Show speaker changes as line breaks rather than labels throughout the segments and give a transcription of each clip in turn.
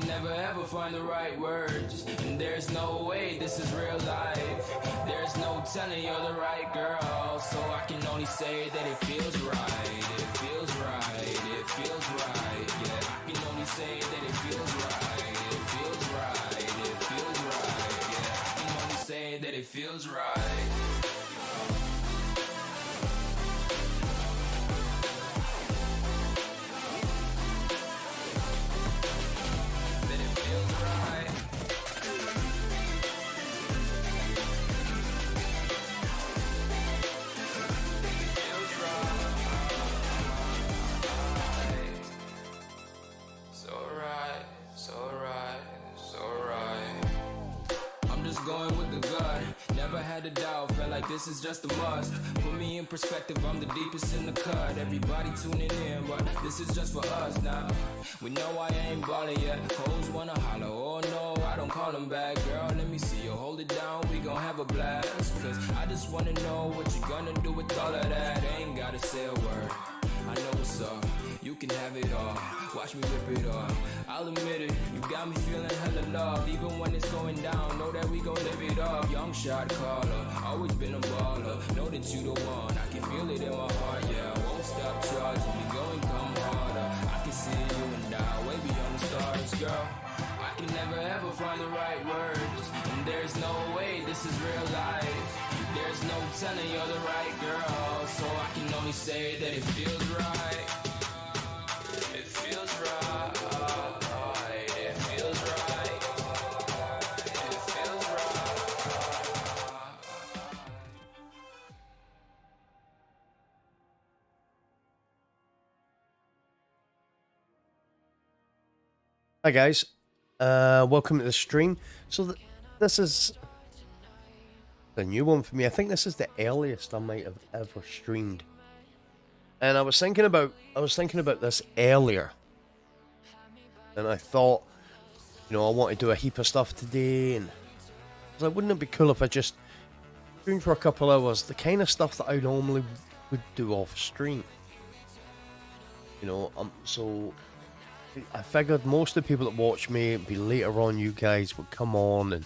can never ever find the right words, and there's no way this is real life. There's no telling you're the right girl, so I can only say that it feels right. It feels right, it feels right, yeah. I can only say that it feels right. It feels right, it feels right, yeah. I can only say that it feels right. Going with the gut, never had a doubt, felt like this is just a must. Put me in perspective, I'm the deepest in the cut. Everybody tuning in, but this is just for us now. We know I ain't ballin' yet, hoes wanna holler, oh no, I don't call them back. Girl, let me see you hold it down, we gon' have a blast. Cause I just wanna know what you gonna do with all of that. Ain't gotta say a word, I know what's up. You can have it all, watch me rip it off. I'll admit it, you got me feeling hella love. Even when it's going down, know that we gon' live it up. Young shot caller, always been a baller. Know that you the one, I can feel it in my heart, yeah. I won't stop charging, we going come harder. I can see you and I, way beyond the stars, girl. I can never ever find the right words, and there's no way this is real life. There's no telling you're the right girl, so I can only say that it feels right. It feels right. It feels right. It feels right.
Hi guys, welcome to the stream. So this is the new one for me. I think this is the earliest I might have ever streamed. And I was thinking about this earlier, and I thought, you know, I want to do a heap of stuff today, and I was like, wouldn't it be cool if I just streamed for a couple hours, the kind of stuff that I normally would do off stream. You know, so I figured most of the people that watch me, it'd be later on, you guys would come on and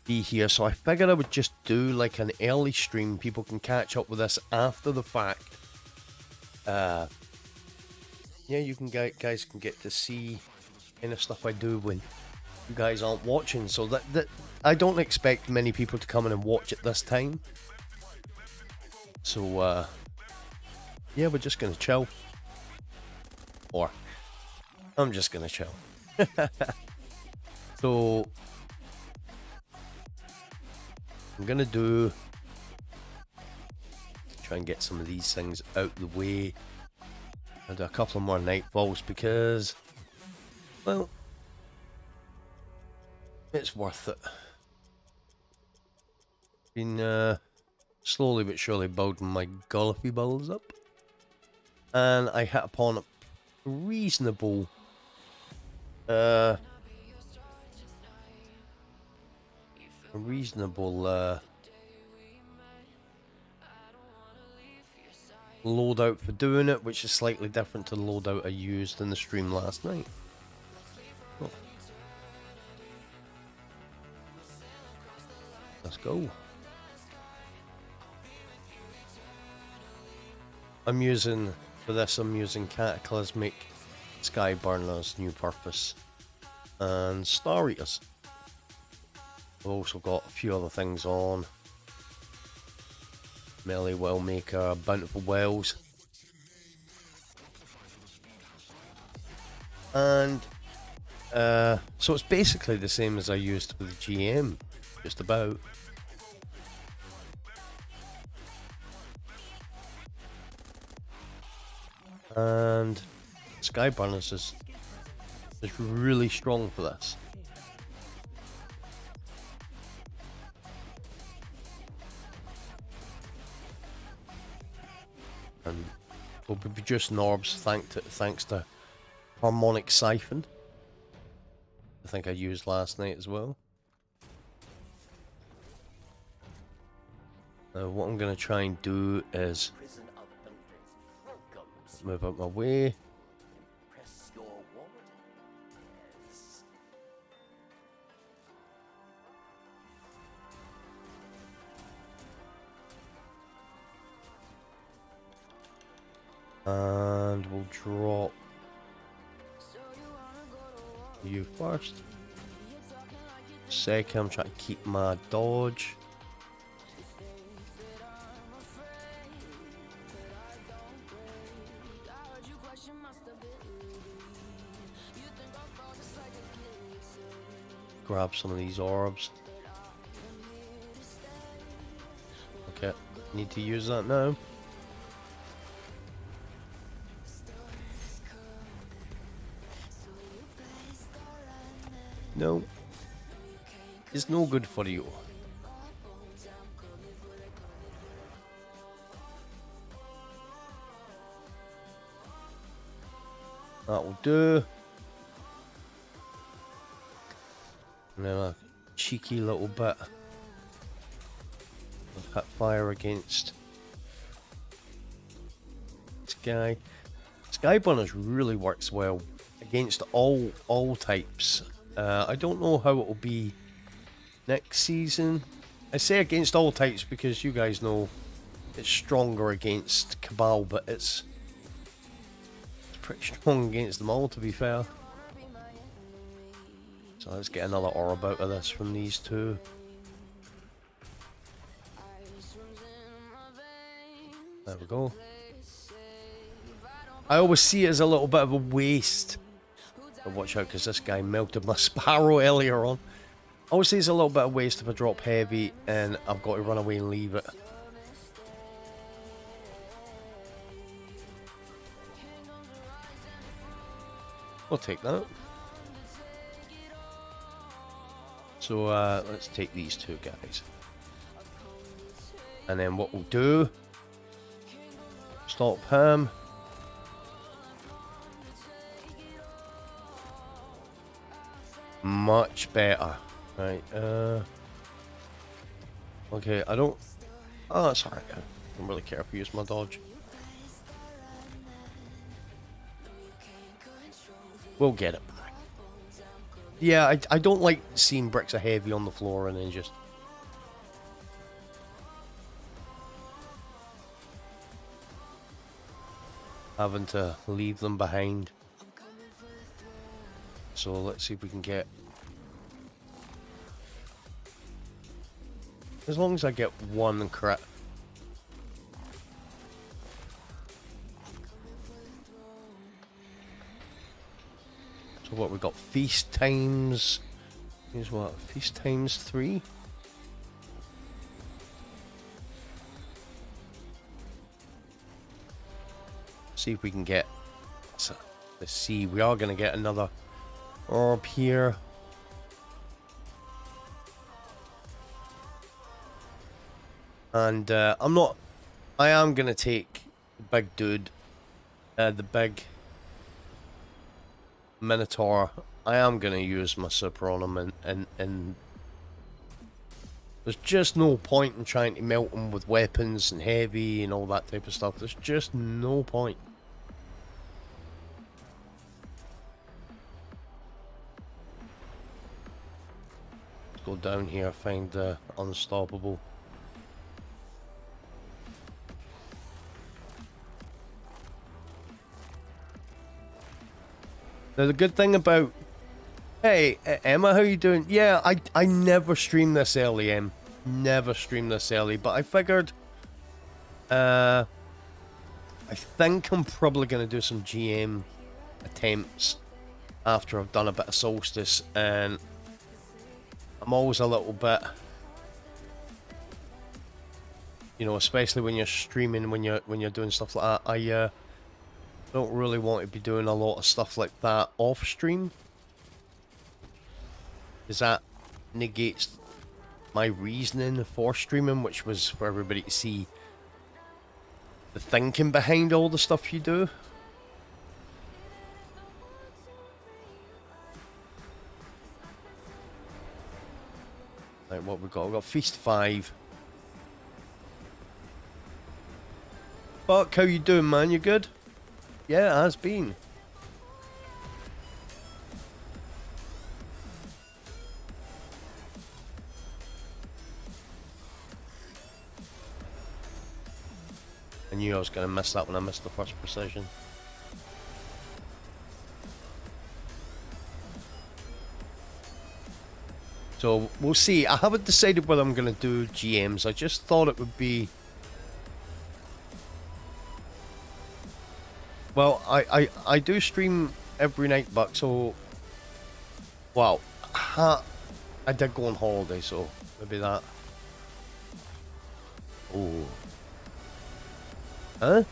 be here, so I figured I would just do like an early stream. People can catch up with this after the fact. Yeah, you can guys can get to see kind of stuff I do when you guys aren't watching. So that I don't expect many people to come in and watch at this time. So yeah, we're just gonna chill, or I'm just gonna chill. So I'm gonna try and get some of these things out the way. I'll do a couple more nightfalls because, well, it's worth it. Been slowly but surely building my Golfy builds up, and I hit upon a reasonable loadout for doing it, which is slightly different to the loadout I used in the stream last night. Oh. Let's go. I'm using Cataclysmic, Skyburners, New Purpose, and Star Eaters. I've also got a few other things on. Melee Well Maker, Bountiful Wells. And so it's basically the same as I used with GM, just about. And Skyburners is really strong for this. And will be produced Norbs thanks to Harmonic Siphon. I think I used last night as well. What I'm going to try and do is move out my way. And we'll drop you first. Second, I'm trying to keep my dodge. Grab some of these orbs. Okay, need to use that now. No, it's no good for you. That will do. And then a cheeky little bit of hit fire against Sky. Skybunners really works well against all types. I don't know how it will be next season. I say against all types because you guys know it's stronger against Cabal, but it's pretty strong against them all, to be fair. So let's get another orb out of this from these two. There we go. I always see it as a little bit of a waste. But watch out, because this guy melted my Sparrow earlier on. I always see it's a little bit of waste if I drop heavy and I've got to run away and leave it. We'll take that. So let's take these two guys. And then what we'll do, stop him. Much better. Right, okay, I don't... Oh, that's alright. I don't really care if I use my dodge. We'll get it back. Yeah, I don't like seeing bricks of heavy on the floor and then just... having to leave them behind. So let's see if we can get... As long as I get one crit. So what, we got feast times... Here's what, feast times 3? See if we can get... Let's see, we are going to get another orb here. And I am going to take the big dude, the big Minotaur. I am going to use my super on him, and there's just no point in trying to melt him with weapons and heavy and all that type of stuff. There's just no point. Let's go down here, find the unstoppable. Now the good thing about... Hey, Emma, how you doing? Yeah, I never stream this early, Em. Never stream this early, but I figured... I think I'm probably going to do some GM attempts after I've done a bit of Solstice, and I'm always a little bit... You know, especially when you're streaming, when you're doing stuff like that, I don't really want to be doing a lot of stuff like that off stream, because that negates my reasoning for streaming, which was for everybody to see the thinking behind all the stuff you do. Right, what we got? We got Feast 5. Buck, how you doing, man? You good? Yeah, it has been. And knew I was going to miss that when I missed the first precision. So we'll see. I haven't decided whether I'm going to do GMs. I just thought it would be... Well, I do stream every night, Buck, so... Well, I did go on holiday, so maybe that. Oh. Huh?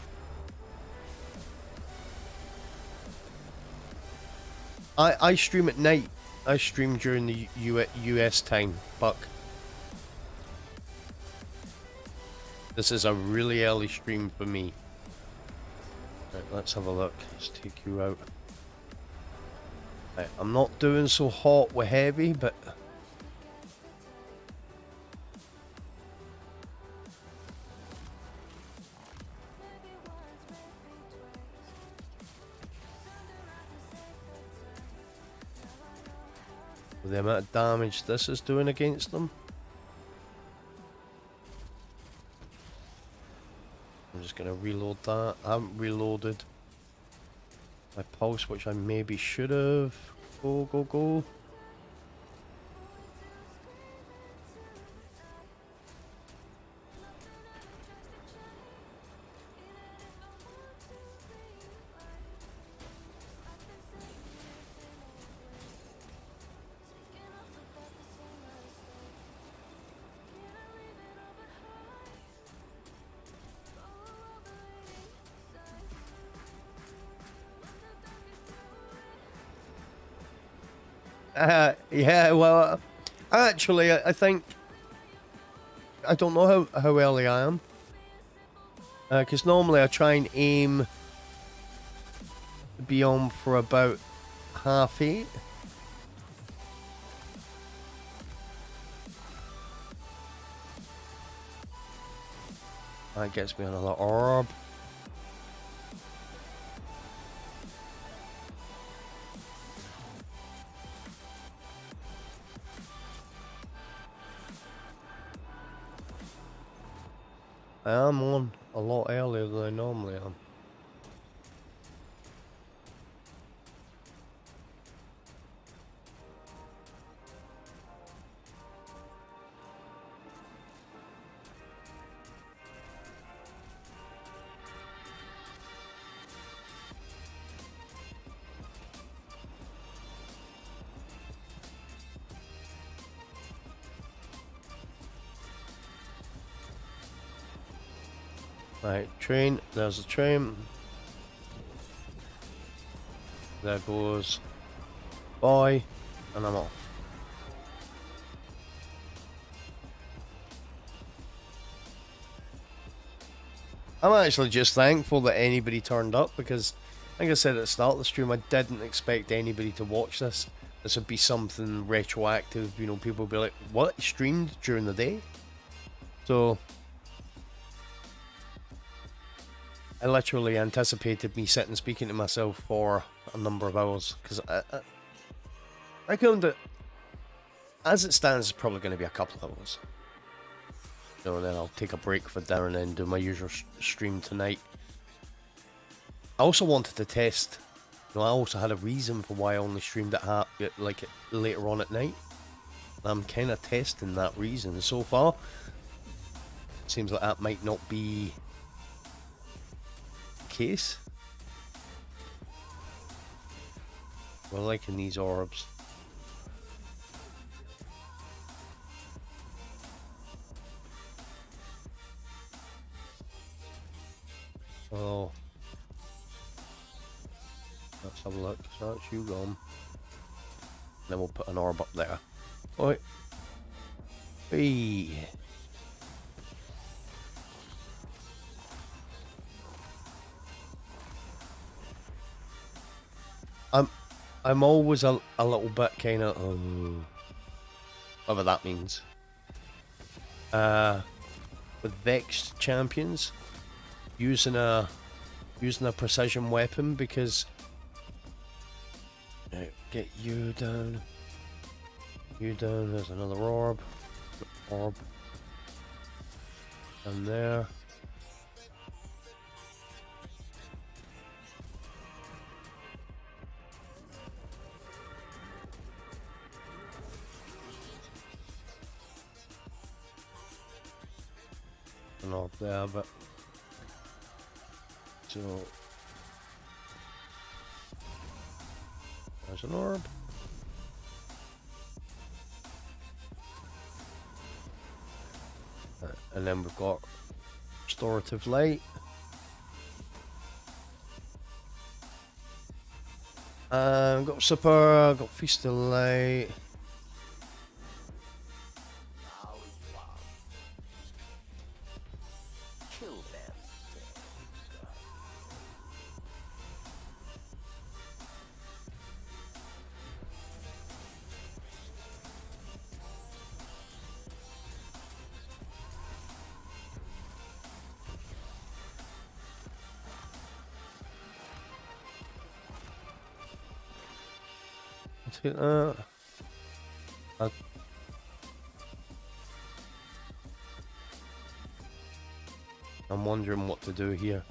I stream at night. I stream during the US time, Buck. This is a really early stream for me. Right, let's have a look. Let's take you out. Right, I'm not doing so hot with heavy, but... with the amount of damage this is doing against them. I'm just going to reload that. I haven't reloaded my pulse, which I maybe should have. Go, go, go. Yeah, well, actually, I think... I don't know how early I am. Because normally I try and aim to be on for about 8:30. That gets me another orb. I am on a lot earlier than I normally am. Right, train, there's the train. There goes boy, and I'm off. I'm actually just thankful that anybody turned up because, like I said at the start of the stream, I didn't expect anybody to watch this. This would be something retroactive, you know, people would be like, what, you streamed during the day? So... I literally anticipated me sitting speaking to myself for a number of hours because I couldn't do, as it stands, it's probably going to be a couple of hours. So then I'll take a break for dinner and then do my usual stream tonight. I also wanted to test, you know, I also had a reason for why I only streamed it like later on at night. I'm kind of testing that reason so far. Seems like that might not be case. We're liking these orbs. Oh, let's have a look. So that's you gone. Then we'll put an orb up there. Oi. Hey. I'm always a little bit kind of whatever that means. With Vexed champions, using a precision weapon because get you down. You down. There's another orb. And there. an orb there, but so there's an orb. And then we've got restorative light. Got supper, got feast of light. Take that. I'm wondering what to do here.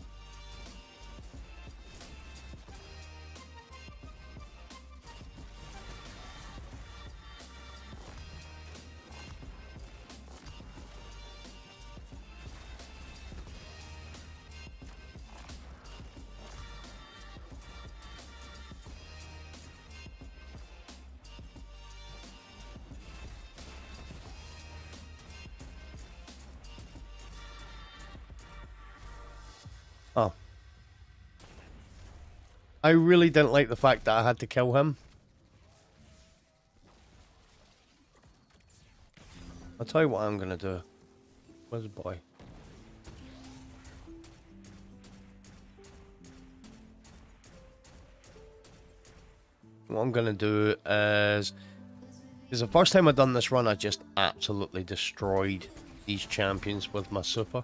Oh. I really didn't like the fact that I had to kill him. I'll tell you what I'm gonna do. Where's the boy? What I'm gonna do is... Because the first time I done this run, I just absolutely destroyed these champions with my super.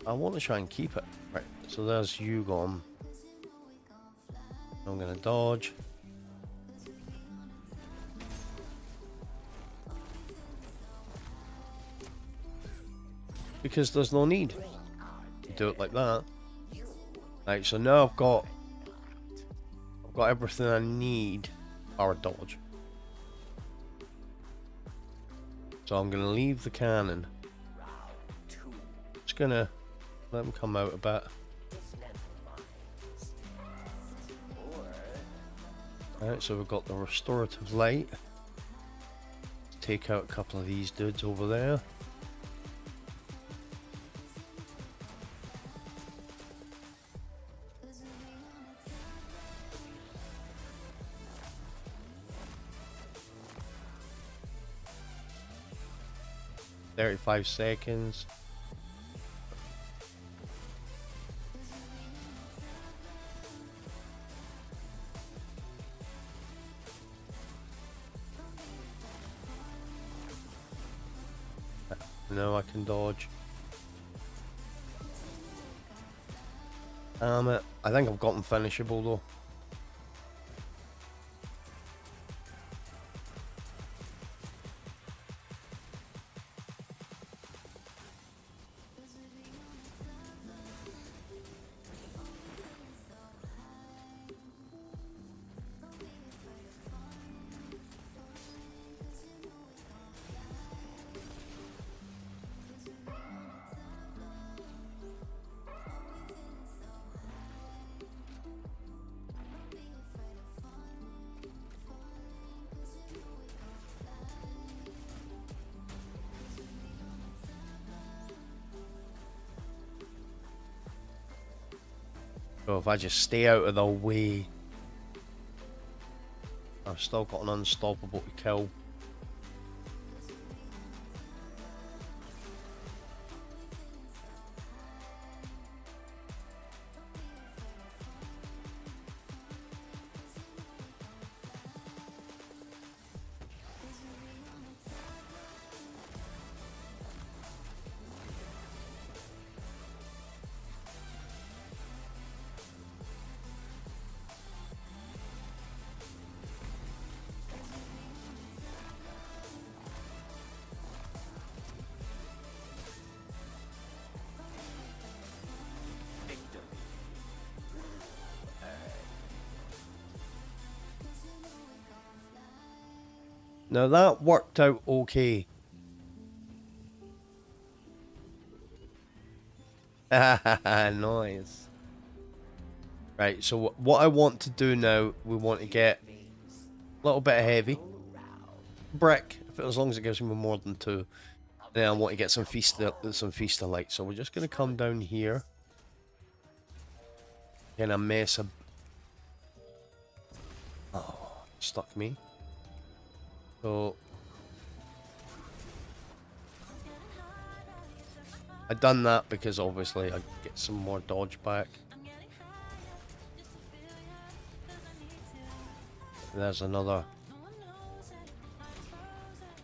I want to try and keep it. Right, so there's you gone. I'm gonna dodge. Because there's no need to do it like that. Right, so now I've got everything I need for dodge. So I'm gonna leave the cannon. Just gonna let him come out a bit. Alright, so we've got the restorative light. Take out a couple of these dudes over there. "35 seconds. No, I can dodge. I think I've got him finishable though. So if I just stay out of the way, I've still got an unstoppable to kill. Now that worked out okay. Nice. Right, so what I want to do now, we want to get a little bit of heavy. Brick, as long as it gives me more than 2. Then I want to get some feaster light. So we're just going to come down here. Kind of mess up. Oh, stuck me. So I done that because obviously I get some more dodge back. There's another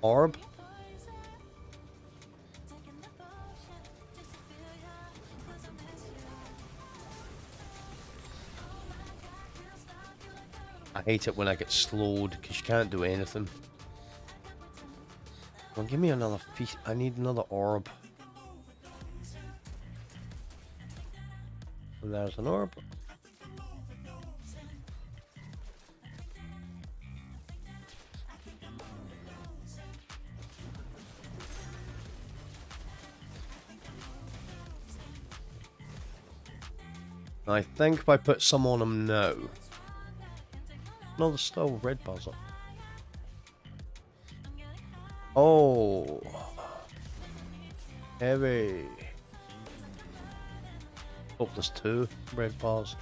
orb. I hate it when I get slowed because you can't do anything. Well, give me another feast. I need another orb. And there's an orb. I think if I put some on him now. No, there's still red bars up. Oh. Heavy. Oh, there's 2 red bars.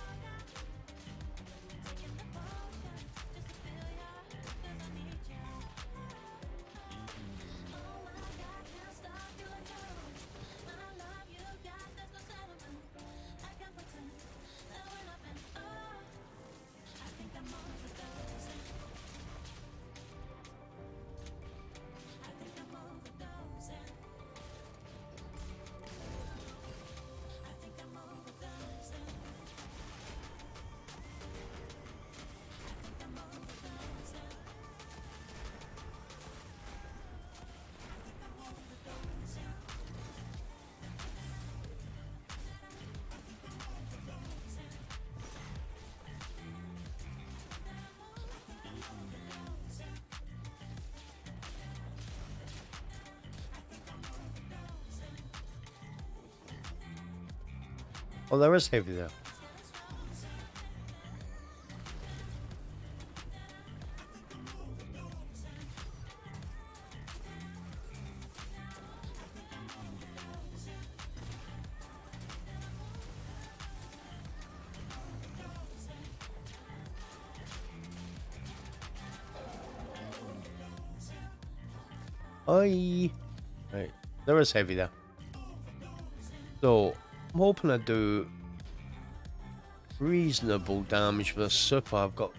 Oh, there is heavy there. Oi. Right, there is heavy there. So, I'm hoping I do reasonable damage with a super. I've got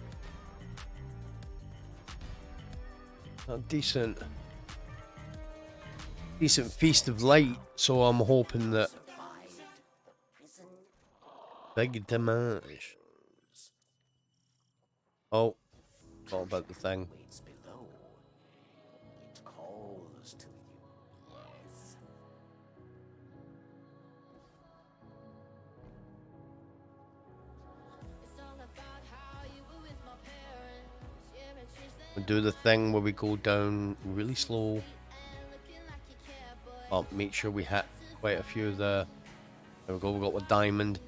a decent feast of light, so I'm hoping that big damage. Oh, thought about the thing. We do the thing where we go down really slow. I'll make sure we hit quite a few of the. There we go, we got a diamond.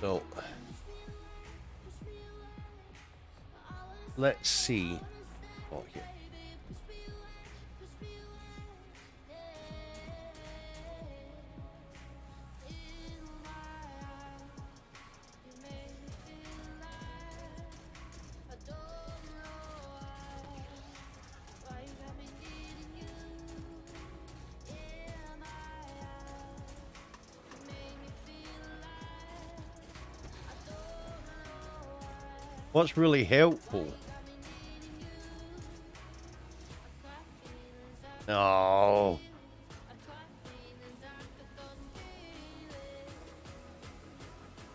So let's see. Oh, here. What's really helpful? Oh.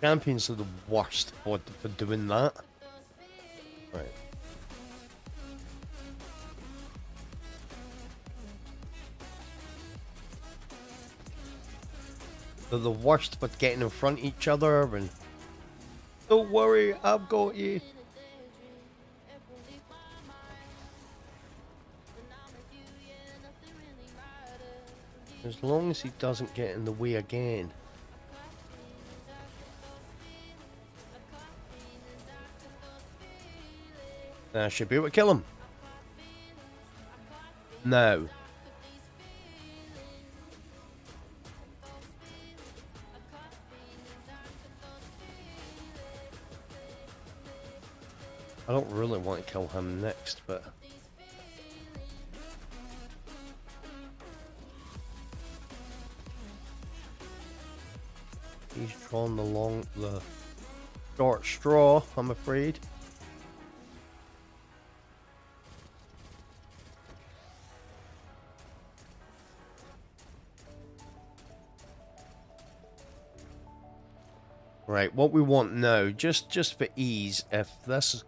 Champions are the worst for doing that. Right. They're the worst for getting in front of each other and don't worry, I've got you. As long as he doesn't get in the way again. I should be able to kill him. No. I don't really want to kill him next, but... he's drawn the short straw, I'm afraid. Right, what we want now, just for ease, if this...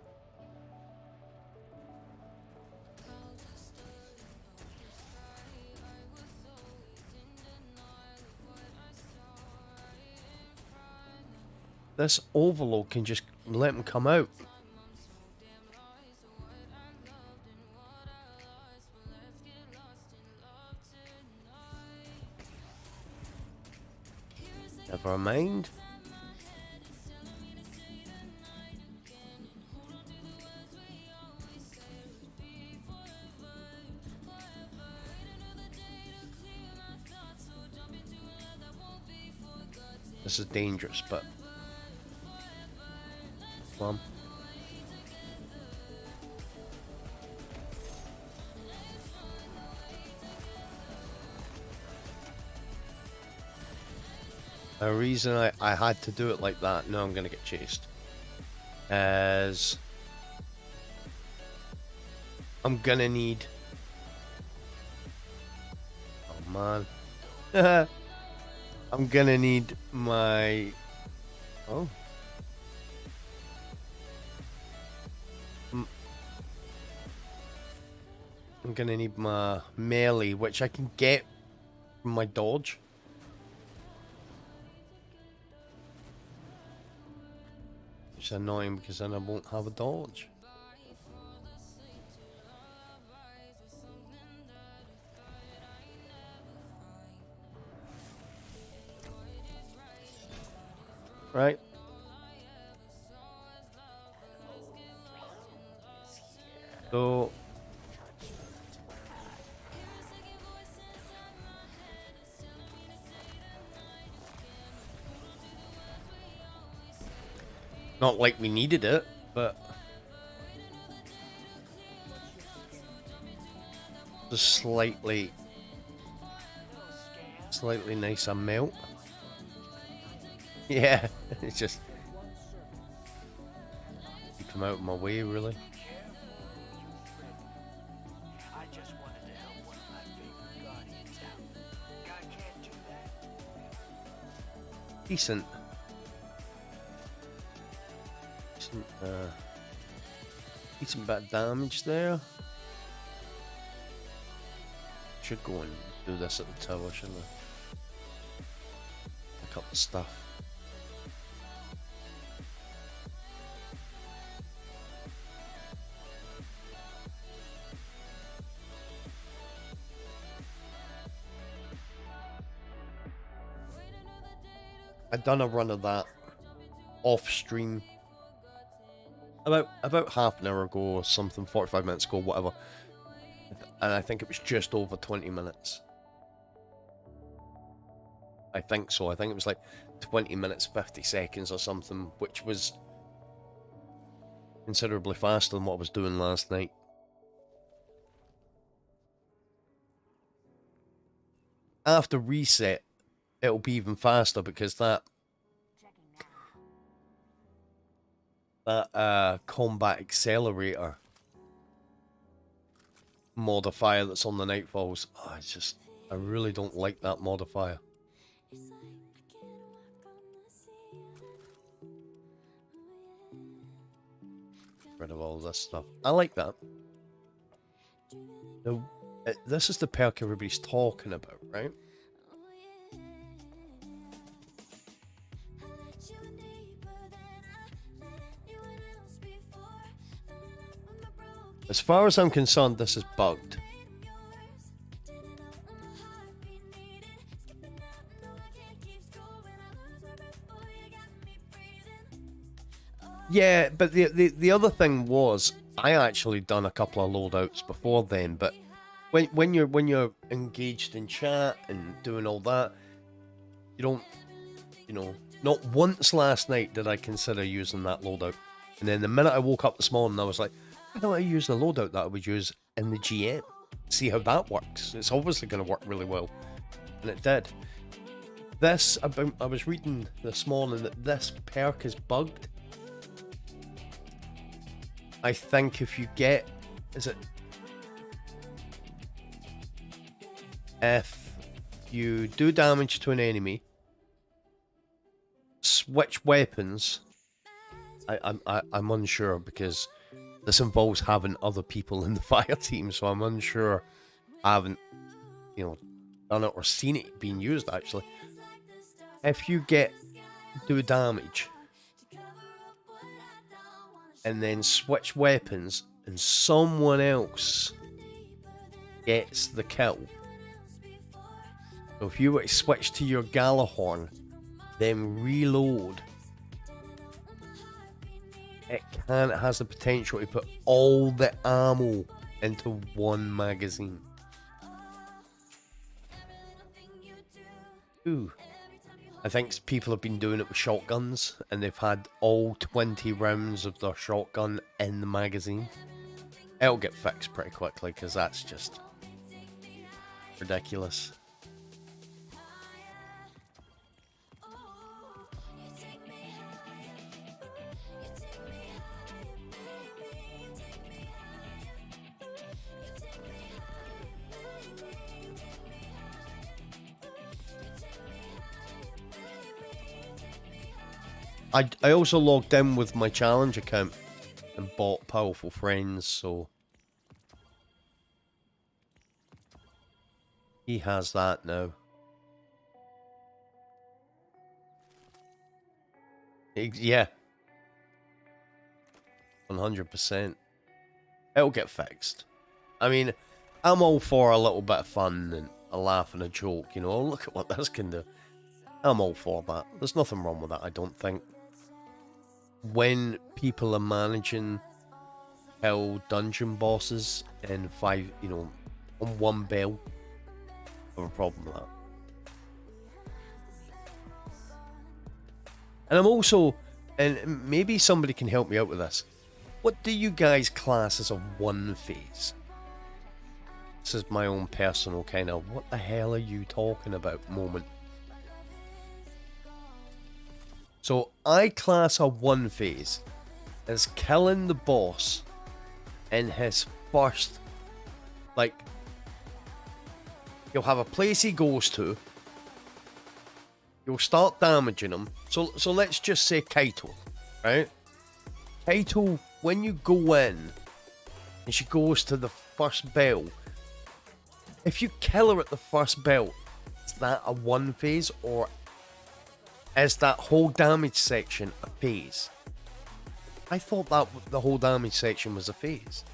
this overload can just let him come out. Never mind. This is dangerous, but... plum. The reason I had to do it like that, now I'm gonna get chased, as I'm gonna need... oh man. I'm gonna need my... oh. I'm gonna need my melee, which I can get from my dodge. Which is annoying because then I won't have a dodge. Right. So... not like we needed it, but... just slightly nicer melt. Yeah, it's just... you come out of my way, really. Decent. Decent bit of damage there. Should go and do this at the tower, shouldn't I? Pick up the stuff. I'd done a run of that off stream about half an hour ago or something, 45 minutes ago, whatever, and I think it was just over 20 minutes. I think so. I think it was like 20 minutes 50 seconds or something, which was considerably faster than what I was doing last night. After reset, it'll be even faster because that combat accelerator modifier that's on the Nightfalls, oh, it's just, I really don't like that modifier. rid of all this stuff. I like that. Now, this is the perk everybody's talking about, right? As far as I'm concerned, this is bugged. Yeah, but the other thing was, I actually done a couple of loadouts before then, but when you're engaged in chat and doing all that, you don't, not once last night did I consider using that loadout. And then the minute I woke up this morning, I was like, why don't I use the loadout that I would use in the GM? See how that works. It's obviously going to work really well. And it did. This, I was reading this morning that this perk is bugged. I think if you get, if you do damage to an enemy, switch weapons. I'm unsure because this involves having other people in the fire team, so I'm unsure. I haven't, done it or seen it being used actually. If you do damage and then switch weapons and someone else gets the kill. So if you were to switch to your Galahorn, then reload, it has the potential to put all the ammo into one magazine. Ooh. I think people have been doing it with shotguns, and they've had all 20 rounds of their shotgun in the magazine. It'll get fixed pretty quickly, because that's just ridiculous. I also logged in with my challenge account and bought Powerful Friends, so he has that now. Yeah. 100%. It'll get fixed. I mean, I'm all for a little bit of fun and a laugh and a joke, oh, look at what this can do. I'm all for that. There's nothing wrong with that, I don't think. When people are managing hell dungeon bosses in 5, on one bell, I have a problem with that. And I'm also, and maybe somebody can help me out with this, what do you guys class as a one phase? This is my own personal kind of, what the hell are you talking about moment. So I class a one phase as killing the boss in his first, like, you'll have a place he goes to, you'll start damaging him. So let's just say Kaito, right? Kaito, when you go in and she goes to the first bell, if you kill her at the first bell, is that a one phase, or is that whole damage section a phase? I thought that the whole damage section was a phase.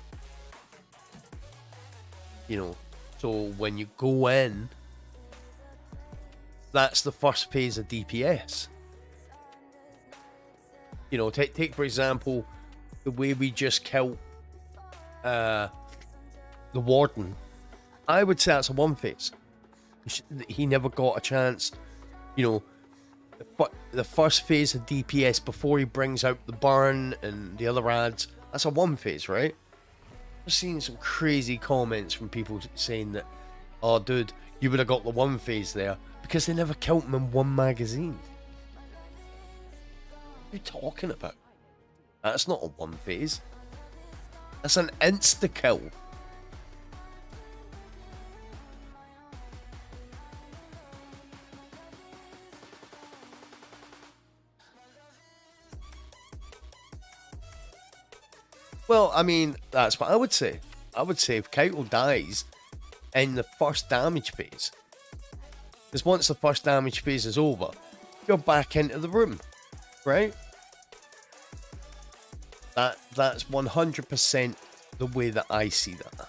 So when you go in, that's the first phase of DPS. Take for example, the way we just killed the Warden. I would say that's a one phase. He never got a chance, but the first phase of DPS before he brings out the burn and the other ads, that's a one phase, right? I've seen some crazy comments from people saying that, oh dude, you would have got the one phase there because they never killed him in one magazine. What are you talking about? That's not a one phase. That's an insta kill. Well, I mean, that's what I would say. I would say if Kaito dies in the first damage phase, because once the first damage phase is over, you're back into the room, right? That's 100% the way that I see that.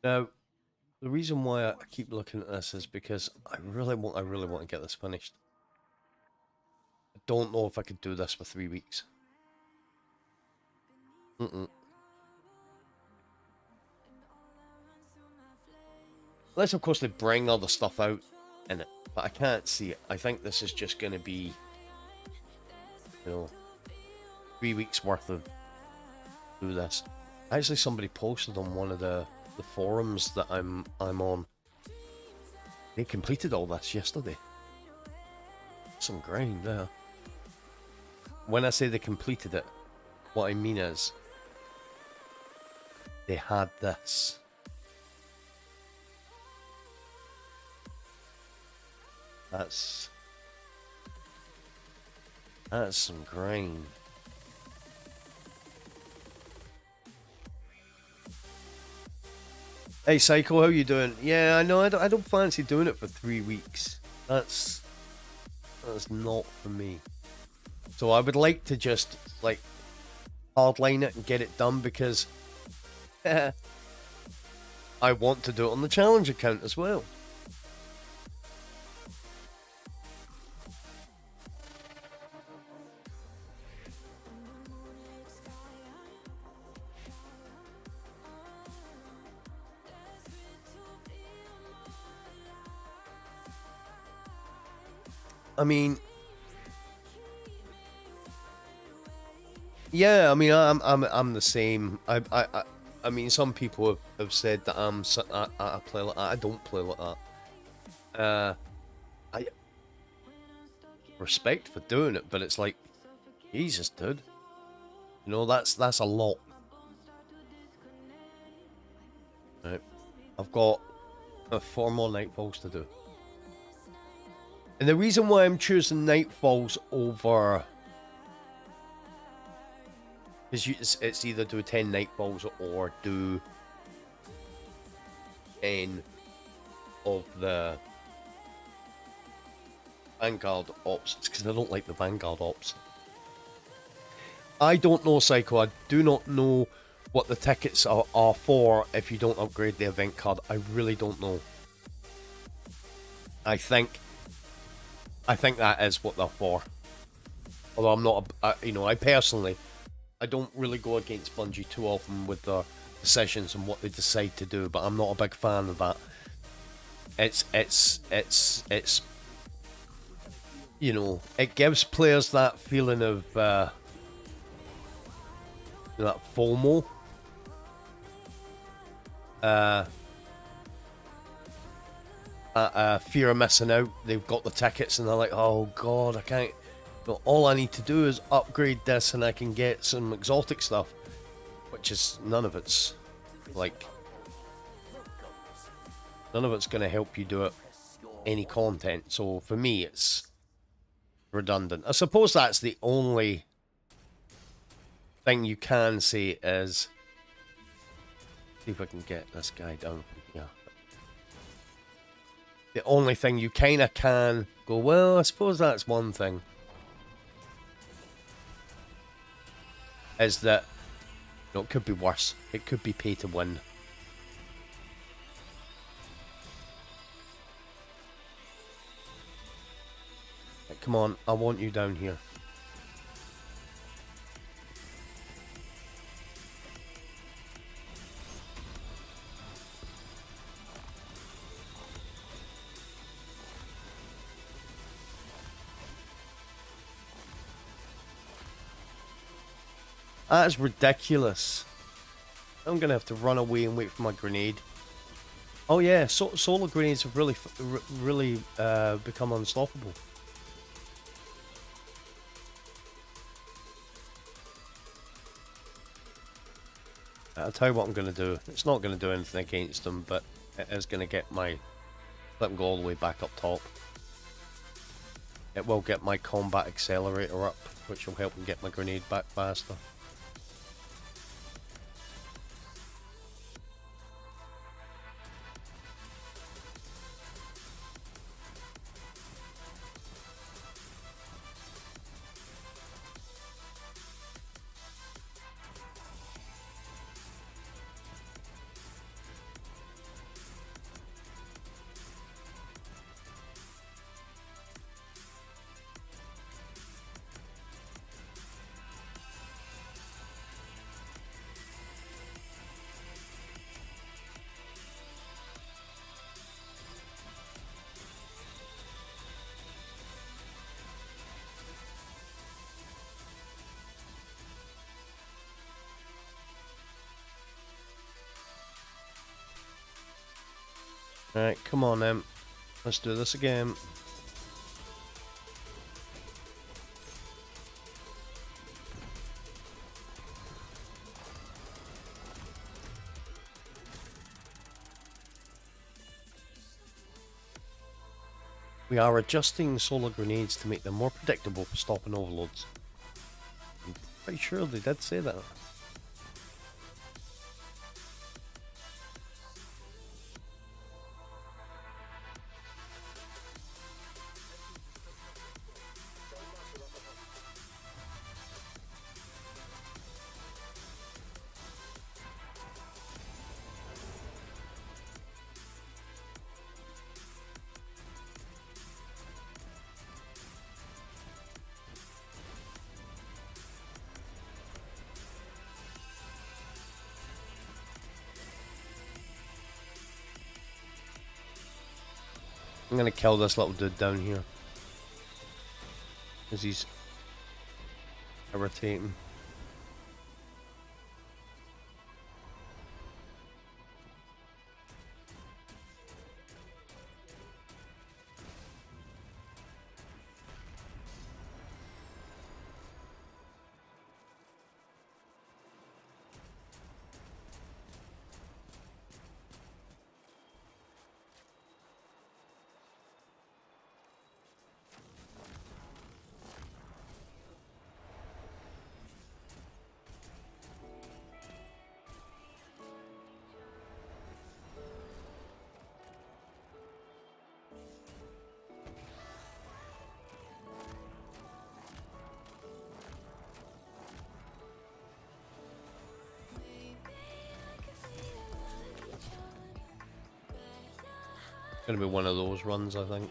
Now, the reason why I keep looking at this is because I really want to get this finished. I don't know if I could do this for 3 weeks. Unless, of course, they bring other stuff out in it, but I can't see it. I think this is just going to be, 3 weeks worth of do this. Actually, somebody posted on one of the forums that I'm on. They completed all this yesterday. Some grind there. When I say they completed it, what I mean is they had this. That's some grind. Hey Psycho, how you doing? Yeah, I know. I don't fancy doing it for 3 weeks. That's not for me. So I would like to just like hardline it and get it done because I want to do it on the challenge account as well. I mean, yeah. I mean, I'm the same. I mean, some people have said that I play like that. I don't play like that. I respect for doing it, but it's like, Jesus, dude. That's a lot. Right. I've got 4 more nightfalls to do. And the reason why I'm choosing nightfalls over is it's either do 10 nightfalls or do 10 of the Vanguard ops. It's because I don't like the Vanguard ops. I don't know, Psycho. I do not know what the tickets are for if you don't upgrade the event card. I really don't know. I think that is what they're for. Although I'm not, I personally, I don't really go against Bungie too often with their decisions and what they decide to do, but I'm not a big fan of that. It's it gives players that feeling of that FOMO. Fear of missing out. They've got the tickets and they're like, oh god, I can't. All I need to do is upgrade this and I can get some exotic stuff, which is none of it's going to help you do it any content. So for me, it's redundant. I suppose that's the only thing you can say is, see if I can get this guy down from here. The only thing you kind of can go, well, I suppose that's one thing, is that it could be worse. It could be pay to win. Come on, I want you down here. That is ridiculous. I'm going to have to run away and wait for my grenade. Oh yeah, solar grenades have really become unstoppable. I'll tell you what I'm going to do. It's not going to do anything against them, but it is going to get my Let them go all the way back up top. It will get my combat accelerator up, which will help me get my grenade back faster. Alright, come on then. Let's do this again. We are adjusting solar grenades to make them more predictable for stopping overloads. I'm pretty sure they did say that. I'm gonna kill this little dude down here, because he's irritating. Gonna be one of those runs, I think.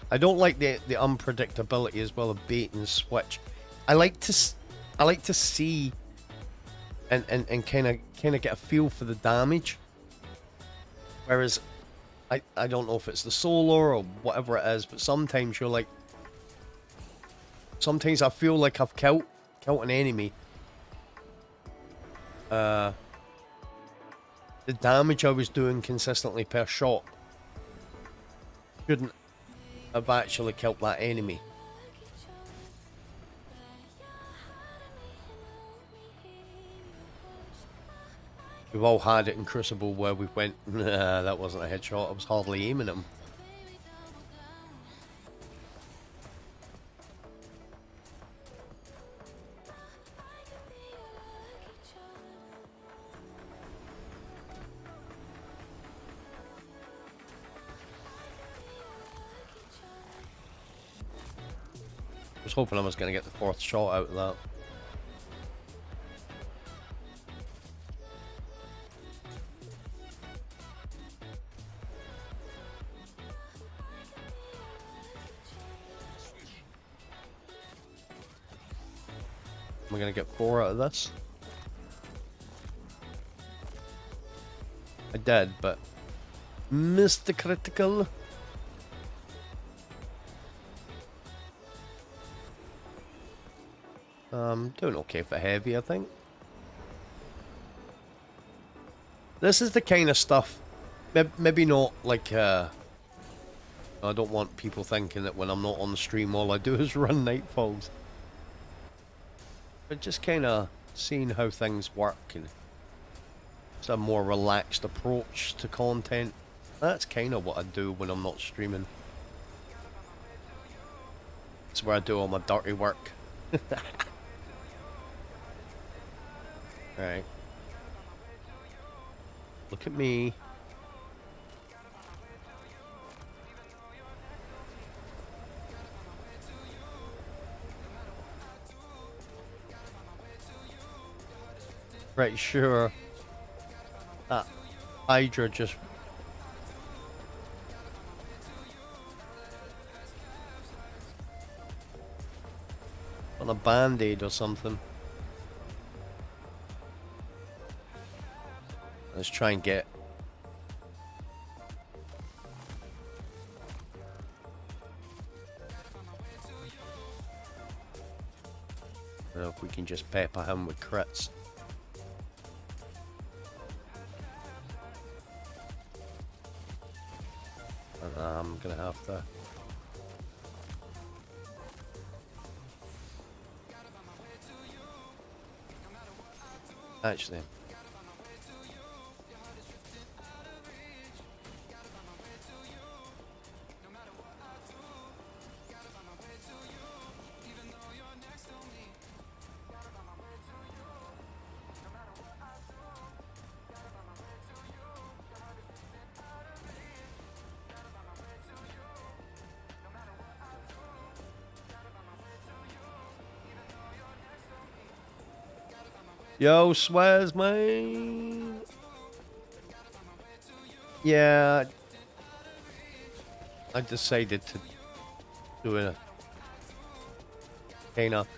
I don't like the unpredictability as well of bait and switch. I like to see and kind of get a feel for the damage. Whereas I don't know if it's the solar or whatever it is, but sometimes you're like, sometimes I feel like I've killed an enemy. The damage I was doing consistently per shot shouldn't have actually killed that enemy. We've all had it in Crucible where we went, nah, that wasn't a headshot, I was hardly aiming at him. I was hoping I was going to get the fourth shot out of that. Am I going to get 4 out of this? I did, but missed the critical. Doing okay for heavy, I think. This is the kind of stuff, maybe not like, I don't want people thinking that when I'm not on the stream all I do is run Nightfalls. But just kind of seeing how things work and it's a more relaxed approach to content. That's kind of what I do when I'm not streaming. It's where I do all my dirty work. Right. Look at me. Pretty sure that Hydra just on a band-aid or something. Let's try and get I don't know if we can just pepper him with crits. And I'm gonna have to actually yo, Swaz, man. Yeah, I decided to do a kind of,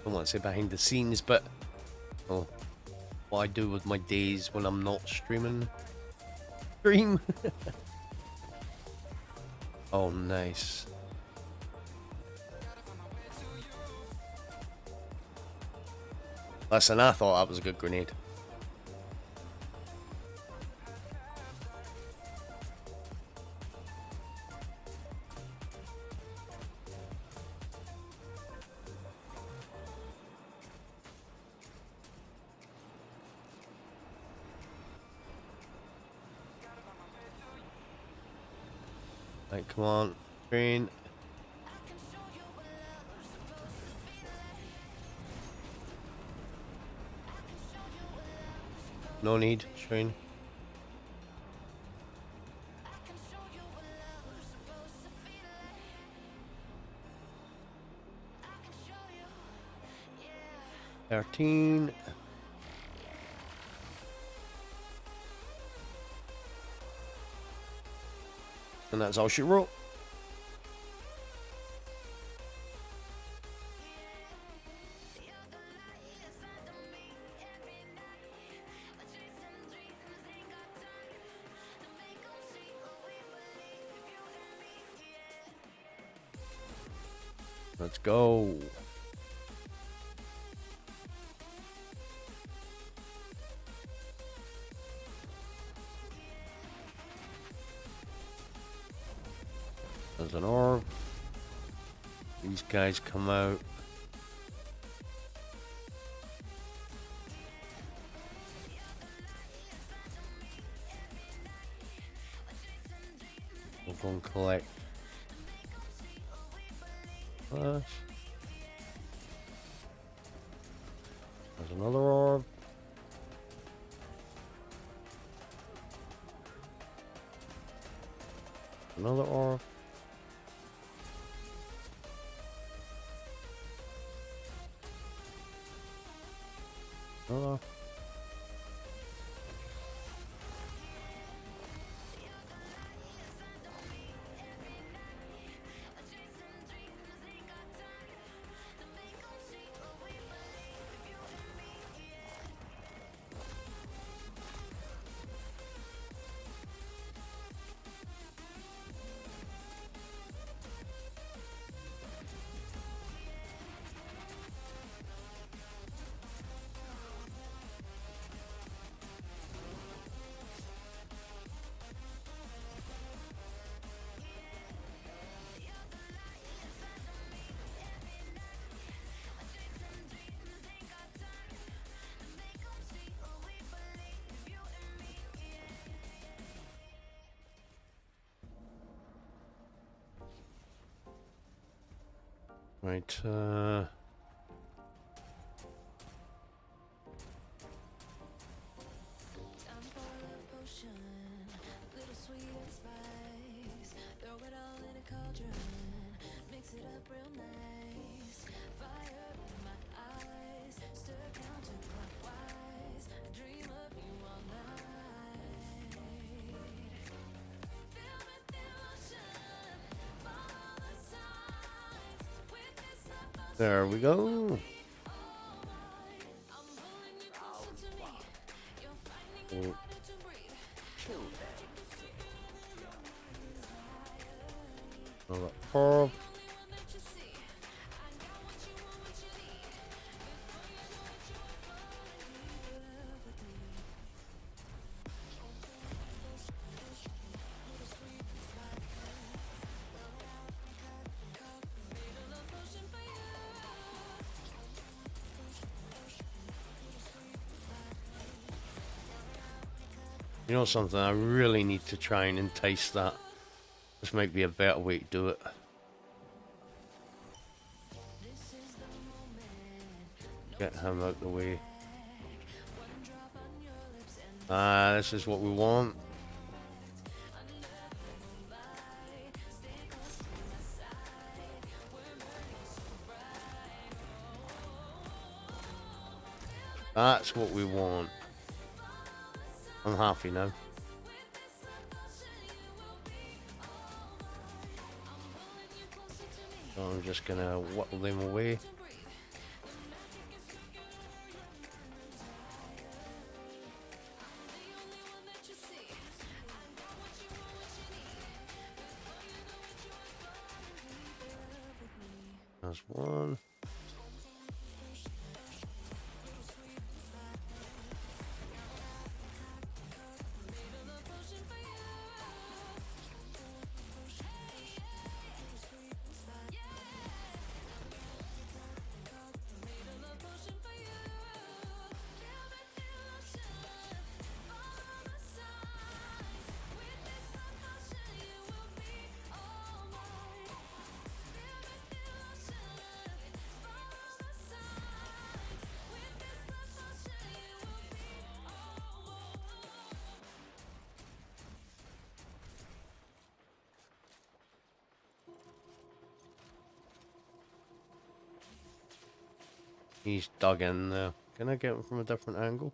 I don't want to say behind the scenes, but oh, what I do with my days when I'm not streaming. Stream. Oh, nice. Listen, I thought that was a good grenade. Right, come on, train. No need, train. 13. And that's all she wrote. Let's go. There's an orb. These guys come out. We'll go and collect. There's another orb. Another orb. Another. Right, there we go. Oh. Another herb. You know something? I really need to try and entice that. This might be a better way to do it. Get him out the way. Ah, this is what we want. That's what we want. I'm happy now. So I'm just gonna whittle them away. There's one. He's dug in there. Can I get him from a different angle?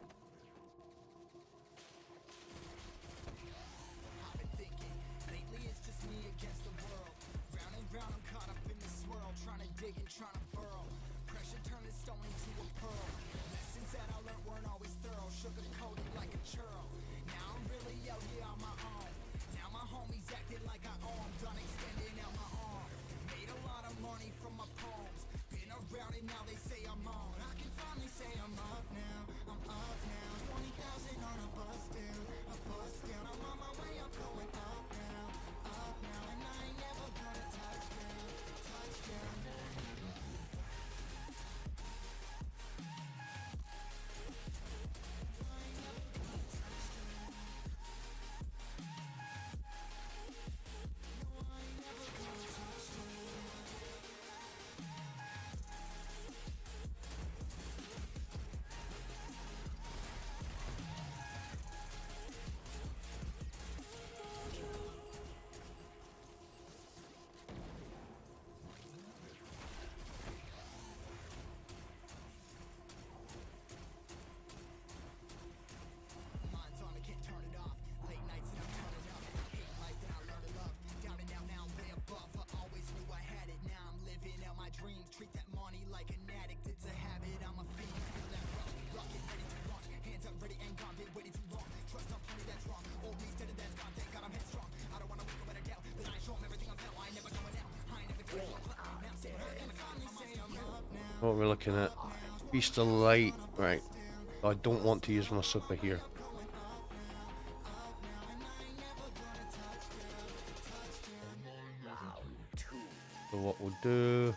What we're looking at? Beast of Light. Right. I don't want to use my super here. So what we'll do...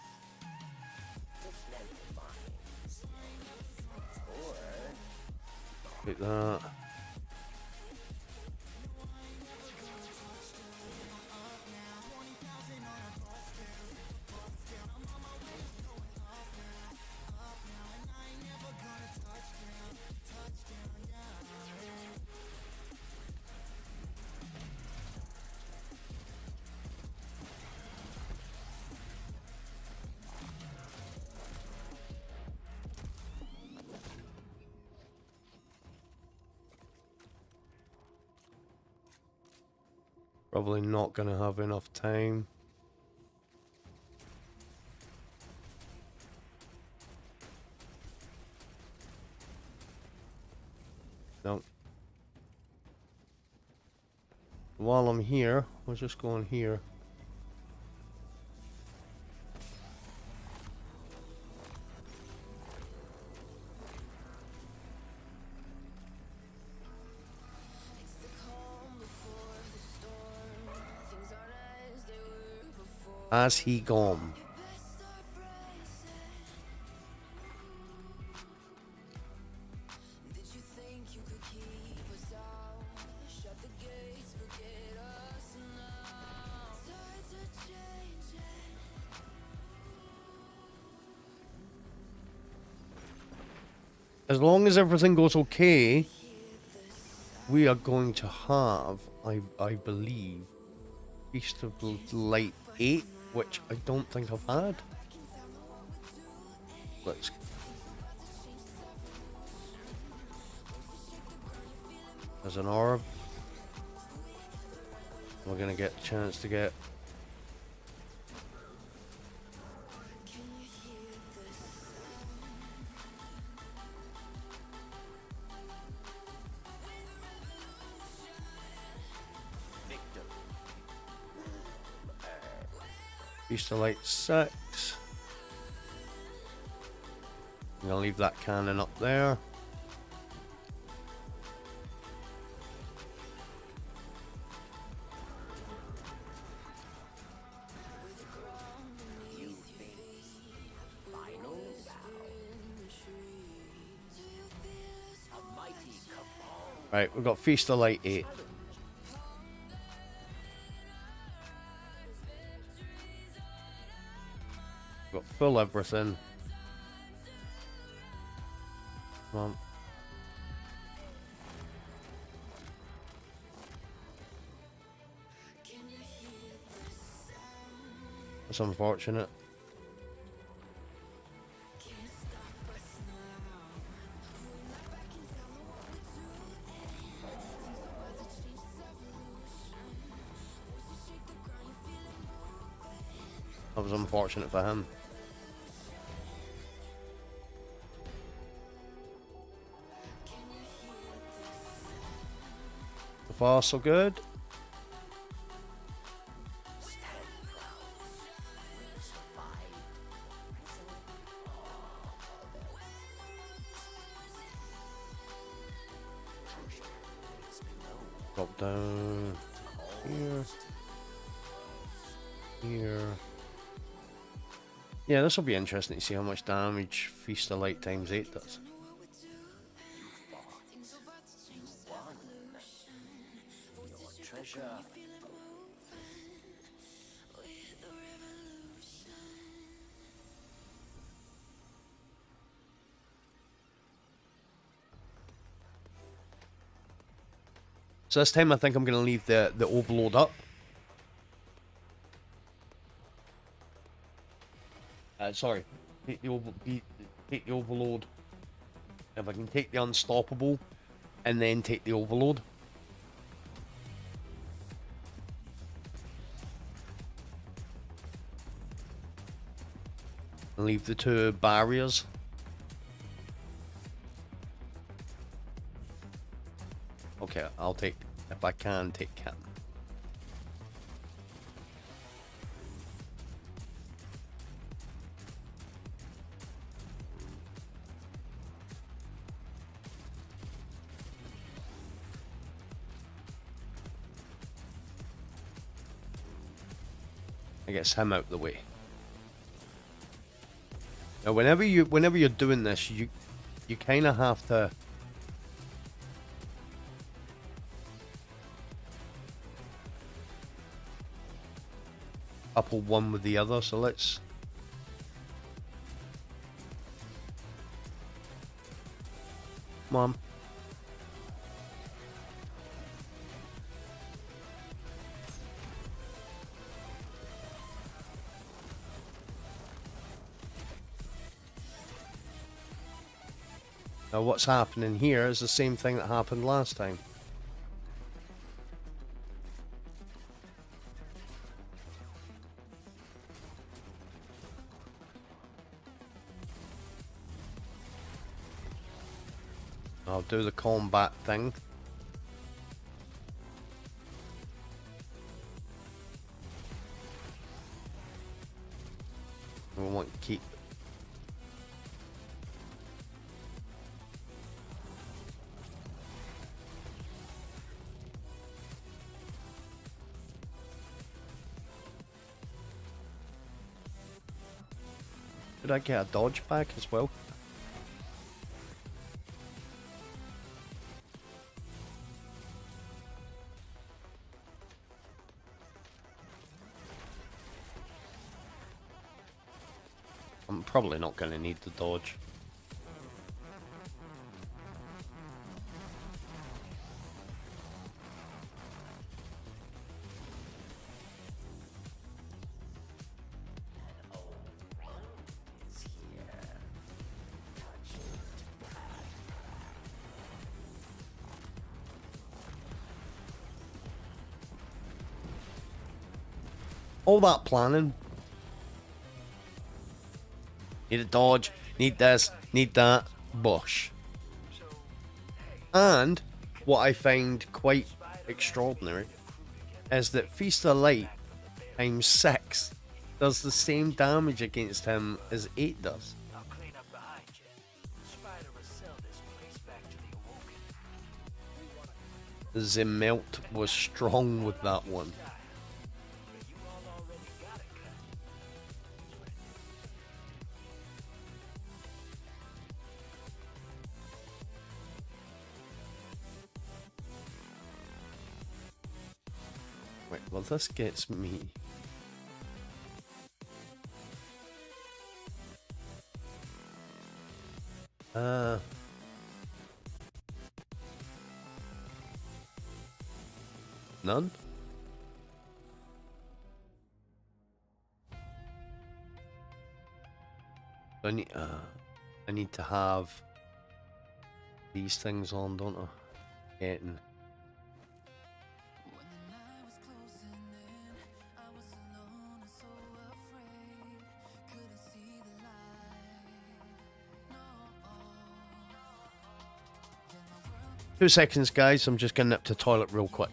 Take that. Probably not going to have enough time. No. While I'm here, we'll just go on here. Has he gone? As long as everything goes okay, we are going to have, I believe, Feast of Light 8, which I don't think I've had. Let's... There's an orb. We're going to get a chance to get... Feast of Light 6. I'm going to leave that cannon up there. Right, we've got Feast of Light 8. Got full everything. Come on. That's unfortunate. That was unfortunate for him. So far, so good. Drop down here. Here. Yeah, this will be interesting to see how much damage Feast of Light times 8 does. So this time I think I'm going to leave the overload up. Sorry, take the overload. If I can take the unstoppable and then take the overload. And leave the two barriers. Okay, I'll take, if I can, take Cat. I guess him out the way. Now, whenever you're doing this, you kind of have to couple one with the other. So let's. Come on. Now what's happening here is the same thing that happened last time. I'll do the combat thing. We want to keep. Did I get a dodge back as well? I'm probably not going to need the dodge. All that planning. Need a dodge, need this, need that, bosh. And what I find quite extraordinary is that Feast of Light times 6 does the same damage against him as 8 does. The melt was strong with that one. Wait, well this gets me. None? I need to have these things on, don't I? Getting. Two seconds, guys. I'm just going to nip to the toilet real quick.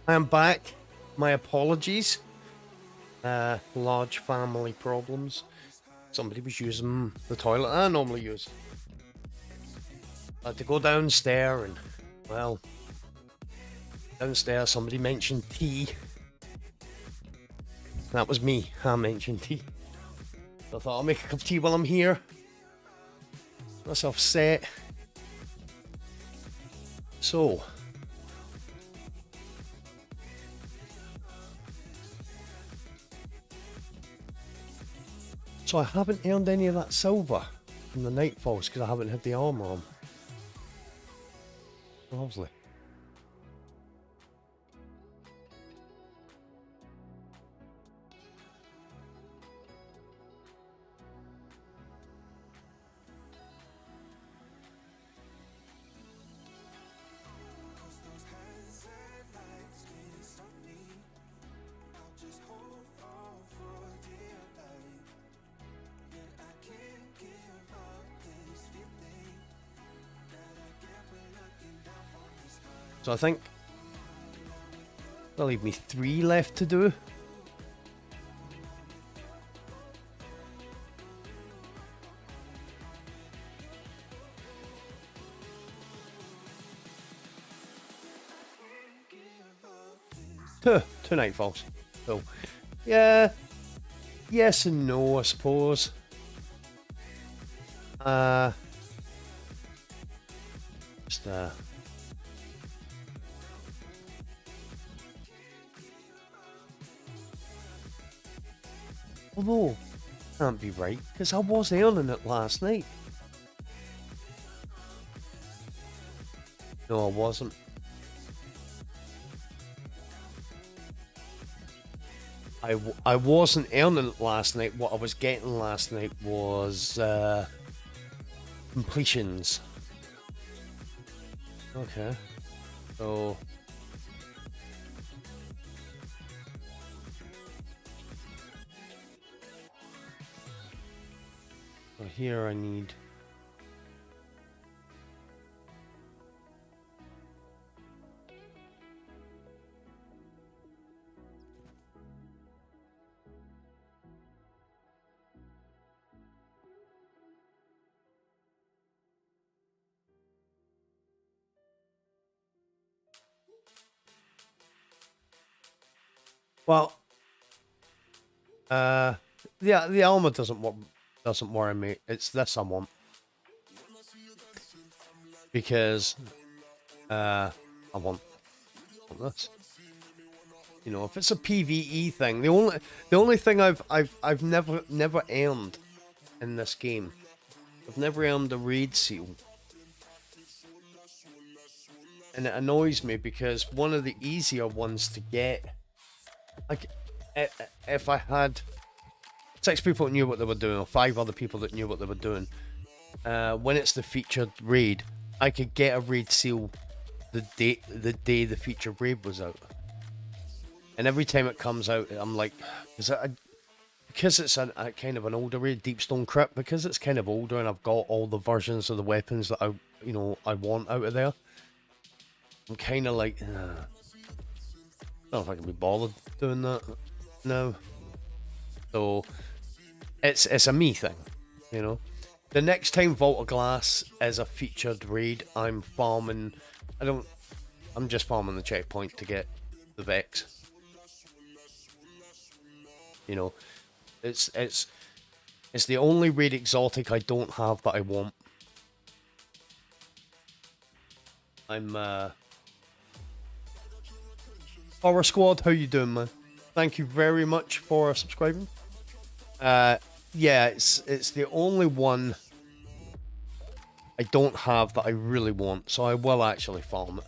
I am back. My apologies. Large family problems. Somebody was using the toilet I normally use. I had to go downstairs and, well, downstairs somebody mentioned tea. That was me. I mentioned tea. So I thought I'll make a cup of tea while I'm here. Get myself set. So I haven't earned any of that silver from the Nightfalls because I haven't had the armor on. Lovely. So I think that'll leave me 3 left to do. Two Nightfalls. So, yeah, yes and no, I suppose. Just although, can't be right, because I was earning it last night. No, I wasn't. I wasn't earning it last night. What I was getting last night was completions. Okay. So here I need yeah, the armor doesn't worry me. It's this I want. Because I want this. You know, if it's a PvE thing, the only thing I've never earned in this game, I've never earned a raid seal. And it annoys me because one of the easier ones to get, like, if I had 6 people that knew what they were doing, or 5 other people that knew what they were doing, when it's the featured raid, I could get a raid seal the day the featured raid was out. And every time it comes out, I'm like, because it's a kind of an older raid, Deepstone Crypt, because it's kind of older and I've got all the versions of the weapons that I want out of there. I'm kind of like, I don't know if I can be bothered doing that now. So it's a me thing, you know. The next time Vault of Glass is a featured raid, I'm farming. I'm just farming the checkpoint to get the Vex. You know, it's the only raid exotic I don't have that I want. I'm Horror Squad, how you doing, man? Thank you very much for subscribing. Yeah, it's the only one I don't have that I really want, so I will actually farm it.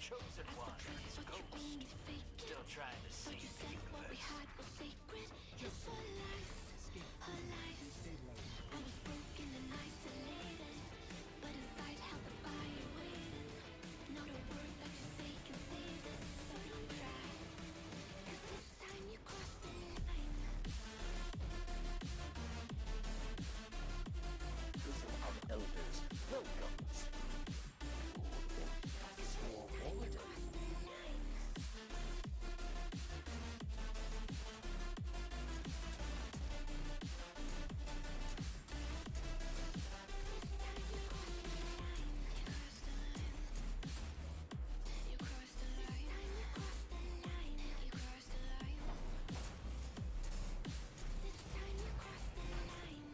chosen one and his ghost, still trying to save the universe.
Just a life. I was broken and isolated, but inside held the fire waiting. Not a word that you say can save this, so don't try. 'Cause this time you crossed the line.
Prison of Elders welcomes. Is your ward.
You crossed the line. You crossed the line. This time you crossed the line.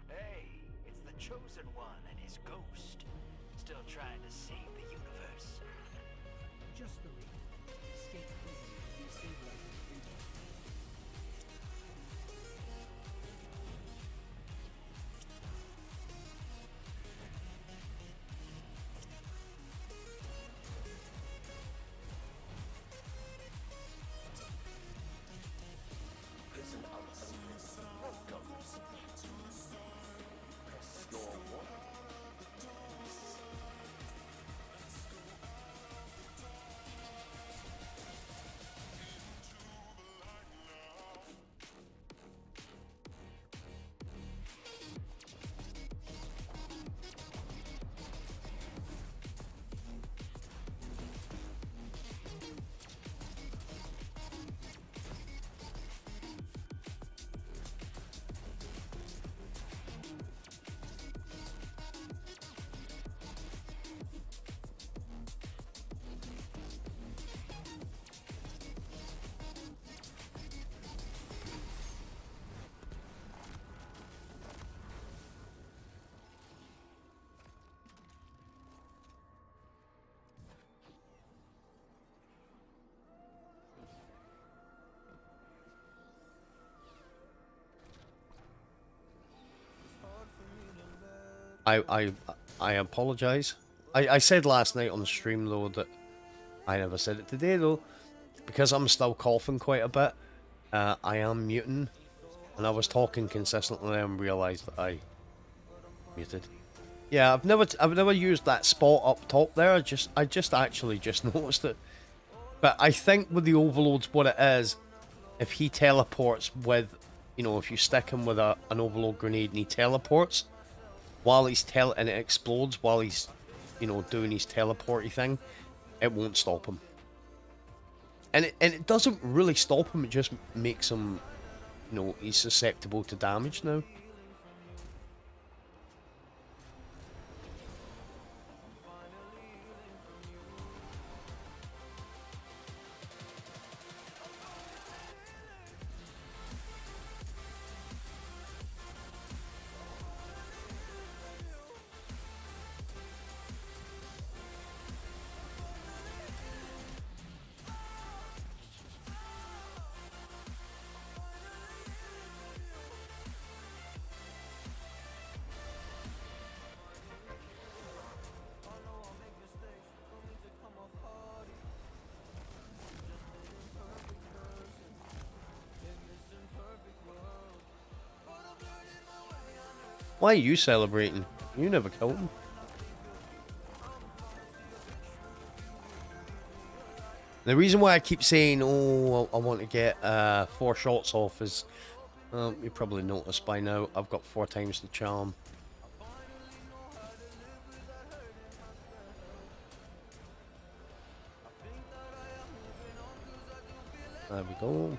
Hey, it's the chosen one and his ghost, still trying to save the universe.
Just the lead. Escape prison and destabilize the region.
Prison of Elders welcomes. Press your ward.
I apologize. I said last night on the stream though that I never said it today though, because I'm still coughing quite a bit. I am muting, and I was talking consistently and realised that I muted. Yeah, I've never used that spot up top there. I just actually just noticed it. But I think with the overloads, what it is, if he teleports with, you know, if you stick him with an overload grenade and he teleports, while he's and it explodes while he's, you know, doing his teleporty thing, it won't stop him. And it doesn't really stop him, it just makes him, you know, he's susceptible to damage now. Why are you celebrating? You never killed him. The reason why I keep saying, oh, I want to get 4 shots off is, you probably noticed by now, I've got 4 times the charm. There we go.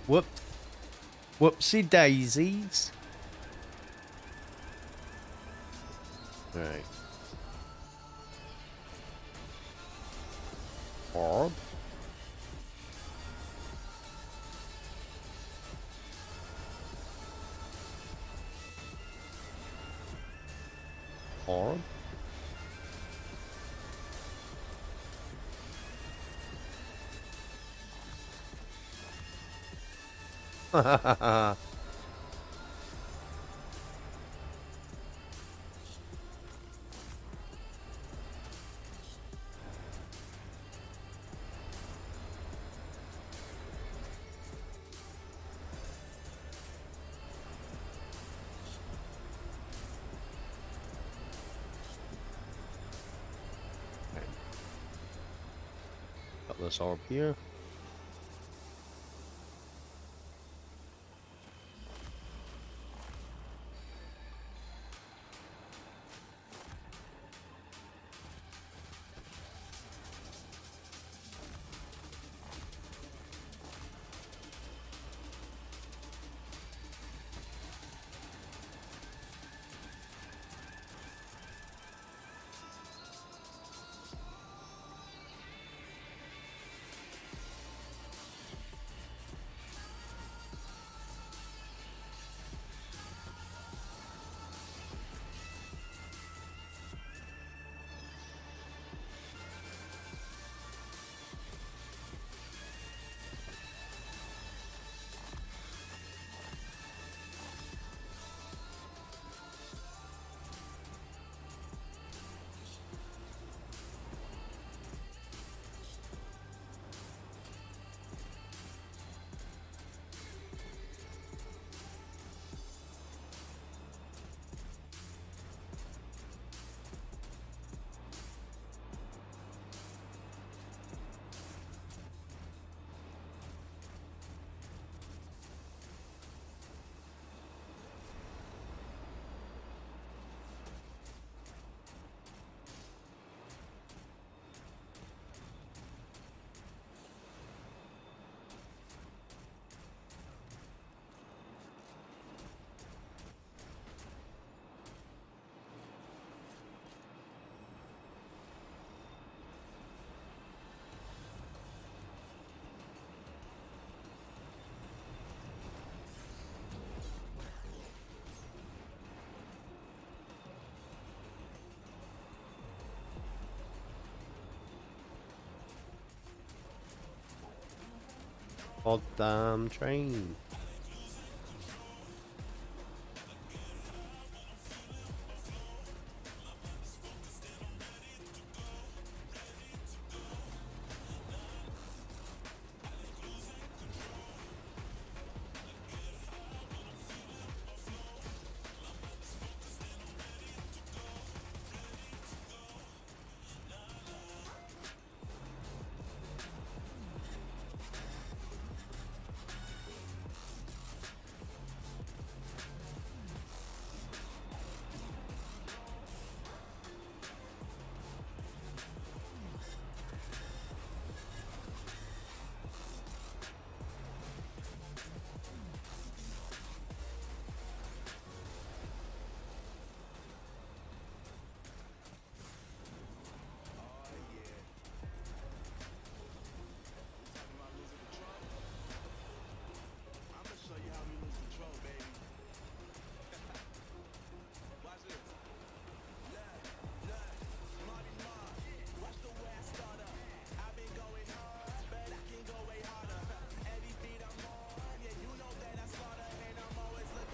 Whoop. Whoopsie daisies. Alright. Orb. Orb. Ha ha ha ha. Got this orb here. Goddamn train.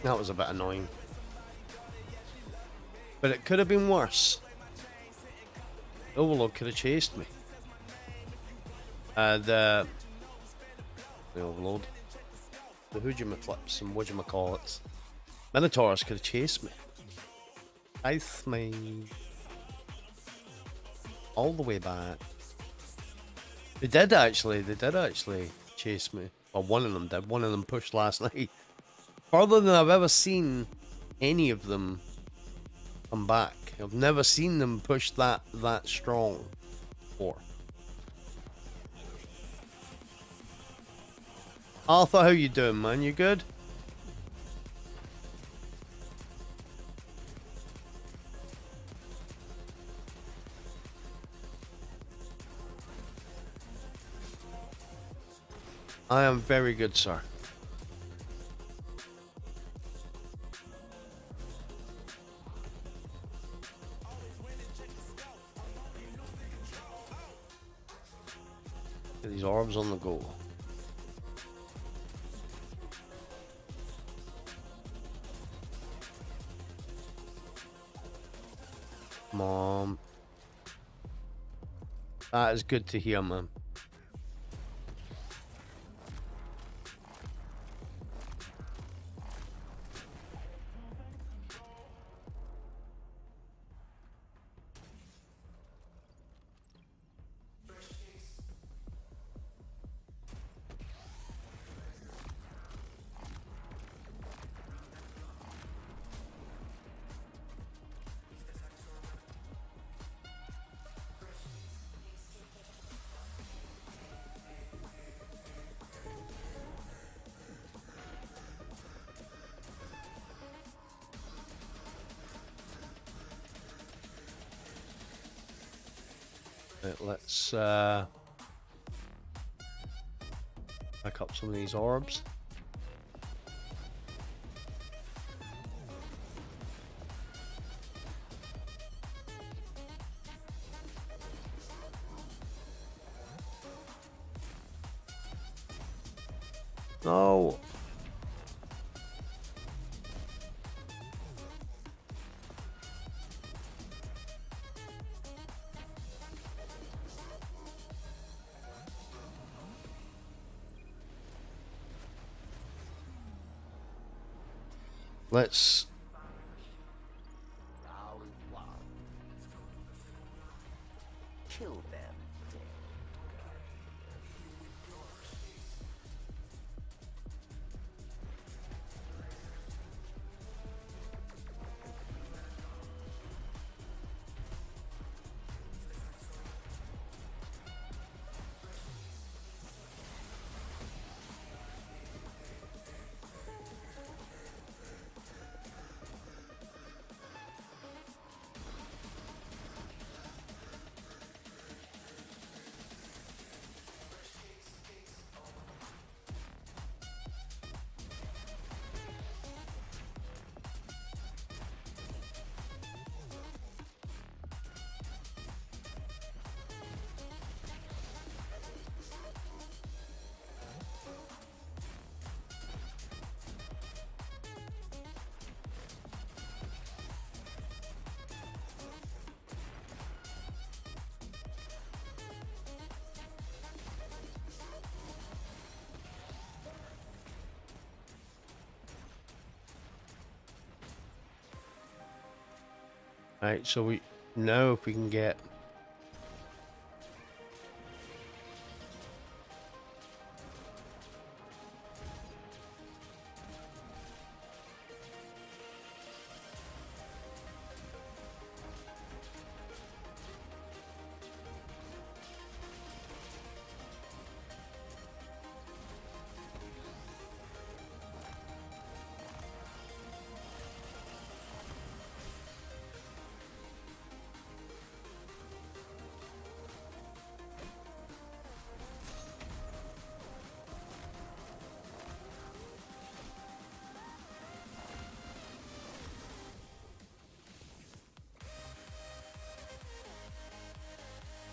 That was a bit annoying. But it could have been worse. Overlord could have chased me. The Overlord. The Hoojima-flips and whatchamacallits. Minotaurs could have chased me. Ice me. All the way back. They did actually chase me. Well, one of them did. One of them pushed last night. Further than I've ever seen any of them come back. I've never seen them push that strong before. Arthur, how you doing, man? You good? I am very good, sir. Get these orbs on the go. Mom. That is good to hear, man. Let's back up some of these orbs. No. Let's
Kill them.
Right, so we now if we can get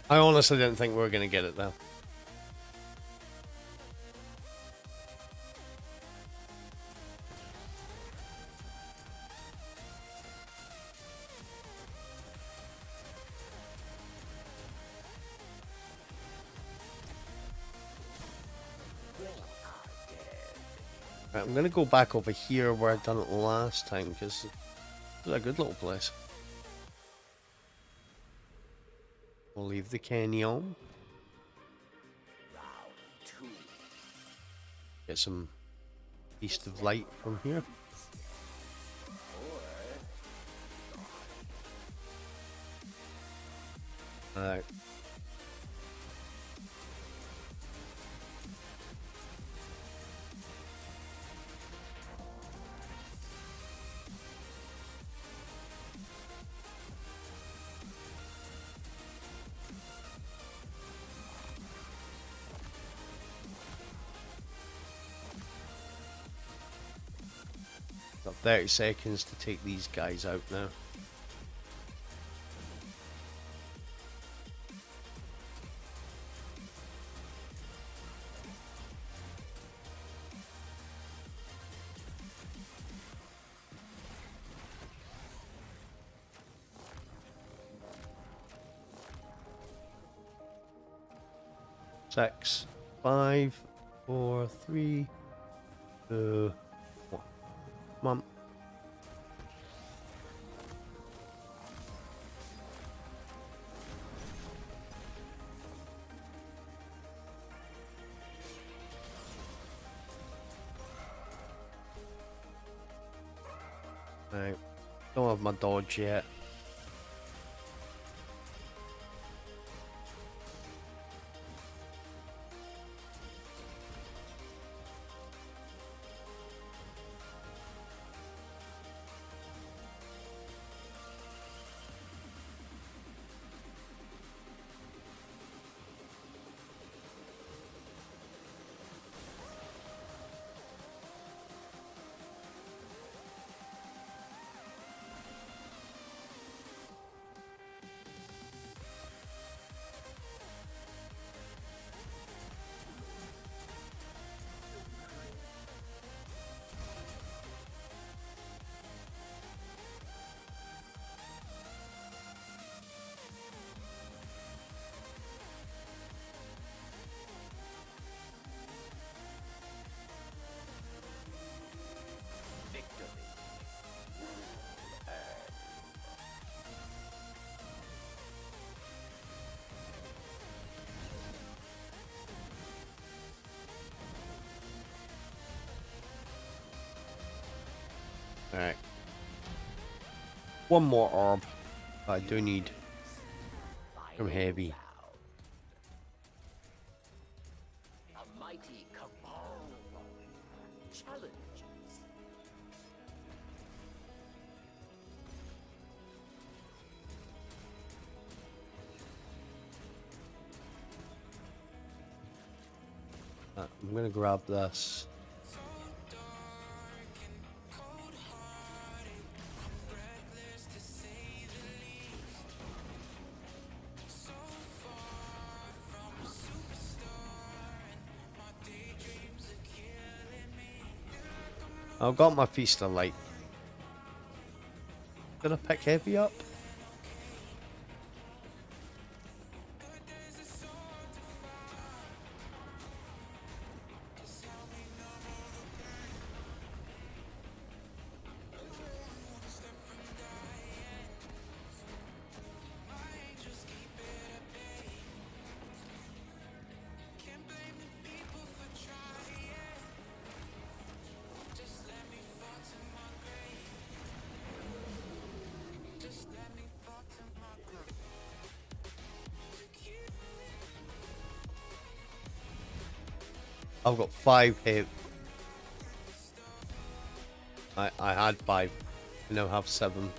I honestly didn't think we were gonna get it though. Right, I'm gonna go back over here where I done it last time because it's a good little place. We'll leave the canyon. Get some Feast of Light from here. Alright. Got 30 seconds to take these guys out now. Six, 5, 4, 3, 2, 1. Come on. Right. Don't have my dodge yet. Alright. One more orb. I do need some heavy.
A mighty cabal challenges.
I'm gonna grab this. I've got my Feast of Light. Gonna pick heavy up. I've got 5 hit. I had 5. I now have 7.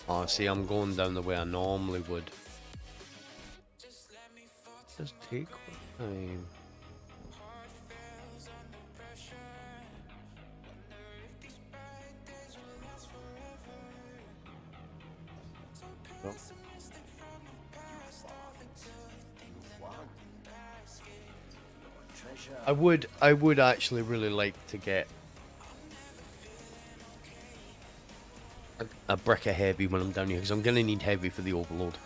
Oh, see, I'm going down the way I normally would. Just take time. Oh. I would actually really like to get a brick of heavy when I'm down here, because I'm gonna need heavy for the overload.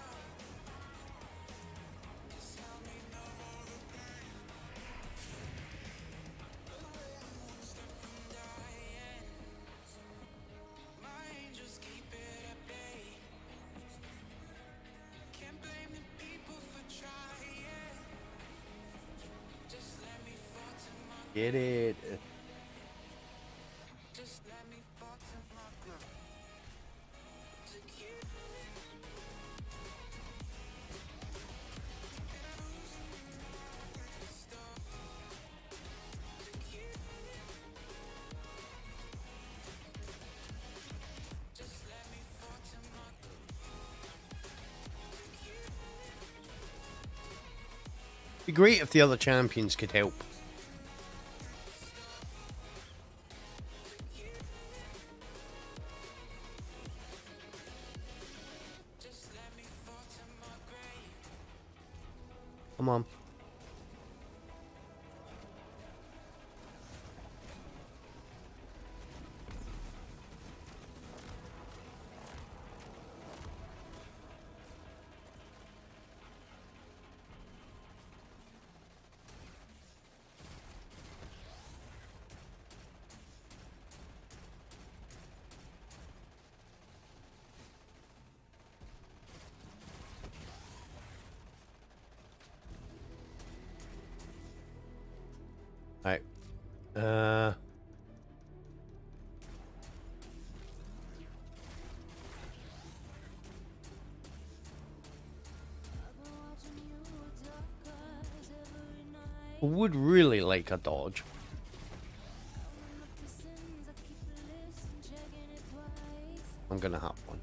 Get it. Be great if the other champions could help. Come on. Right. Would really like a dodge. I'm gonna have one.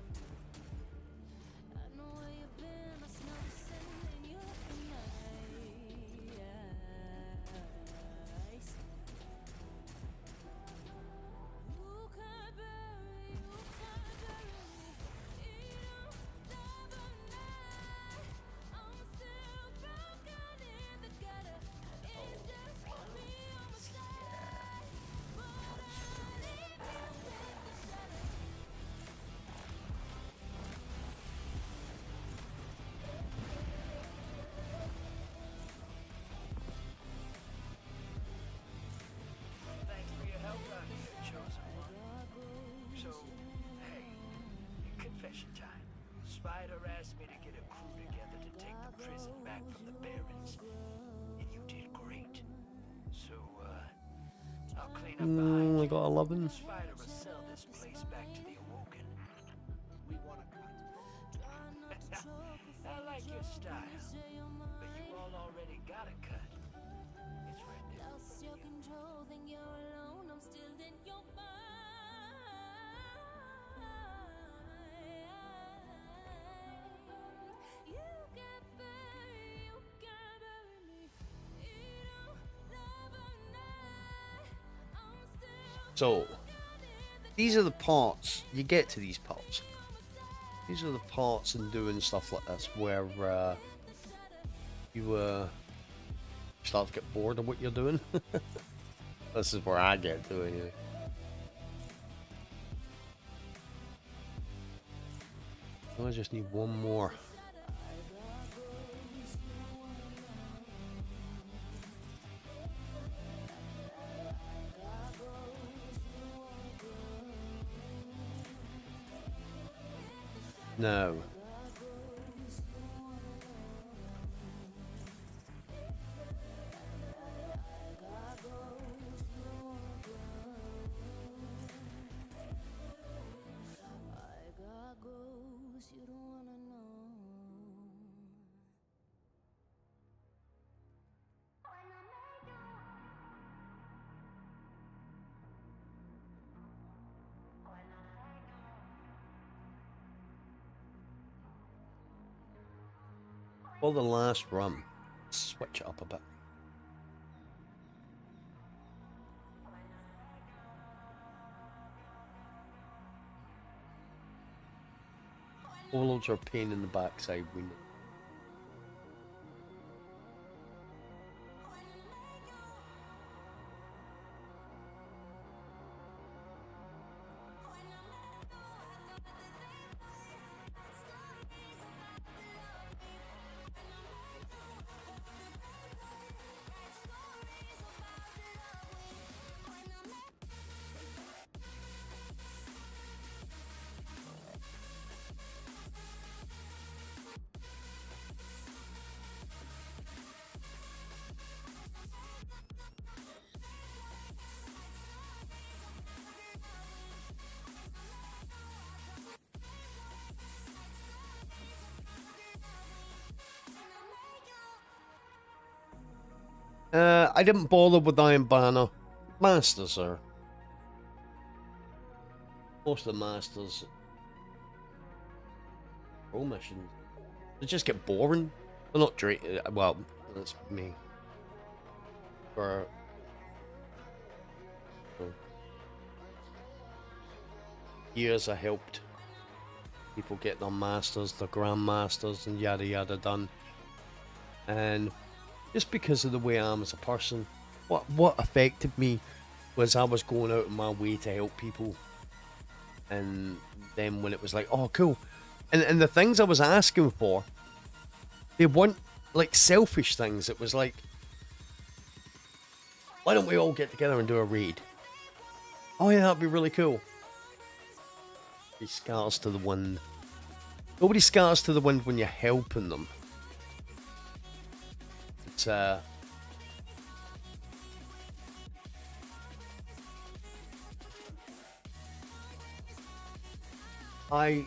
Thanks for your help out here, chosen one. So, hey, confession time. Spider asked me to get a crew together to take the prison back from the Barons. And you did great. So, I'll clean up behind
I
you.
got 11.
Spider will sell this place back to the Awoken.
We want a cut.
I like your style, but you all already got a cut. It's right there.
Lost your control, think you're alone. I'm still in your mind. You can't bury me. You don't love a night. I'm still
So, these are the parts, you get to these parts. These are the parts in doing stuff like this where you start to get bored of what you're doing. This is where I get to anyway. I just need one more. No. For the last run, switch it up a bit. Overloads are a pain in the backside. We know. I didn't bother with Iron Banner. Masters are... Most of the Masters... Pro missions. They just get boring. They're not well, that's me. For... Years I helped people get their Masters, their Grandmasters, and yada yada done. And... just because of the way I am as a person, what affected me was I was going out of my way to help people, and then when it was like, oh cool, and the things I was asking for, they weren't like selfish things. It was like, why don't we all get together and do a raid? Oh yeah, that'd be really cool. He scatters to the wind. Nobody scatters to the wind when you're helping them. It's my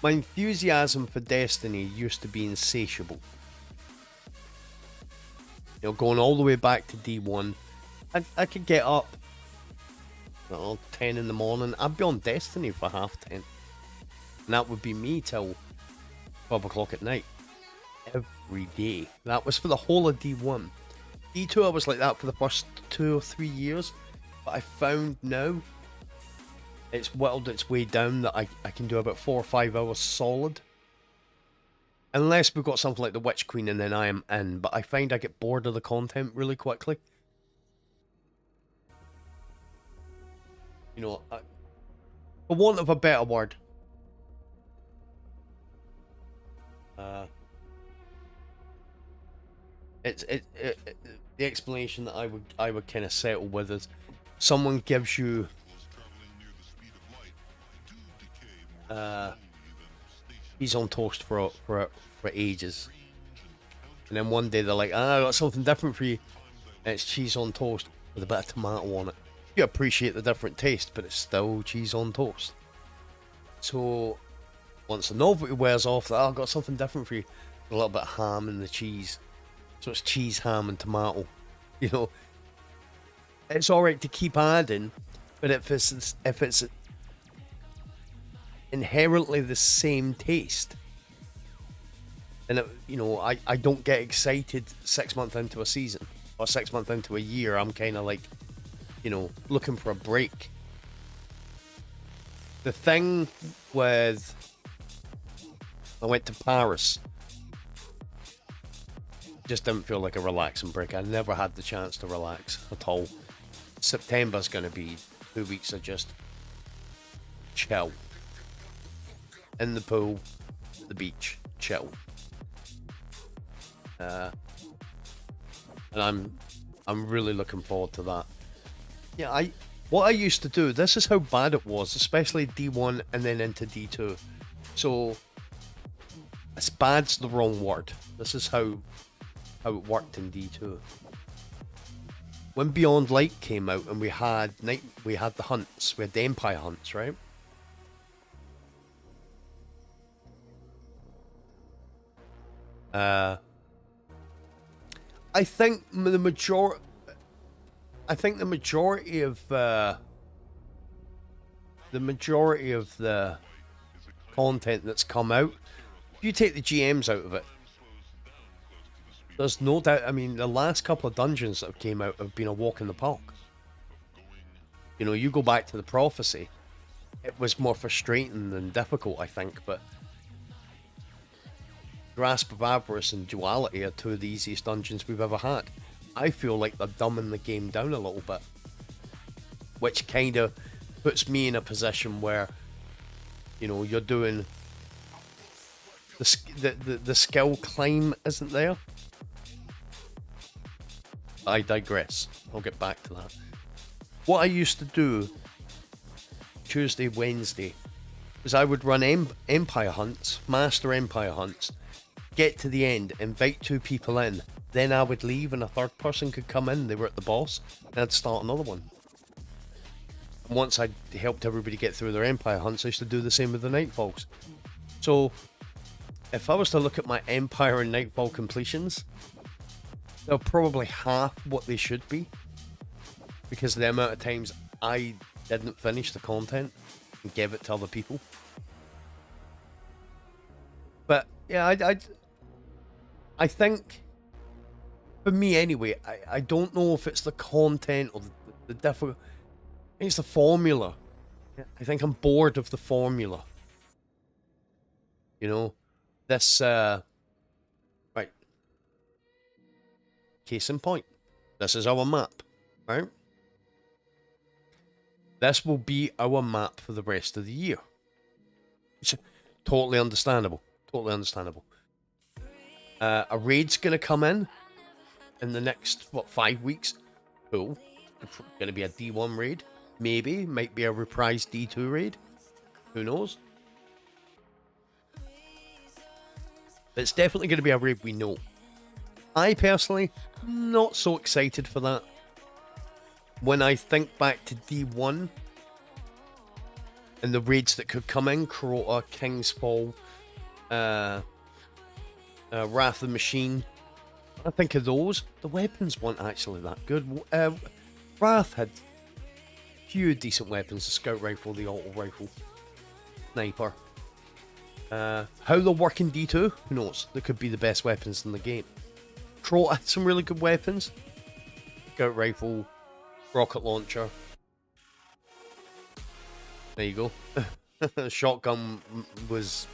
enthusiasm for Destiny used to be insatiable. You know, going all the way back to D1, I could get up 10 in the morning. I'd be on Destiny for 10:30. And that would be me till 12 o'clock at night. Every day. That was for the whole of D1. D2 I was like that for the first 2 or 3 years. But I found now it's whittled its way down that I can do about 4 or 5 hours solid. Unless we've got something like the Witch Queen and then I am in. But I find I get bored of the content really quickly. You know, for want of a better word. The explanation that I would kind of settle with is someone gives you he's on toast for ages, and then one day they're like, I got something different for you, and it's cheese on toast with a bit of tomato on it. You appreciate the different taste, but it's still cheese on toast. So once the novelty wears off, that I've got something different for you, a little bit of ham in the cheese. So it's cheese, ham, and tomato. You know, it's all right to keep adding, but if it's inherently the same taste, and you know, I don't get excited 6 months into a season or 6 months into a year. I'm kind of like, you know, looking for a break. The thing with I went to Paris. Just didn't feel like a relaxing break. I never had the chance to relax at all. September's going to be 2 weeks of just chill. In the pool, at the beach, chill. And I'm really looking forward to that. Yeah, what I used to do, this is how bad it was, especially D1 and then into D2. So, it's bad's the wrong word. This is how it worked in D2. When Beyond Light came out and we had the hunts, we had the Empire hunts, right? I think the I think the majority of the content that's come out, if you take the GMs out of it, there's no doubt. I mean, the last couple of dungeons that have came out have been a walk in the park. You know, you go back to the Prophecy, it was more frustrating than difficult, I think, but Grasp of Avarice and Duality are two of the easiest dungeons we've ever had. I feel like they're dumbing the game down a little bit, which kind of puts me in a position where, you know, you're doing the skill climb isn't there. I digress. I'll get back to that. What I used to do Tuesday, Wednesday, is I would run Empire hunts, Master Empire hunts, get to the end, invite 2 people in, then I would leave and a third person could come in, they were at the boss, and I'd start another one. And once I'd helped everybody get through their Empire hunts, I used to do the same with the Nightfalls. So, if I was to look at my Empire and Nightfall completions, they're probably half what they should be, because of the amount of times I didn't finish the content and gave it to other people. But yeah, I think, for me anyway, I don't know if it's the content or the difficult. I think it's the formula. I think I'm bored of the formula. You know, this right. Case in point, this is our map, right? This will be our map for the rest of the year. It's totally understandable. Totally understandable. A raid's going to come in the next, 5 weeks? Cool. It's going to be a D1 raid. Maybe. Might be a reprised D2 raid. Who knows? But it's definitely going to be a raid we know. I personally, not so excited for that. When I think back to D1 and the raids that could come in, Crota, King's Fall, Wrath of the Machine, I think of those, the weapons weren't actually that good. Wrath had a few decent weapons, the Scout Rifle, the Auto Rifle, Sniper. How they'll work in D2, who knows? They could be the best weapons in the game. Crota had some really good weapons. Scout Rifle, rocket launcher. There you go. Shotgun was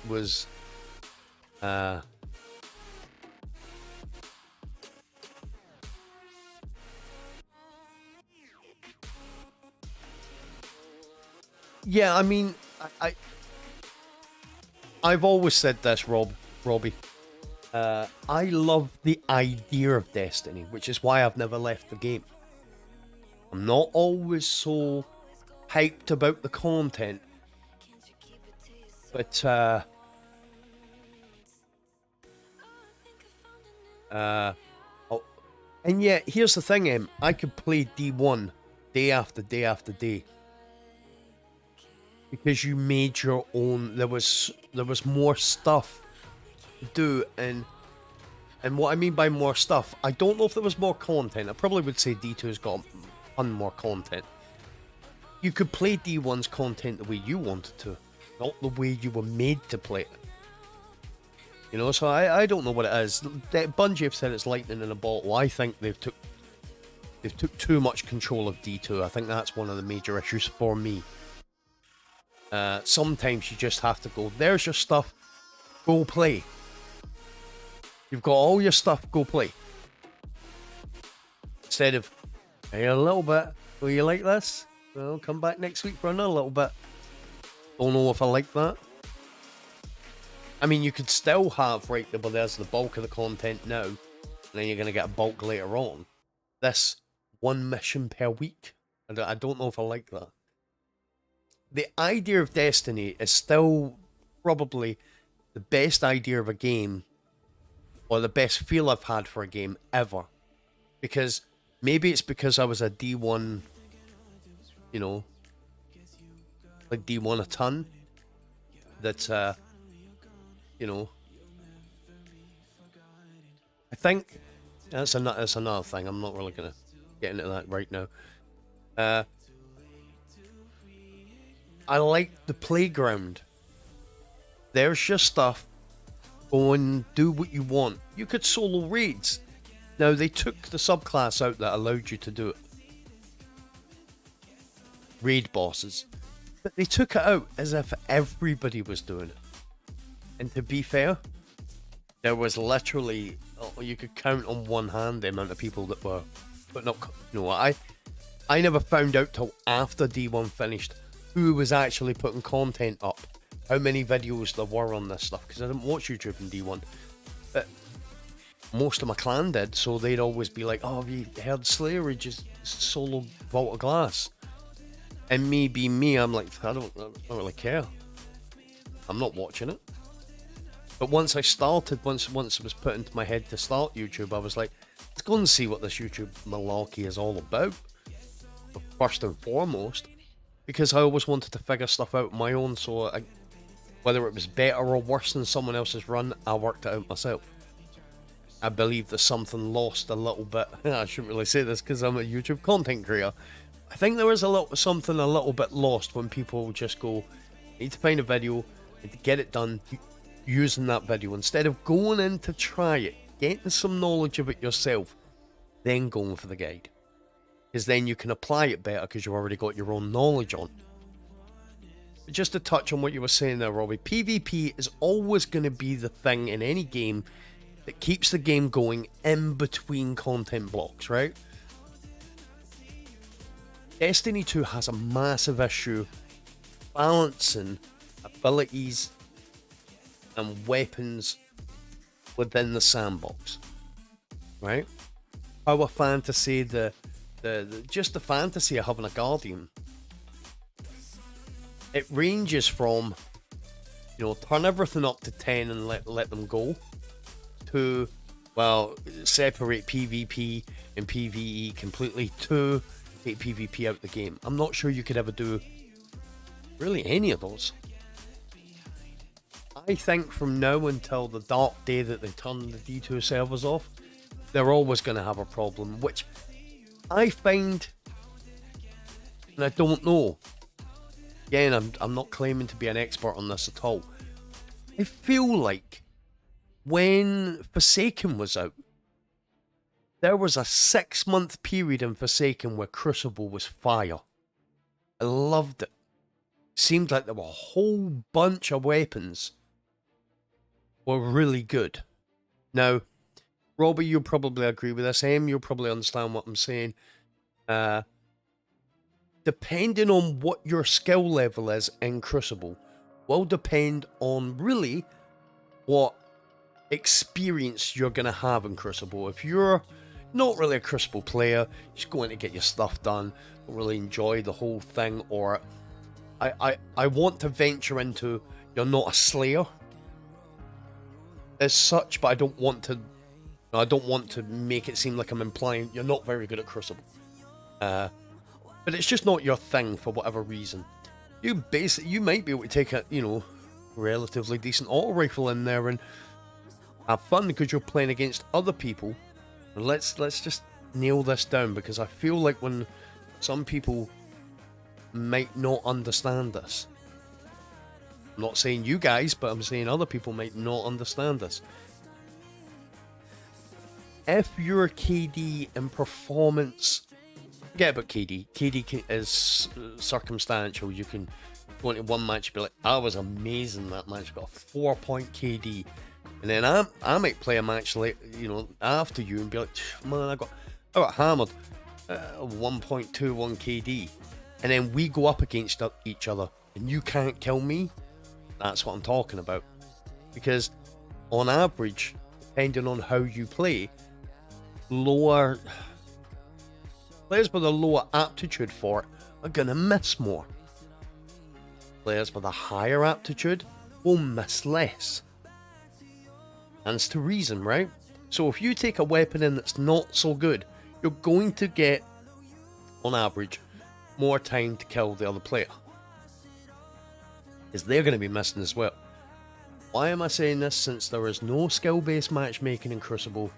yeah, I mean, I've always said this, Robbie. I love the idea of Destiny, which is why I've never left the game. I'm not always so hyped about the content, but oh, and yet here's the thing, I could play D1 day after day after day because you made your own. There was more stuff to do, and what I mean by more stuff, I don't know if there was more content. I probably would say D2's got more content. You could play D1's content the way you wanted to, not the way you were made to play it. You know, so I don't know what it is. Bungie have said it's lightning in a bottle. I think they've took too much control of D2. I think that's one of the major issues for me. Sometimes you just have to go, there's your stuff, go play. You've got all your stuff, go play. Instead of, hey, a little bit, will you like this? Well, come back next week for another little bit. Don't know if I like that. I mean, you could still have, right, but there's the bulk of the content now, and then you're going to get a bulk later on. This one mission per week, I don't know if I like that. The idea of Destiny is still probably the best idea of a game, or the best feel I've had for a game ever. Because maybe it's because I was a D1, you know, like D1 a ton, that, you know, I think that's another thing. I'm not really going to get into that right now. I like the playground. There's your stuff. Go and do what you want. You could solo raids. Now, they took the subclass out that allowed you to do it. Raid bosses. But they took it out as if everybody was doing it. And to be fair, there was literally, you could count on one hand the amount of people that were putting up. You know, I never found out till after D1 finished who was actually putting content up, how many videos there were on this stuff, because I didn't watch YouTube in D1. But most of my clan did, so they'd always be like, oh, have you heard Slayer? He just solo Vault of Glass. And me being me, I'm like, I don't really care. I'm not watching it. But once I started, once it was put into my head to start YouTube, I was like, let's go and see what this YouTube malarkey is all about. First and foremost, because I always wanted to figure stuff out on my own, so whether it was better or worse than someone else's run, I worked it out myself. I believe there's something lost a little bit. I shouldn't really say this because I'm a YouTube content creator. I think there is something a little bit lost when people just go, need to find a video, need to get it done using that video, instead of going in to try it, getting some knowledge of it yourself, then going for the guide. Because then you can apply it better because you've already got your own knowledge on. But just to touch on what you were saying there, Robbie, PvP is always going to be the thing in any game that keeps the game going in between content blocks, right? Destiny 2 has a massive issue balancing abilities and weapons within the sandbox, right? Power fantasy, just the fantasy of having a guardian. It ranges from, you know, turn everything up to 10 and let them go, to, well, separate PvP and PvE completely, to take PvP out the game. I'm not sure you could ever do really any of those. I think from now until the dark day that they turn the D2 servers off, they're always going to have a problem, which I find, and I don't know, again, I'm not claiming to be an expert on this at all. I feel like when Forsaken was out, there was a 6-month period in Forsaken where Crucible was fire. I loved it. Seemed like there were a whole bunch of weapons were really good. Now, Robbie, you'll probably agree with this. You'll probably understand what I'm saying. Depending on what your skill level is in Crucible will depend on really what experience you're going to have in Crucible. If you're not really a Crucible player, just going to get your stuff done, don't really enjoy the whole thing, or I want to venture into, you're not a Slayer as such, but I don't want to make it seem like I'm implying you're not very good at Crucible. But it's just not your thing for whatever reason. You might be able to take a, you know, relatively decent auto rifle in there and have fun because you're playing against other people. And let's just nail this down, because I feel like when some people might not understand this. I'm not saying you guys, but I'm saying other people might not understand this. If your KD and performance, forget about KD. KD is circumstantial. You can go into one match and be like, I was amazing that match, got a 4-point KD. And then I might play a match like, you know, after you and be like, man, I got hammered, 1.21 KD. And then we go up against each other and you can't kill me. That's what I'm talking about. Because on average, depending on how you play, players with a lower aptitude for it are going to miss more. Players with a higher aptitude will miss less. Stands to reason, right? So if you take a weapon in that's not so good, you're going to get, on average, more time to kill the other player, because they're going to be missing as well. Why am I saying this? Since there is no skill-based matchmaking in Crucible,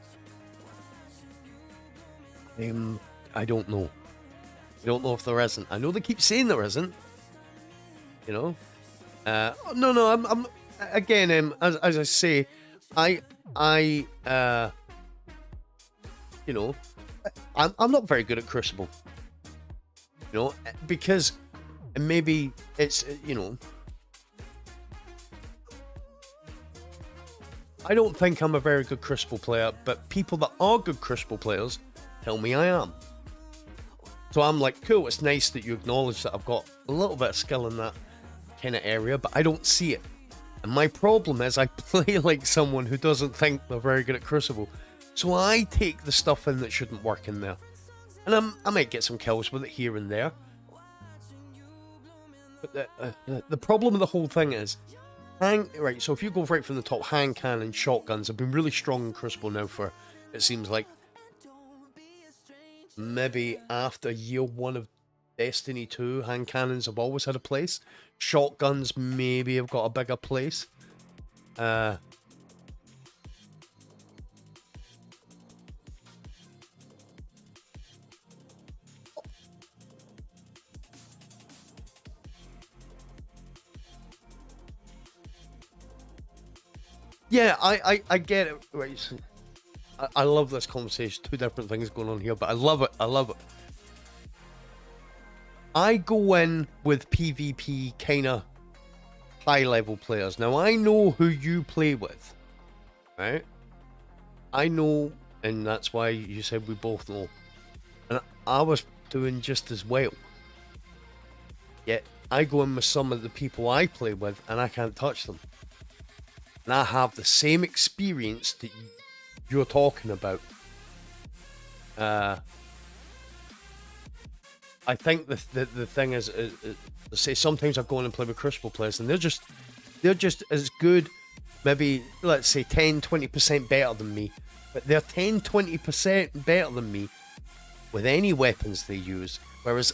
I'm I don't know. I don't know if there isn't. I know they keep saying there isn't. You know. No. I'm again. As I say, I you know, I'm not very good at Crucible. You know, because maybe it's, you know, I don't think I'm a very good Crucible player, but people that are good Crucible players tell me I am. So I'm like, cool, it's nice that you acknowledge that I've got a little bit of skill in that kind of area, but I don't see it. And my problem is I play like someone who doesn't think they're very good at Crucible. So I take the stuff in that shouldn't work in there. And I might get some kills with it here and there. But the problem with the whole thing is, right, so if you go right from the top, hand cannon, shotguns have been really strong in Crucible now for, it seems like, maybe after year 1 of Destiny 2, hand cannons have always had a place. Shotguns maybe have got a bigger place. Yeah, I get it. Right, so I love this conversation. Two different things going on here, but I love it. I love it. I go in with PvP kind of high level players. Now I know who you play with, right? I know, and that's why you said we both know. And I was doing just as well. Yet I go in with some of the people I play with, and I can't touch them. And I have the same experience that you're talking about. I think the thing is, say sometimes I go in and play with Crucible players, and they're just as good, maybe let's say 10-20% better than me, but they're 10-20% better than me with any weapons they use. Whereas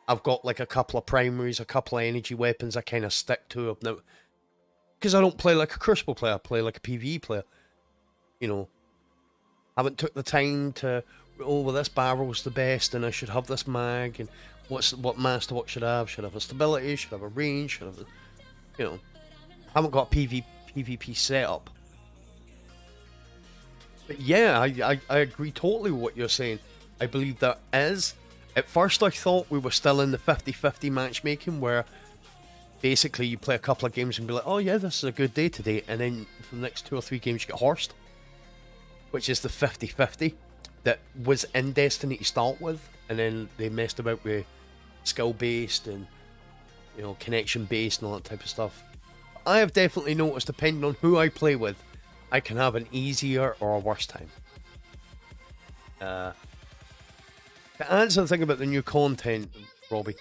I've got like a couple of primaries, a couple of energy weapons I kind of stick to now, because I don't play like a Crucible player. I play like a PvE player. You know, haven't took the time to, oh well, this barrel's the best, and I should have this mag, and what master what should I have? Should I have a stability? Should I have a range? Should I have a, you know, haven't got a PvP setup. But yeah, I agree totally with what you're saying. I believe there is. At first I thought we were still in the 50-50 matchmaking, where basically you play a couple of games and be like, oh yeah, this is a good day today, and then for the next 2 or 3 games you get horsed, which is the 50-50 that was in Destiny to start with, and then they messed about with skill based and, you know, connection based and all that type of stuff. I have definitely noticed, depending on who I play with, I can have an easier or a worse time. To answer the thing about the new content, Robbie,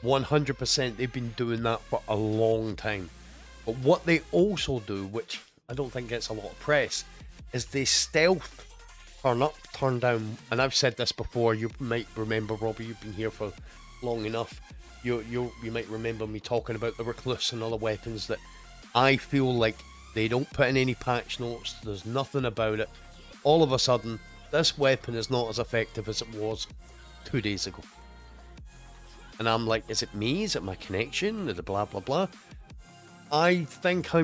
100% they've been doing that for a long time. But what they also do, which I don't think gets a lot of press, is they stealth turn up, turn down. And I've said this before, you might remember, Robbie, you've been here for long enough. You might remember me talking about the Recluse and other weapons that I feel like they don't put in any patch notes, there's nothing about it. All of a sudden, this weapon is not as effective as it was 2 days ago. And I'm like, is it me? Is it my connection? Is it blah blah blah? I think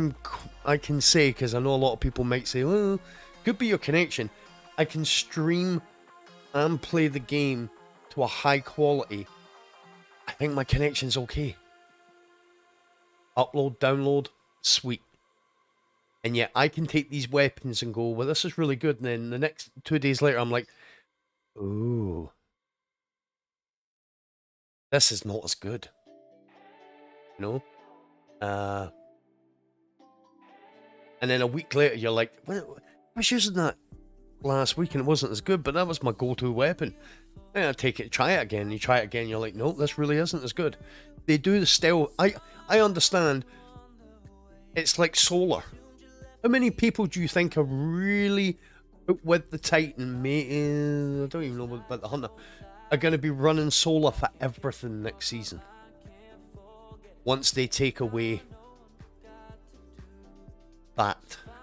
I can say, because I know a lot of people might say, well, could be your connection. I can stream and play the game to a high quality. I think my connection's okay. Upload, download, sweet. And yet I can take these weapons and go, well, this is really good. And then the next 2 days later, I'm like, ooh, this is not as good. You know? And then a week later, you're like, well, I was using that last week and it wasn't as good, but that was my go-to weapon. And I take it, try it again. You try it again, you're like, no, this really isn't as good. They do the stealth. I understand. It's like solar. How many people do you think are really with the Titan, mate? I don't even know about the Hunter. Are going to be running solar for everything next season once they take away that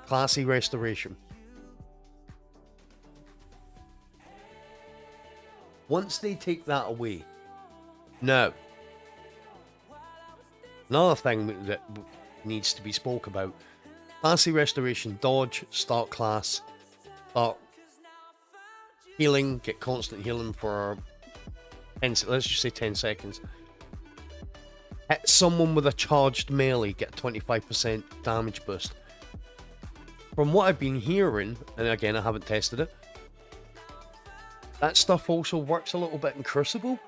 classy restoration. Once they take that away, now, another thing that needs to be spoke about, classy restoration, dodge, start class, start healing, get constant healing for 10, let's just say 10 seconds. Hit someone with a charged melee, get a 25% damage boost. From what I've been hearing, and again I haven't tested it, that stuff also works a little bit in Crucible.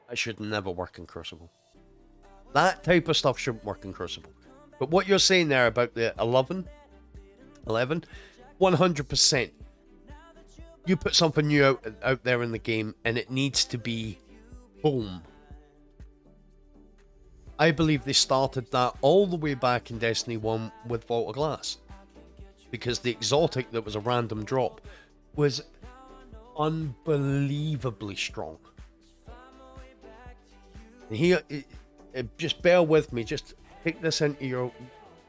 It should never work in Crucible. That type of stuff shouldn't work in Crucible. But what you're saying there about the 11, 100%. You put something new out there in the game and it needs to be boom. I believe they started that all the way back in Destiny 1 with Vault of Glass. Because the exotic that was a random drop was unbelievably strong. And here, just bear with me, just take this into your,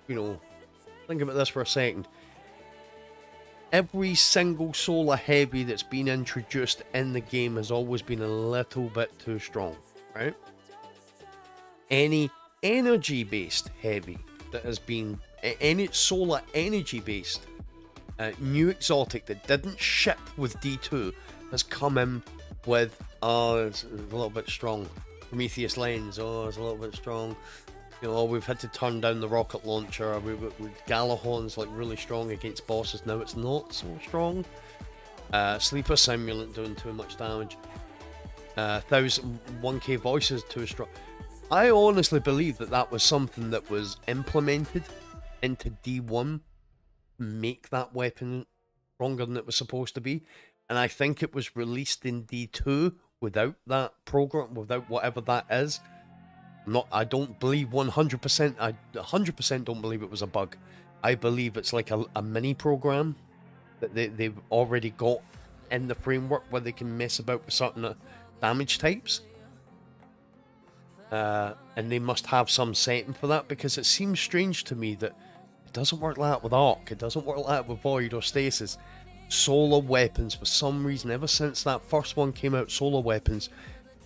think about this for a second. Every single solar heavy that's been introduced in the game has always been a little bit too strong, right? Any energy-based heavy that has been, any solar energy-based new exotic that didn't ship with D2 has come in with, it's a little bit strong. Prometheus Lens, it's a little bit strong. We've had to turn down the rocket launcher. Galahorn's like really strong against bosses. Now it's not so strong. Sleeper Simulant doing too much damage. 1K voices too strong. I honestly believe that was something that was implemented into D1 to make that weapon stronger than it was supposed to be. And I think it was released in D2 without that program, without whatever that is. I don't believe 100%, I 100% don't believe it was a bug. I believe it's like a mini program that they've already got in the framework where they can mess about with certain damage types. And they must have some setting for that, because it seems strange to me that it doesn't work like that with Arc, it doesn't work like that with Void or Stasis. Solar weapons, for some reason, ever since that first one came out, solar weapons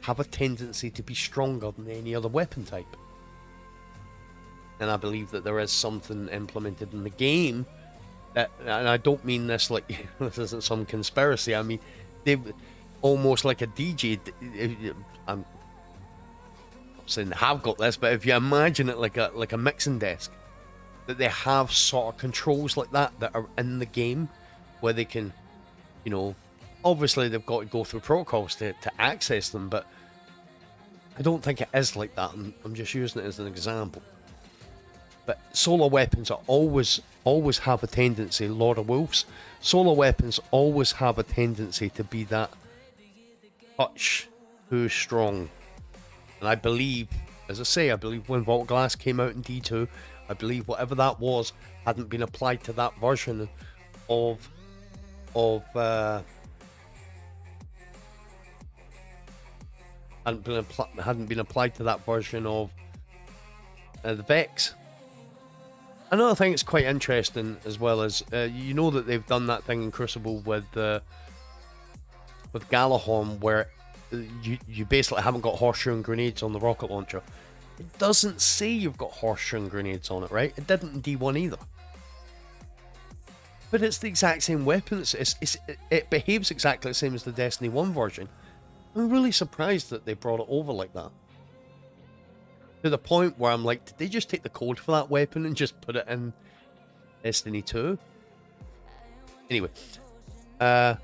have a tendency to be stronger than any other weapon type. And I believe that there is something implemented in the game that, and I don't mean this like this isn't some conspiracy, I mean they've almost like a DJ. I'm not saying they have got this, but if you imagine it like a mixing desk, that they have sort of controls like that are in the game where they can, obviously they've got to go through protocols to access them, but I don't think it is like that. I'm just using it as an example. But solar weapons are always have a tendency, Lord of Wolves, solar weapons always have a tendency to be that touch too strong. And I believe, as I say, I believe when Vault Glass came out in D2, I believe whatever that was hadn't been applied to that version of hadn't been applied to that version of the Vex. Another thing that's quite interesting as well is that they've done that thing in Crucible with Galahorn where you basically haven't got horseshoe and grenades on the rocket launcher. It doesn't say you've got horseshoe and grenades on it, right? It didn't in D1 either. But it's the exact same weapon. It behaves exactly the same as the Destiny 1 version. I'm really surprised that they brought it over like that. To the point where I'm like, did they just take the code for that weapon and just put it in Destiny 2? Anyway. I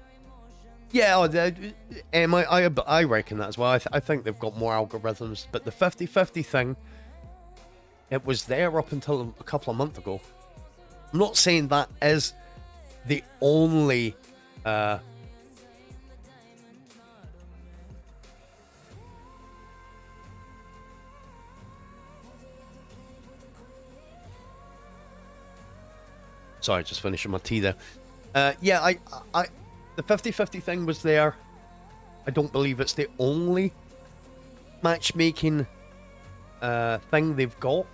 reckon that as well. I think they've got more algorithms. But the 50-50 thing, it was there up until a couple of months ago. I'm not saying that is the only sorry, just finishing my tea there. The 50-50 thing was there. I don't believe it's the only matchmaking thing they've got.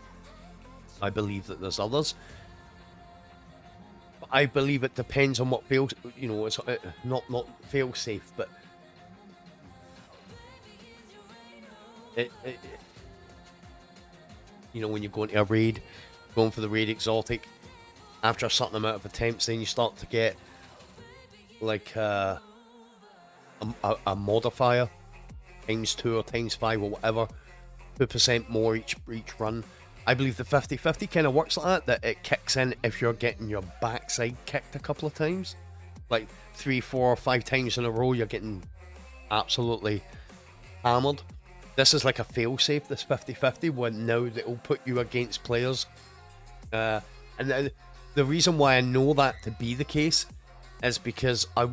I believe that there's others. I believe it depends on what fails. It's not fail safe, but You know, when you go into a raid, going for the raid exotic, after a certain amount of attempts, then you start to get like a modifier, ×2 or ×5 or whatever, 2% more each run. I believe the 50-50 kind of works like that it kicks in if you're getting your backside kicked a couple of times. Like 3, 4, 5 times in a row, you're getting absolutely hammered. This is like a failsafe, this 50-50, when now it will put you against players. And the reason why I know that to be the case is because I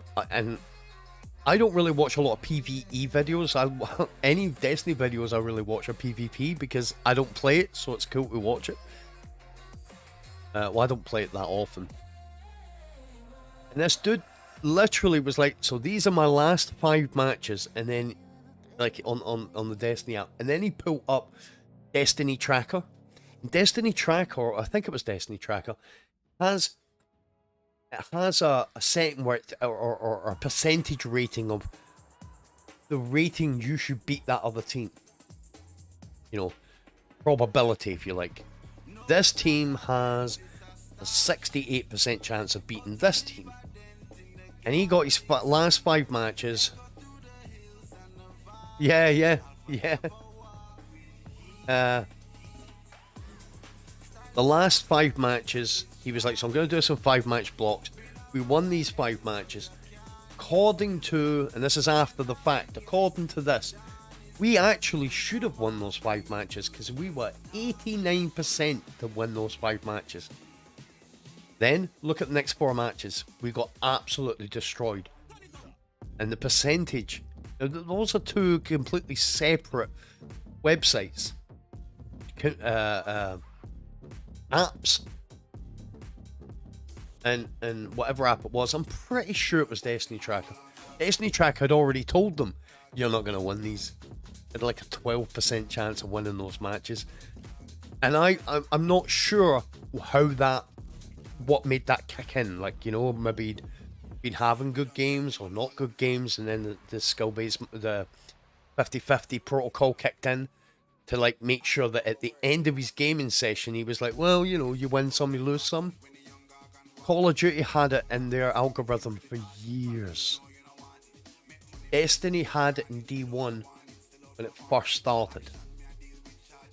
don't really watch a lot of PvE videos. Any Destiny videos I really watch are PvP because I don't play it, so it's cool to watch it. Well, I don't play it that often. And this dude literally was like, so these are my last 5 matches, and then like on the Destiny app, and then he pulled up Destiny Tracker. And Destiny Tracker, I think it was Destiny Tracker, has a setting where or a percentage rating of the rating you should beat that other team. You know, probability, if you like. This team has a 68% chance of beating this team. And he got his last 5 matches. Yeah. The last 5 matches, he was like, so I'm going to do some 5-match blocks. We won these 5 matches. According to, and this is after the fact, according to this, we actually should have won those 5 matches because we were 89% to win those 5 matches. Then, look at the next 4 matches. We got absolutely destroyed. And the percentage, those are 2 completely separate websites. Apps. And whatever app it was, I'm pretty sure it was Destiny Tracker. Destiny Tracker had already told them, you're not going to win these. They had like a 12% chance of winning those matches. And I'm not sure what made that kick in. Like, you know, maybe he'd been having good games or not good games, and then the skill-based, the 50-50 protocol kicked in to like make sure that at the end of his gaming session, he was like, well, you know, you win some, you lose some. Call of Duty had it in their algorithm for years. Destiny had it in D1 when it first started.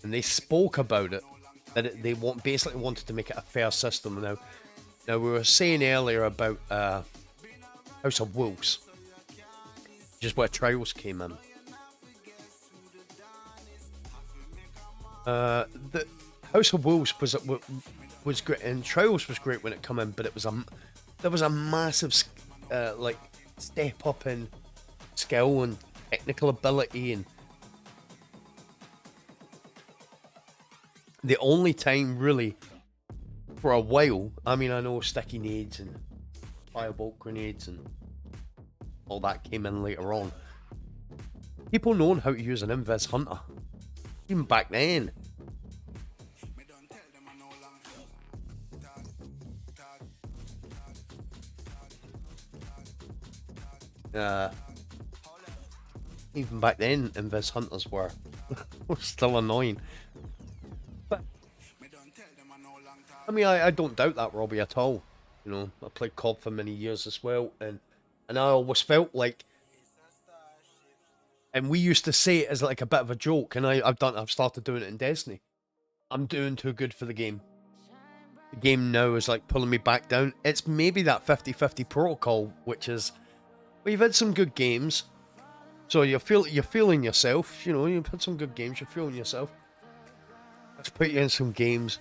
And they spoke about it, that they basically wanted to make it a fair system. Now we were saying earlier about House of Wolves, just where Trials came in. The House of Wolves was great, and Trials was great when it came in, but there was a massive like step up in skill and technical ability, and the only time really for a while, I mean, I know sticky nades and firebolt grenades and all that came in later on. People knowing how to use an Invis Hunter, even back then. Even back then, Invis Hunters were still annoying. But I mean, I don't doubt that, Robbie, at all. You know, I played COD for many years as well, and I always felt like, and we used to say it as like a bit of a joke, and I've started doing it in Destiny. I'm doing too good for the game. The game now is like pulling me back down. It's maybe that 50-50 protocol, which is, well, you've had some good games, so you're feeling yourself. You know, you've had some good games, you're feeling yourself. Let's put you in some games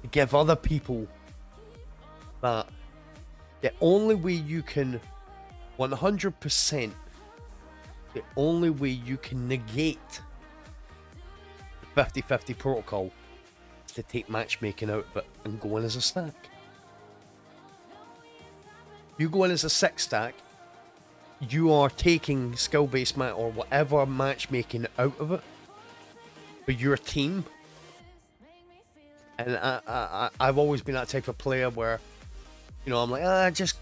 to give other people that the only way you can 100%, the only way you can negate the 50-50 protocol is to take matchmaking out of it and go in as a stack. You go in as a 6 stack, you are taking skill-based match or whatever matchmaking out of it for your team. And I've always been that type of player where, you know, I'm like, just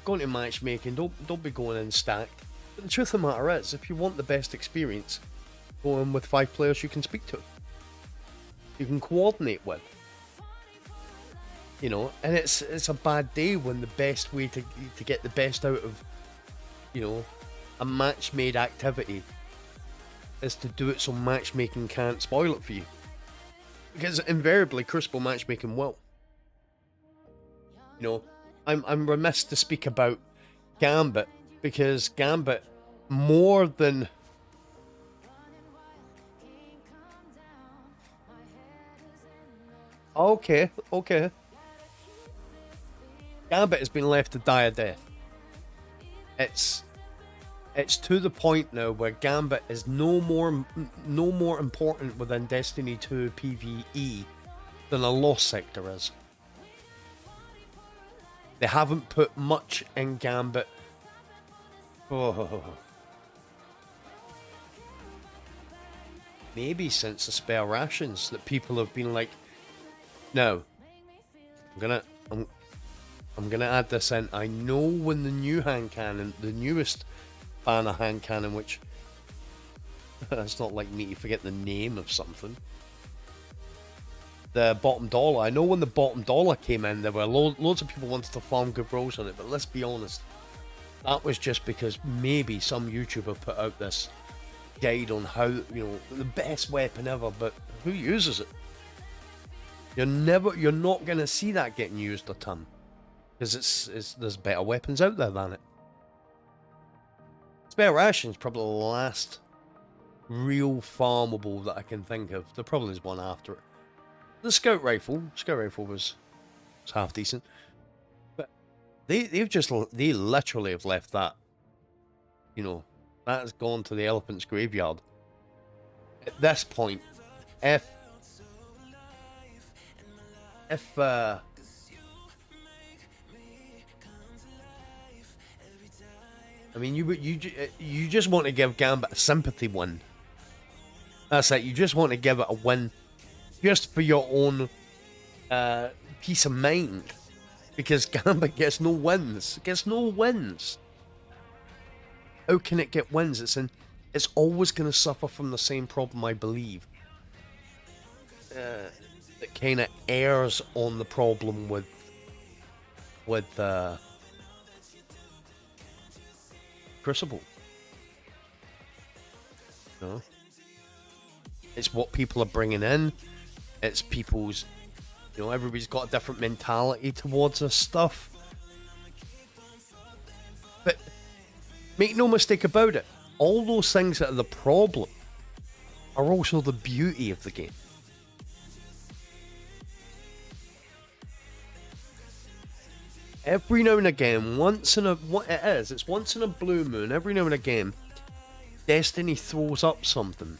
go into matchmaking, don't be going in stacked. But the truth of the matter is, if you want the best experience, go in with 5 players you can speak to, you can coordinate with. You know, and it's a bad day when the best way to get the best out of, you know, a match-made activity is to do it so matchmaking can't spoil it for you. Because invariably, Crucible matchmaking will. You know, I'm remiss to speak about Gambit, because Gambit, more than... Okay. Gambit has been left to die a death. It's to the point now where Gambit is no more important within Destiny 2 PvE than a Lost Sector is. They haven't put much in Gambit. Maybe since the spare rations that people have been like, no, I'm gonna add this in. I know when the new hand cannon, the newest banner hand cannon, which it's not like me to forget the name of something. The bottom dollar. I know when the bottom dollar came in, there were loads of people wanted to farm good rolls on it, but let's be honest, that was just because maybe some YouTuber put out this guide on how, you know, the best weapon ever, but who uses it? You're not gonna see that getting used a ton, because there's better weapons out there than it. Spare rations probably the last real farmable that I can think of. There probably is one after it. The scout rifle was half decent, but they literally have left that. You know, that has gone to the elephant's graveyard. At this point, if I mean, you just want to give Gambit a sympathy win. That's it. You just want to give it a win, just for your own peace of mind, because Gambit gets no wins. It gets no wins. How can it get wins? It's always going to suffer from the same problem, I believe. That kind of errs on the problem with Crucible. No. It's what people are bringing in. It's people's, you know, everybody's got a different mentality towards this stuff. But make no mistake about it, all those things that are the problem are also the beauty of the game. Every now and again, once in a blue moon, every now and again, Destiny throws up something.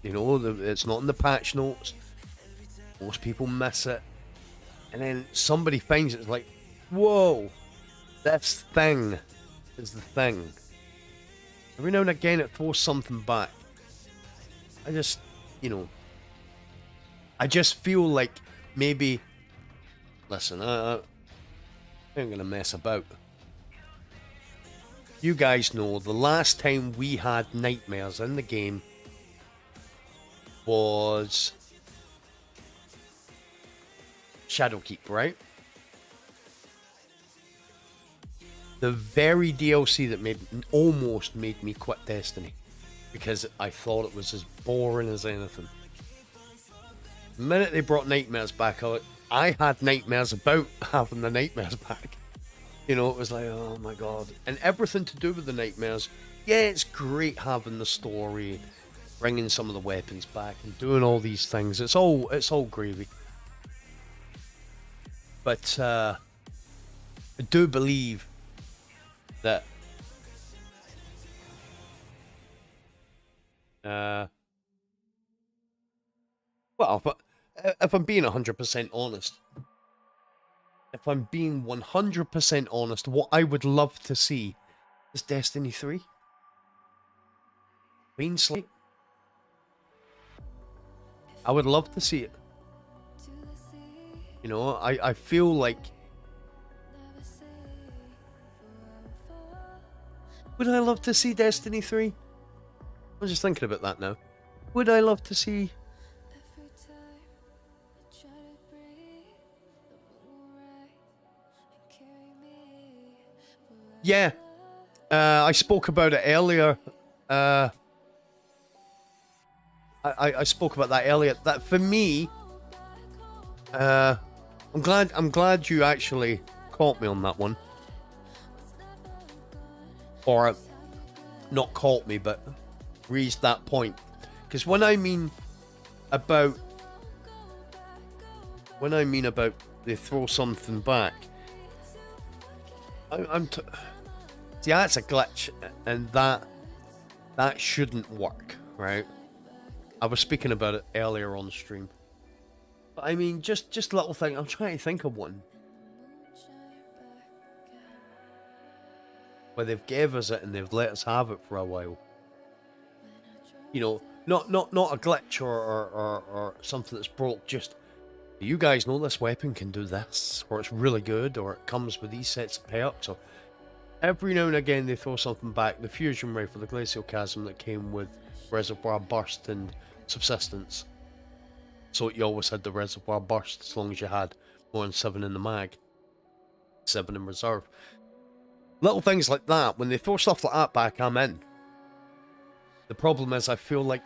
You know, it's not in the patch notes. Most people miss it. And then somebody finds it, it's like, whoa, this thing is the thing. Every now and again it throws something back. I just feel like maybe, listen, I ain't gonna mess about. You guys know the last time we had nightmares in the game was Shadowkeep, right? The very DLC that almost made me quit Destiny, because I thought it was as boring as anything. The minute they brought nightmares back out, I had nightmares about having the nightmares back. You know, it was like, oh my god. And everything to do with the nightmares, yeah, it's great having the story, bringing some of the weapons back and doing all these things. It's all gravy. But I do believe that well, but if I'm being 100% honest, if I'm being 100% honest, what I would love to see is Destiny 3. Clean slate. I would love to see it. You know, I feel like... Would I love to see Destiny 3? was just thinking about that now. Would I love to see?
Every time I try to breathe, the moon will rise and carry me forever.
Yeah, I spoke about it earlier. I spoke about that earlier. That for me, I'm glad you actually caught me on that one, or not caught me, but raised that point. Because when I mean about they throw something back, see, that's a glitch, and that shouldn't work, right? I was speaking about it earlier on the stream. But I mean, just little thing. I'm trying to think of one where they've gave us it and they've let us have it for a while. You know, not a glitch or something that's broke. Just, you guys know this weapon can do this, or it's really good, or it comes with these sets of perks. So every now and again they throw something back. The fusion rifle, the glacial chasm that came with reservoir burst and subsistence. So you always had the reservoir burst as long as you had more than 7 in the mag, 7 in reserve. Little things like that, when they throw stuff like that back, I'm in. The problem is I feel like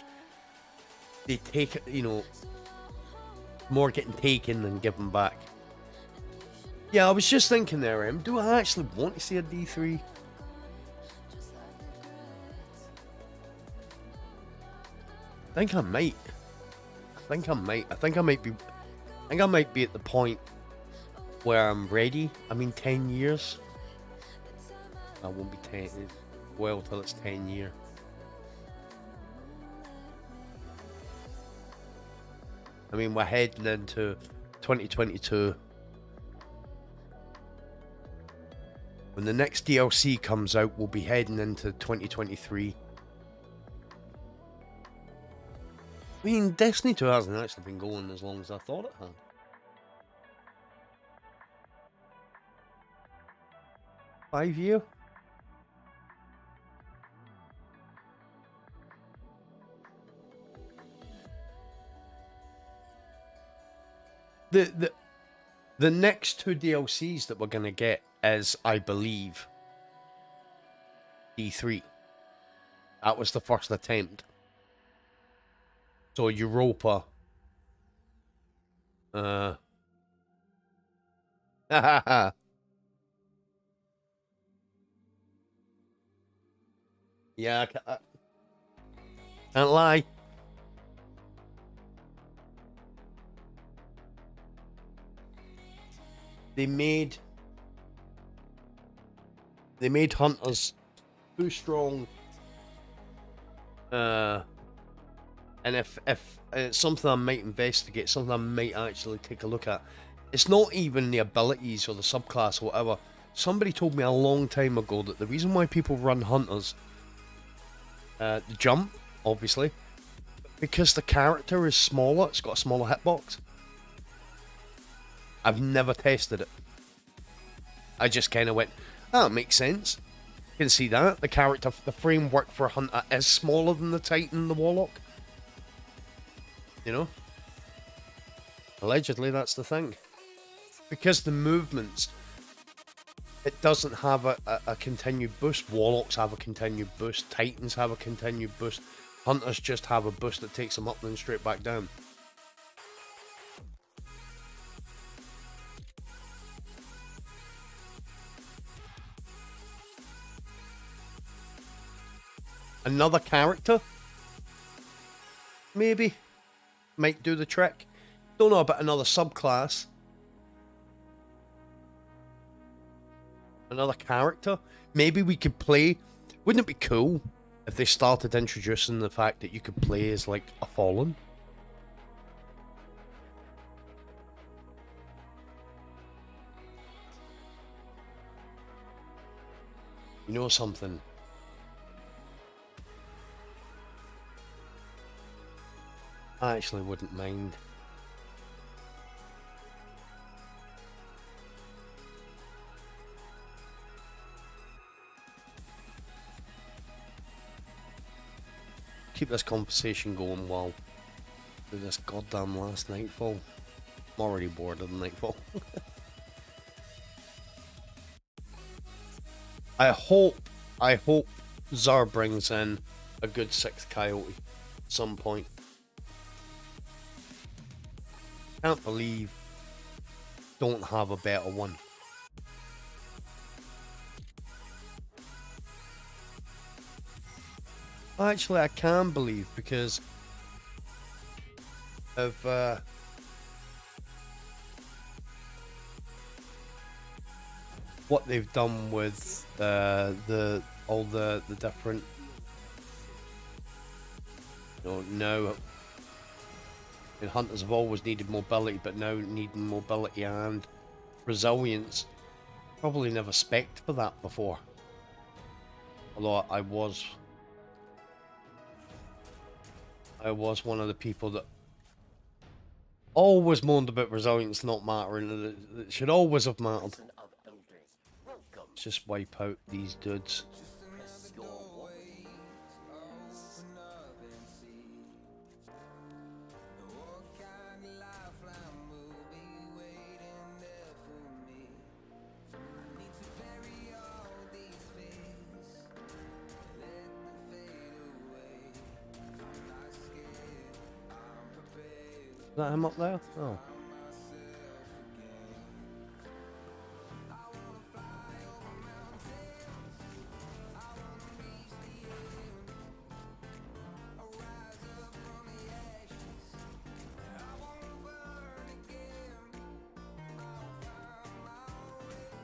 they take it, you know, more getting taken than given back. Yeah, I was just thinking there, do I actually want to see a D3? I think I might. I think I might be at the point where I'm ready. I mean, 10 years. I won't be 10. Well, till it's 10 year. I mean, we're heading into 2022. When the next DLC comes out, we'll be heading into 2023. I mean, Destiny 2 hasn't actually been going as long as I thought it had. Five years? The next 2 DLCs that we're gonna get is, I believe, D3. That was the first attempt. So Europa. Yeah, I can't lie. They made hunters too strong. And if it's something I might investigate, something I might actually take a look at. It's not even the abilities or the subclass or whatever. Somebody told me a long time ago that the reason why people run hunters, the jump, obviously, because the character is smaller, it's got a smaller hitbox. I've never tested it. I just kind of went, oh, it makes sense. You can see that. The character, the framework for a hunter is smaller than the Titan and the Warlock. You know? Allegedly, that's the thing. Because the movements, it doesn't have a continued boost. Warlocks have a continued boost. Titans have a continued boost. Hunters just have a boost that takes them up and then straight back down. Another character? Maybe. Might do the trick. Don't know about another subclass. Another character? Maybe we could play... Wouldn't it be cool if they started introducing the fact that you could play as, like, a Fallen? You know something? I actually wouldn't mind. keep this conversation going while do this goddamn last Nightfall. I'm already bored of the Nightfall. I hope Zar brings in a good 6th Coyote at some point. Can't believe don't have a better one. Actually, I can believe because of what they've done with all the different, you know, now. And hunters have always needed mobility, but now needing mobility and resilience. Probably never spec'd for that before. Although I was one of the people that always moaned about resilience not mattering. It should always have mattered.
Son of elders, welcome.
Let's just wipe out these dudes.
Press your way.
Is that him up there? Oh.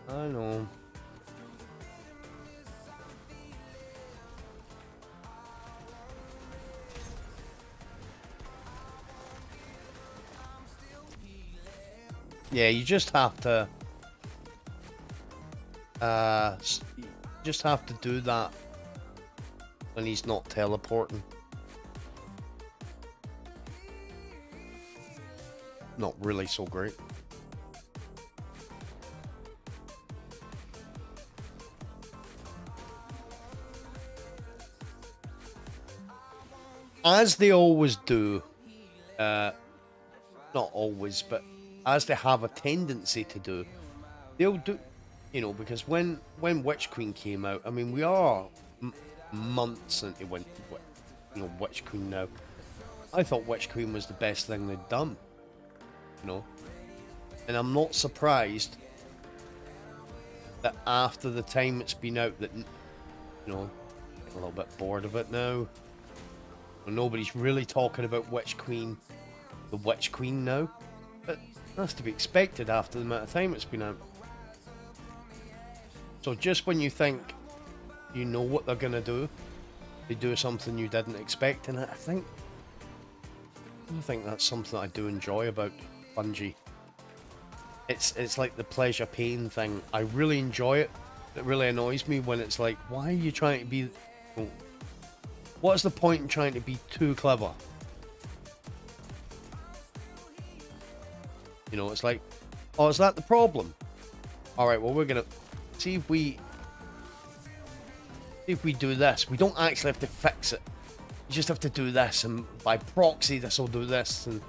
I know. Yeah, you just have to do that when he's not teleporting. Not really so great. As they always do, not always, but as they have a tendency to do, they'll do, you know, because when Witch Queen came out, I mean, we are months into Witch Queen now. I thought Witch Queen was the best thing they'd done, you know, and I'm not surprised that after the time it's been out that, you know, I'm a little bit bored of it now. Nobody's really talking about Witch Queen, the Witch Queen now, but that's to be expected after the amount of time it's been out. So just when you think you know what they're gonna do, they do something you didn't expect, and I think that's something I do enjoy about Bungie. It's like the pleasure pain thing. I really enjoy it. It really annoys me when it's like, why are you trying to be? What's the point in trying to be too clever? You know, it's like, oh, is that the problem? All right, well, we're gonna see if we do this. We don't actually have to fix it. You just have to do this, and by proxy, this will do this. And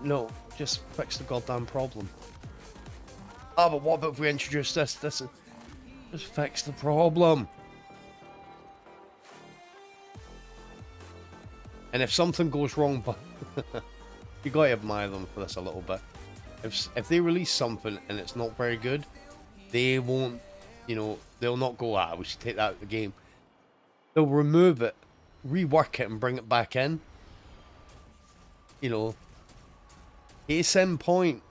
no, just fix the goddamn problem. Ah, but what about if we introduce this? Just fix the problem. And if something goes wrong, but you gotta admire them for this a little bit. If they release something and it's not very good, they won't, you know, they'll not go, we should take that out of the game. They'll remove it, rework it, and bring it back in. You know, case in point.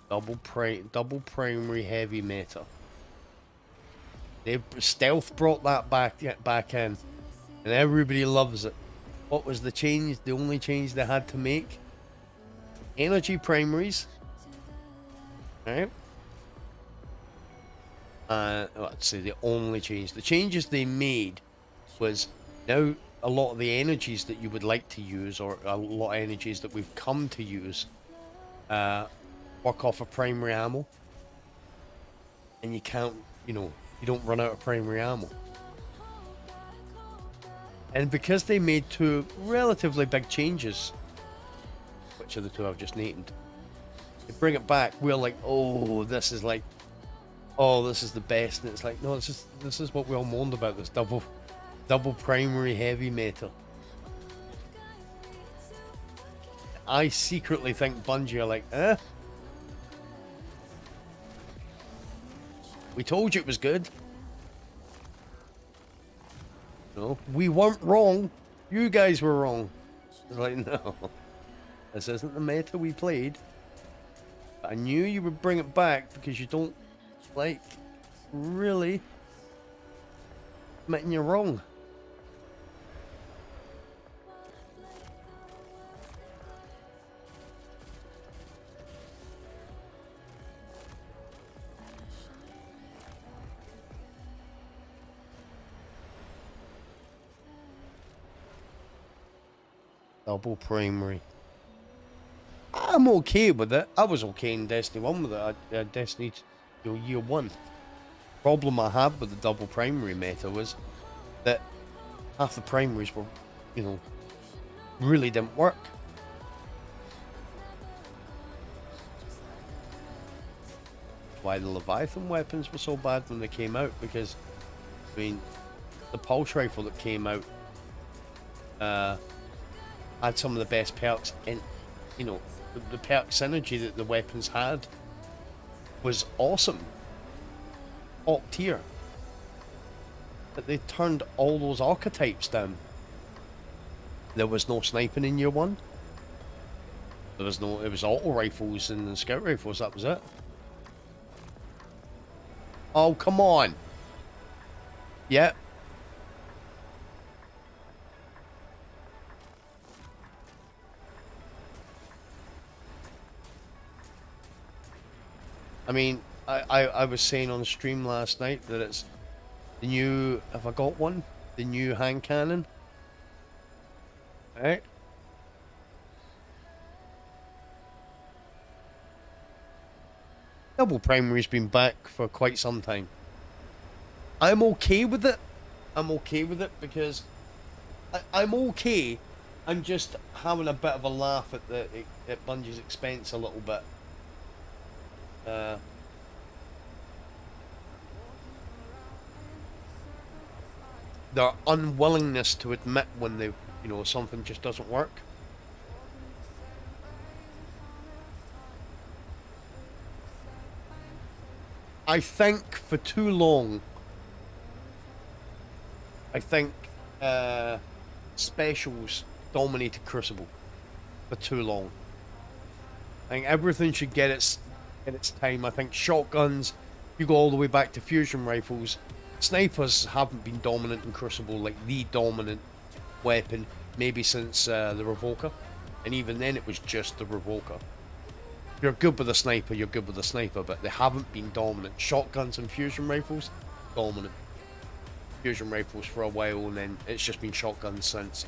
Double primary heavy meta. Stealth brought that back in, and everybody loves it. What was the change? The only change they had to make? Energy primaries. Right? Let's say the only change. The changes they made was now a lot of the energies that you would like to use, or a lot of energies that we've come to use, work off of primary ammo. And you can't, you know, you don't run out of primary ammo. And because they made two relatively big changes, which of the two I've just named, they bring it back, we're like, oh, this is like, oh, this is the best. And it's like, no, this is what we all moaned about, this double primary heavy meta. I secretly think Bungie are like, we told you it was good. No, we weren't wrong. You guys were wrong. It's like, no, this isn't the meta we played. But I knew you would bring it back because you don't like really admitting you're wrong. Double primary. I'm okay with it. I was okay in Destiny 1 with it. Destiny Year 1. Problem I had with the double primary meta was that half the primaries were, really didn't work. Why the Leviathan weapons were so bad when they came out, because, I mean, the pulse rifle that came out had some of the best perks, and the perk synergy that the weapons had was awesome, top tier. But they turned all those archetypes down. There was no sniping in Year 1. It was auto rifles and scout rifles, that was it. Oh, come on. Yeah. I mean, I was saying on stream last night that it's the new, have I got one? The new hand cannon. Right? Double primary's been back for quite some time. I'm okay with it. I'm okay with it because I'm okay. I'm just having a bit of a laugh at Bungie's expense a little bit. Their unwillingness to admit when they, something just doesn't work. I think for too long, specials dominated Crucible for too long. I think everything should get its time. I think shotguns, you go all the way back to fusion rifles. Snipers haven't been dominant in Crucible, like the dominant weapon, maybe since the Revoker. And even then it was just the Revoker. If you're good with a sniper, you're good with a sniper, but they haven't been dominant. Shotguns and fusion rifles, dominant. Fusion rifles for a while, and then it's just been shotguns since.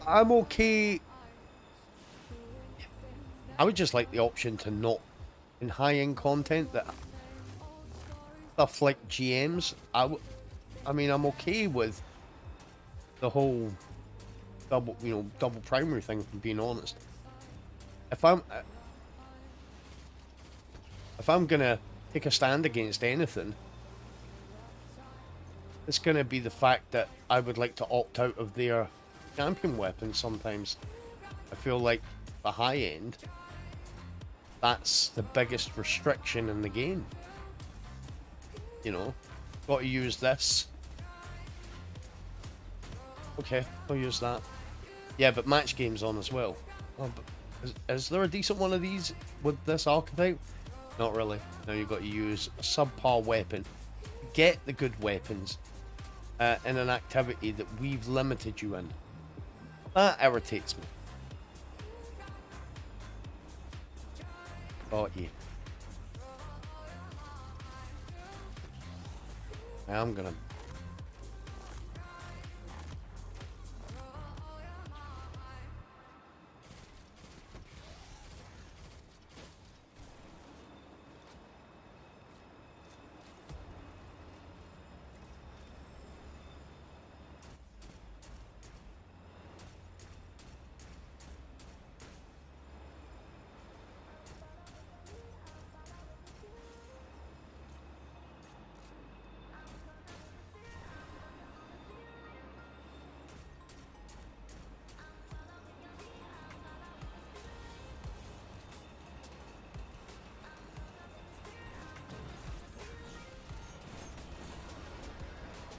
I'm okay. I would just like the option to not, in high-end content, that stuff like GMs, I mean, I'm okay with the whole double primary thing, if I'm being honest. If I'm gonna take a stand against anything, it's gonna be the fact that I would like to opt out of their champion weapons sometimes. I feel like the high end, that's the biggest restriction in the game. Got to use this. Okay, I'll use that. Yeah, but match game's on as well. Oh, but is there a decent one of these with this archetype? Not really. Now you've got to use a subpar weapon. Get the good weapons in an activity that we've limited you in. That irritates me. Got you. I'm gonna...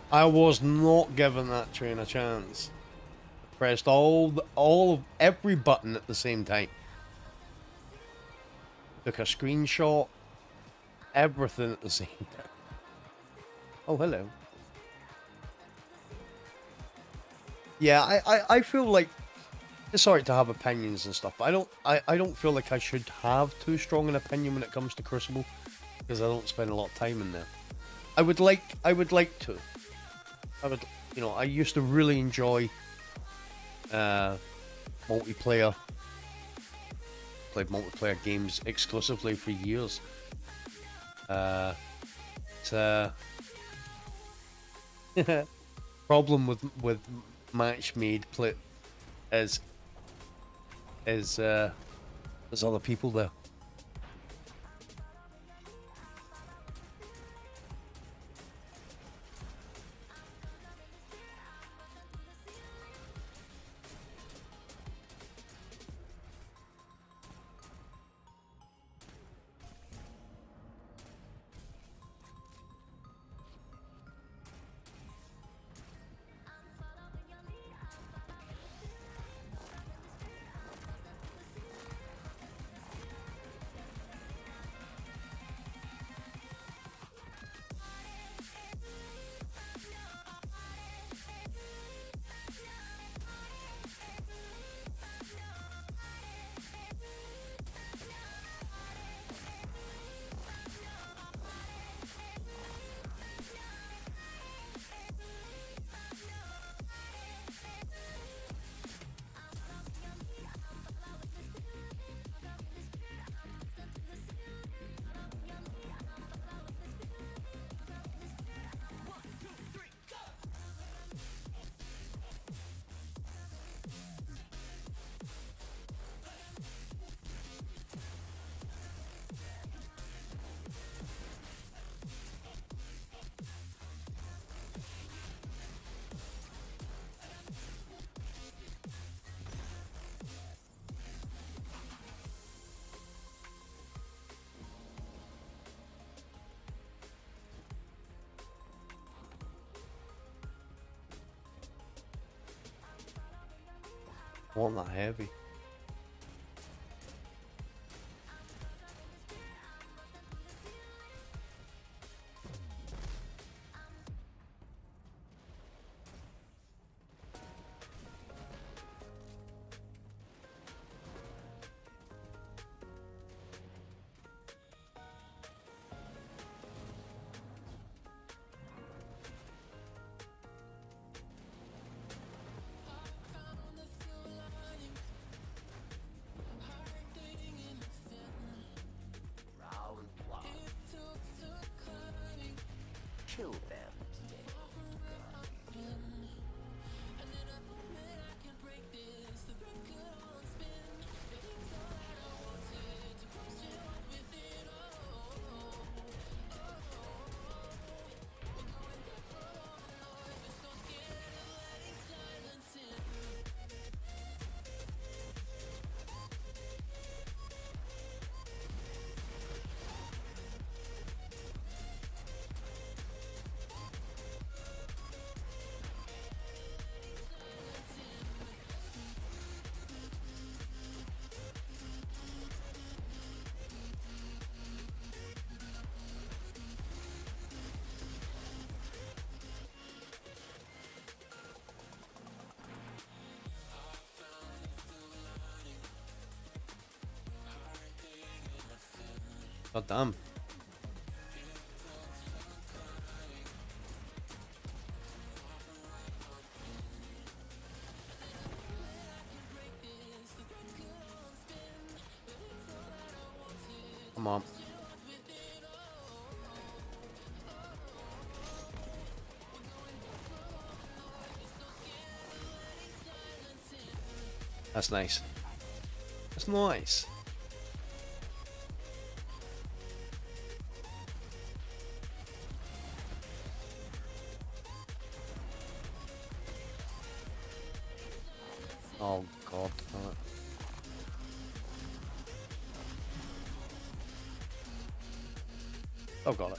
I was not giving that train a chance. Pressed all of every button at the same time. Took a screenshot. Everything at the same time. Oh, hello. Yeah, I feel like it's alright to have opinions and stuff, but I don't feel like I should have too strong an opinion when it comes to Crucible, because I don't spend a lot of time in there. I would like to. I would, you know, I used to really enjoy multiplayer. Played multiplayer games exclusively for years. Problem with match made play is there's other people there. Wasn't that heavy?
Round one. Kill them.
God damn. Come on. That's nice. That's nice. Oh god. Oh, got it.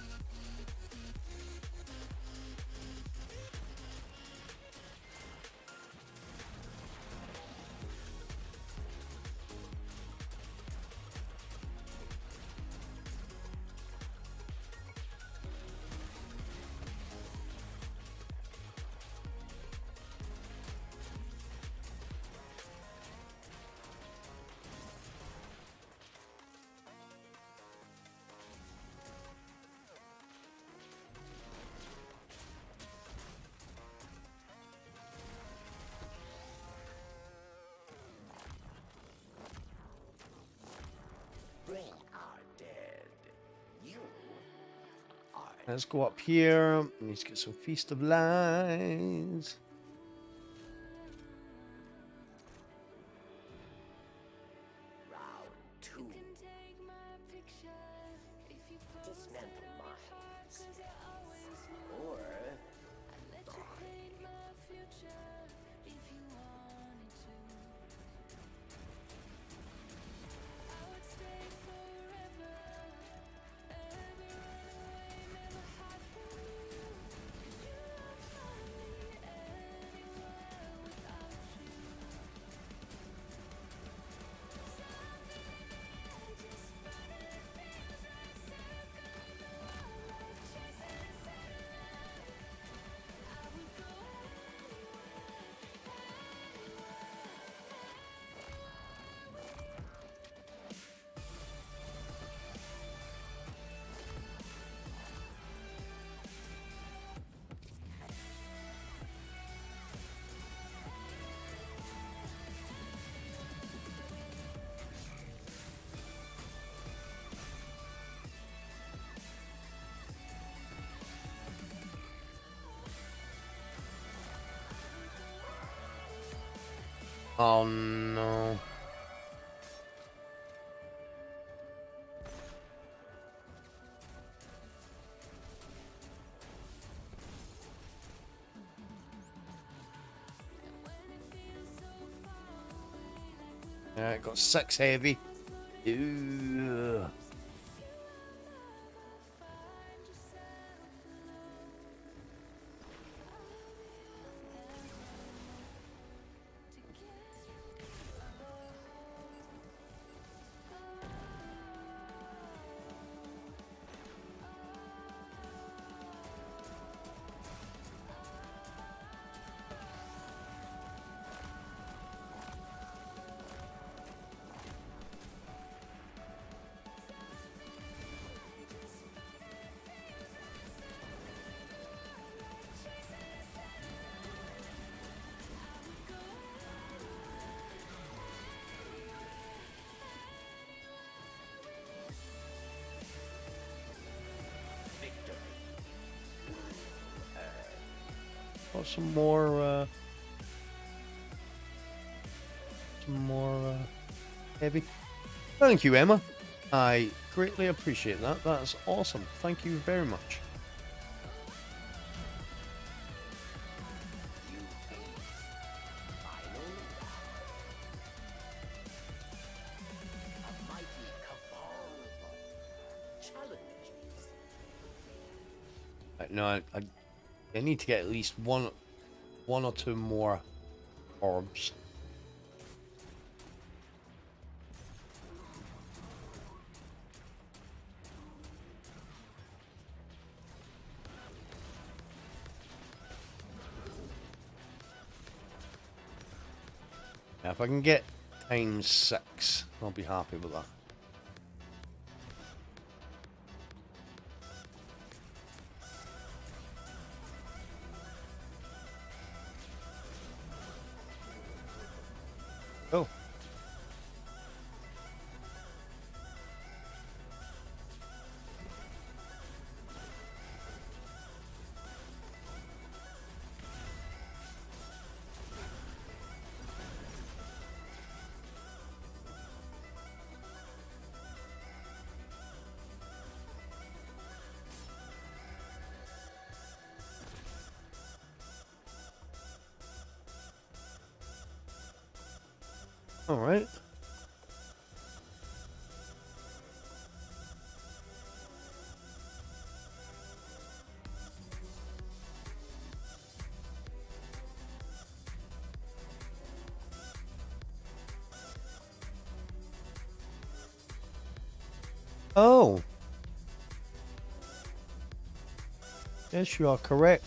Let's go up here. We need to get some Feast of Lies.
Round two. Dismantle mines. Or
Oh no. Alright, got 6 heavy. Ew.
victory.
Got some more heavy. Thank you, Emma. I greatly appreciate that. That's awesome. Thank you very much.
You ace. Final round. A mighty cabal of challenges.
Right, no, I need to get at least one or two more orbs. Now, if I can get ×6, I'll be happy with that. Oh. All right. Oh. Yes, you are correct.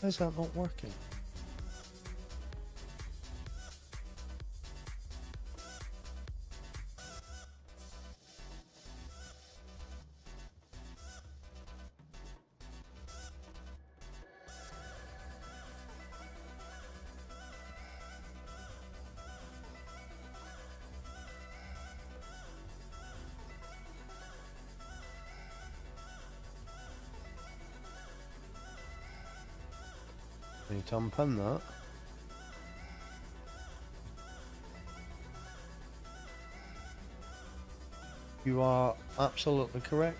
Why is that not working? I need to unpin that. You are absolutely correct.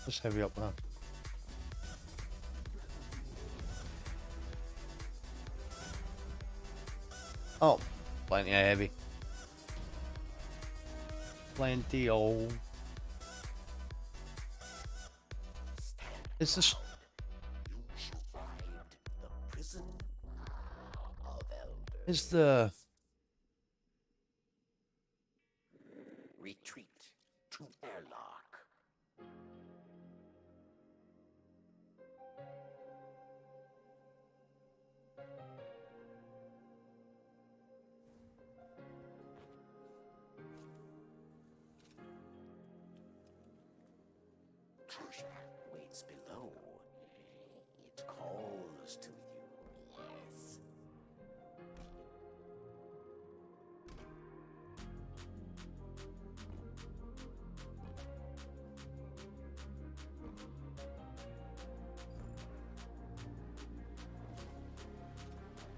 Just heavy up there. Oh, plenty of heavy. Plenty old. Is this?
You survived the prison of elders.
Is the?
Retreat to airlock. Treasure waits below. It calls to you. Yes.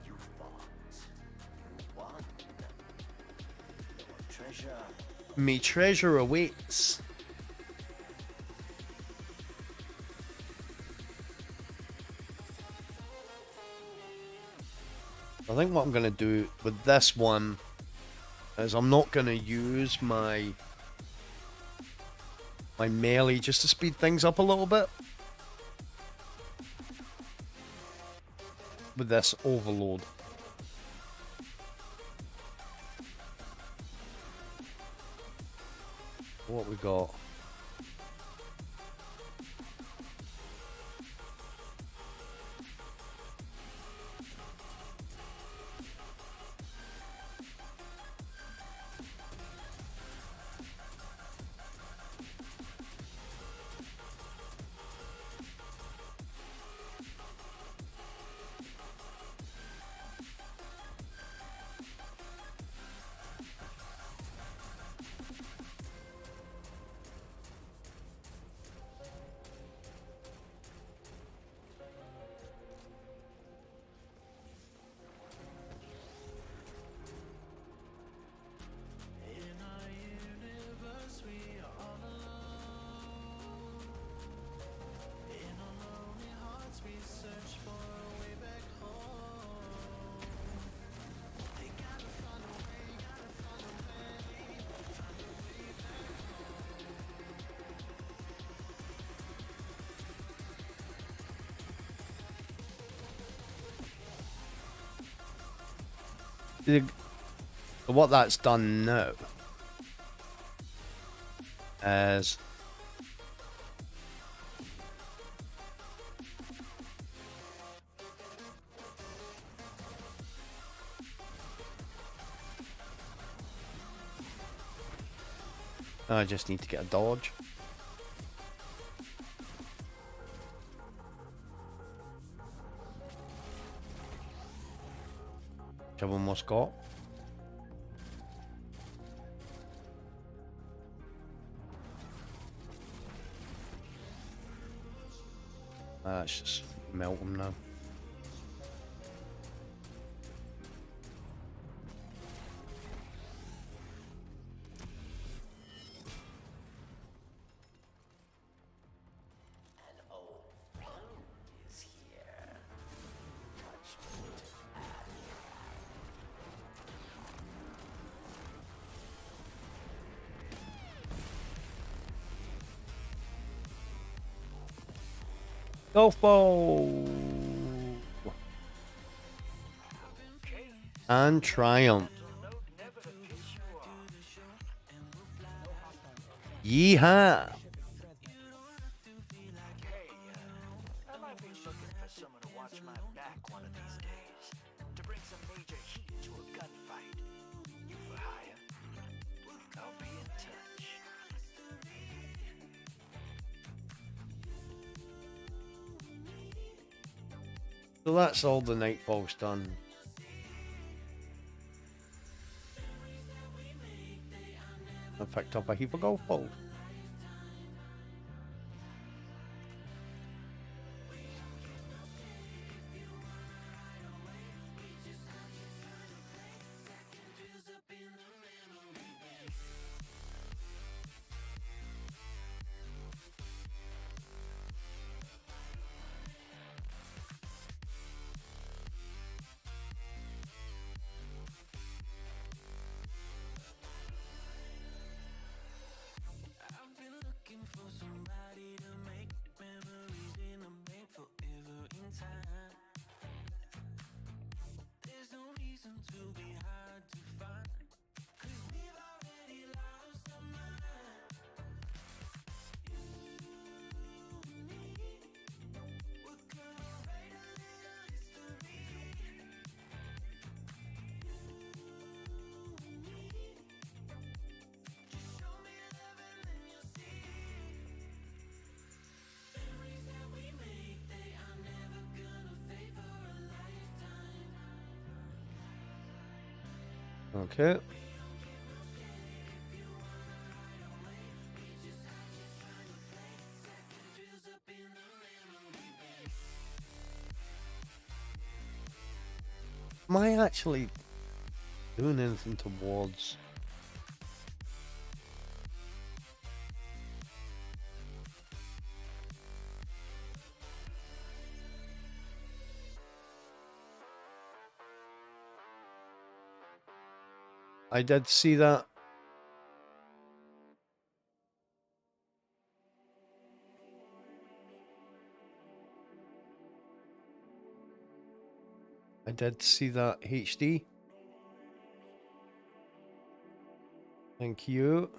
You fought. You won. Your treasure.
Me treasure awaits. I think what I'm going to do with this one is I'm not going to use my melee just to speed things up a little bit. With this overload. What we got? What that's done now is I just need to get a dodge. Which I've almost got. Let's just melt them now.
An old friend is here. Judgment
Golf ball and triumph. Yeehaw! So that's all the nightfall's done. I picked up a heap of golf balls. Okay. Am I actually doing anything towards... I did see that. I did see that HD. Thank you.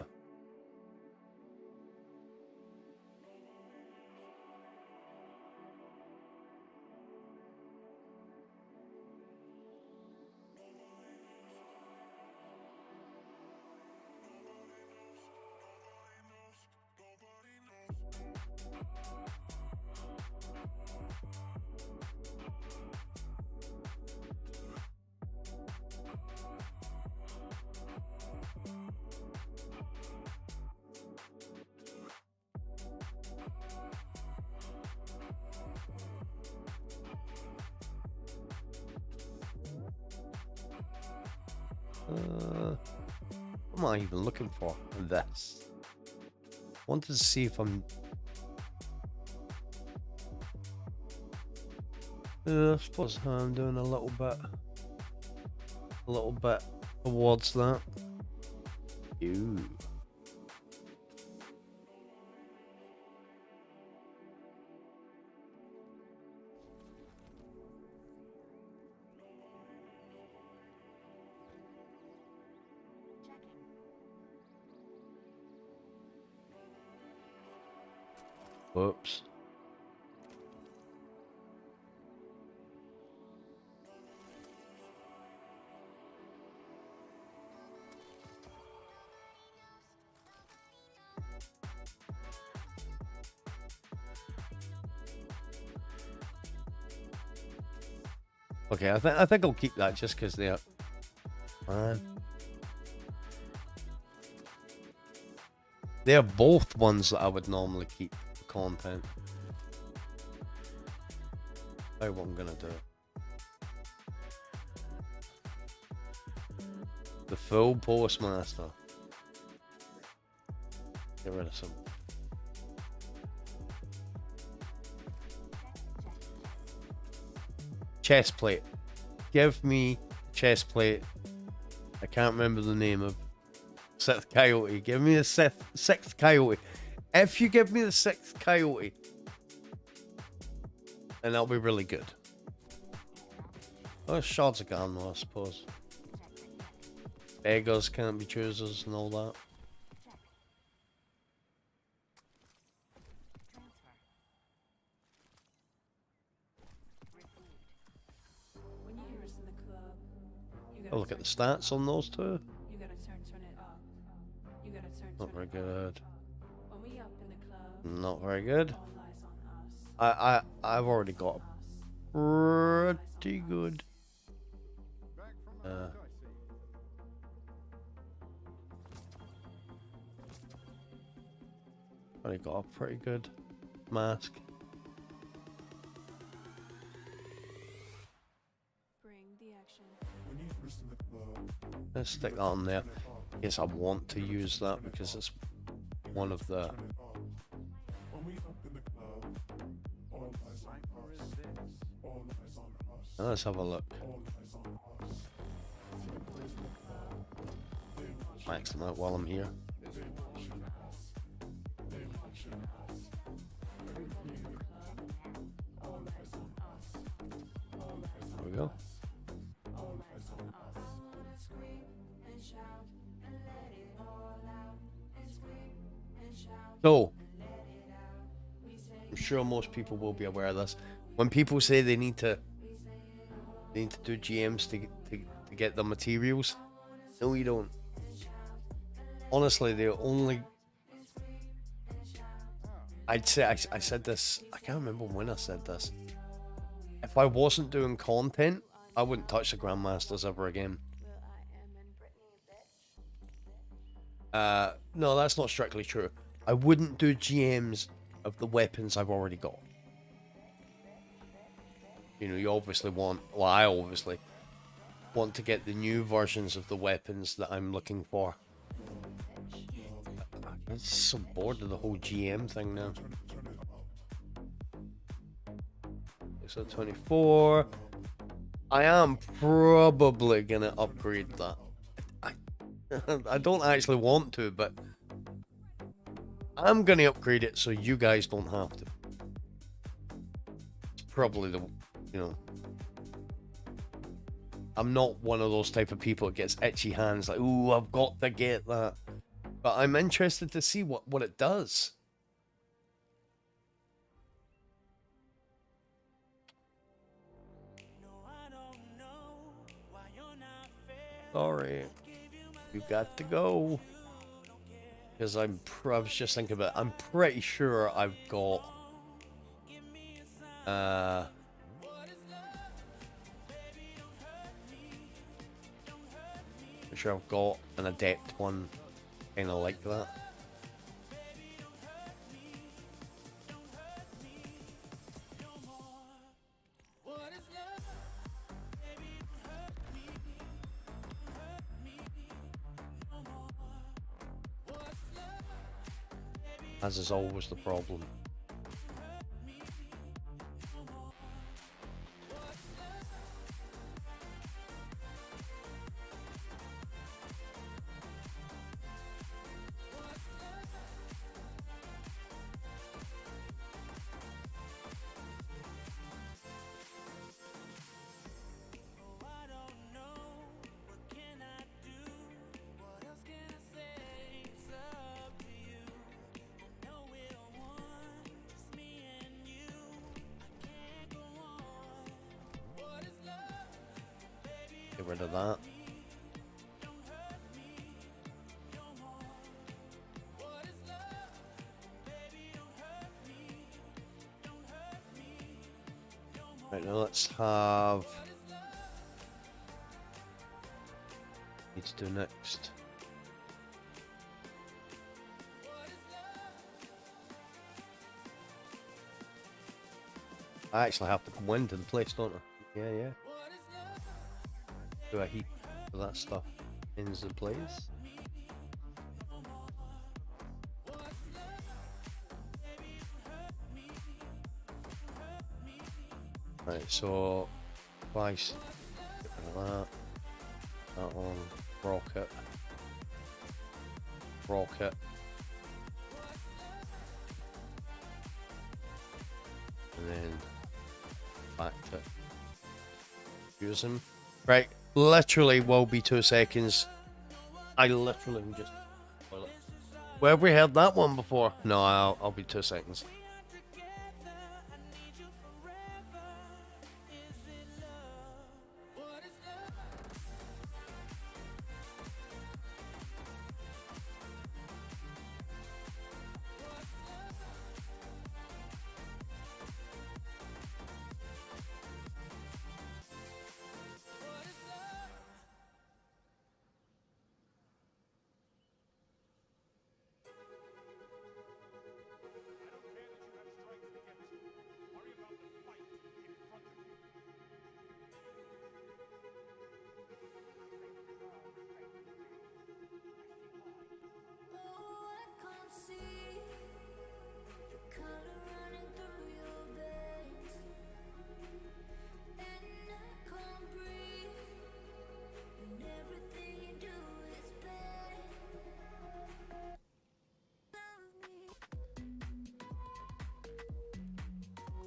What am I even looking for? This. Wanted to see if I'm... I suppose I'm doing a little bit towards that. Ew. Whoops. Okay, I think I'll keep that just because they're... Man. They're both ones that I would normally keep for content. That's what I'm gonna do. The full postmaster. Get rid of some. Chest plate. Give me chest plate. I can't remember the name of sixth coyote. Give me the sixth coyote. If you give me the sixth coyote, then that'll be really good. Oh, shards of Garnor, I suppose. Beggars can't be choosers and all that. Oh, look at the stats on those two.
You gotta turn it up. You gotta turn
Not very
it
good.
up. When we up in the club,
Not very good.
all eyes on us.
I've already got pretty good. Already got a pretty good mask.
Bring the action.
Let's stick that on there. Yes, I want to use that because it's one of the. Let's have a look. Max them out while I'm here. There we go. So, I'm sure most people will be aware of this. When people say they need to do GMs to get the materials, no, you don't. Honestly, the only I'd say I said this. I can't remember when I said this. If I wasn't doing content, I wouldn't touch the Grandmasters ever again. No, that's not strictly true. I wouldn't do GMs of the weapons I've already got. You know, you obviously want, well, I obviously want to get the new versions of the weapons that I'm looking for. I'm so bored of the whole GM thing now. So 24. I am probably gonna upgrade that. I don't actually want to, but I'm gonna upgrade it so you guys don't have to. It's probably the, you know, I'm not one of those type of people that gets itchy hands like, ooh, I've got to get that. But I'm interested to see what it does. Sorry, you got to go. Because I was just thinking about it. I'm pretty sure I've got pretty sure I've got an adept one kinda like that. As is always the problem. Get rid of that. Right, now let's have... Need to do next. I actually have to come into the place, don't I? Yeah. Do a heap of that stuff into place. Right, so twice. Get rid of that. That one. Rocket. Rocket. And then back to use him. Right, literally will be 2 seconds. I literally will just. Where have we heard that one before? No, I'll be 2 seconds.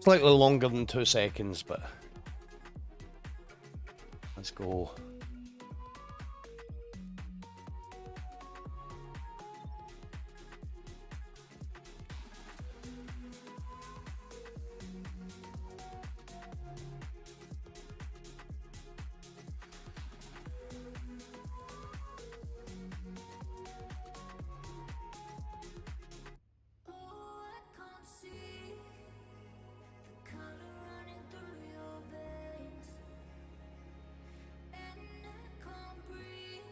Slightly longer than 2 seconds, but let's go.
Oh, I can't see the color running through your veins, and I can't breathe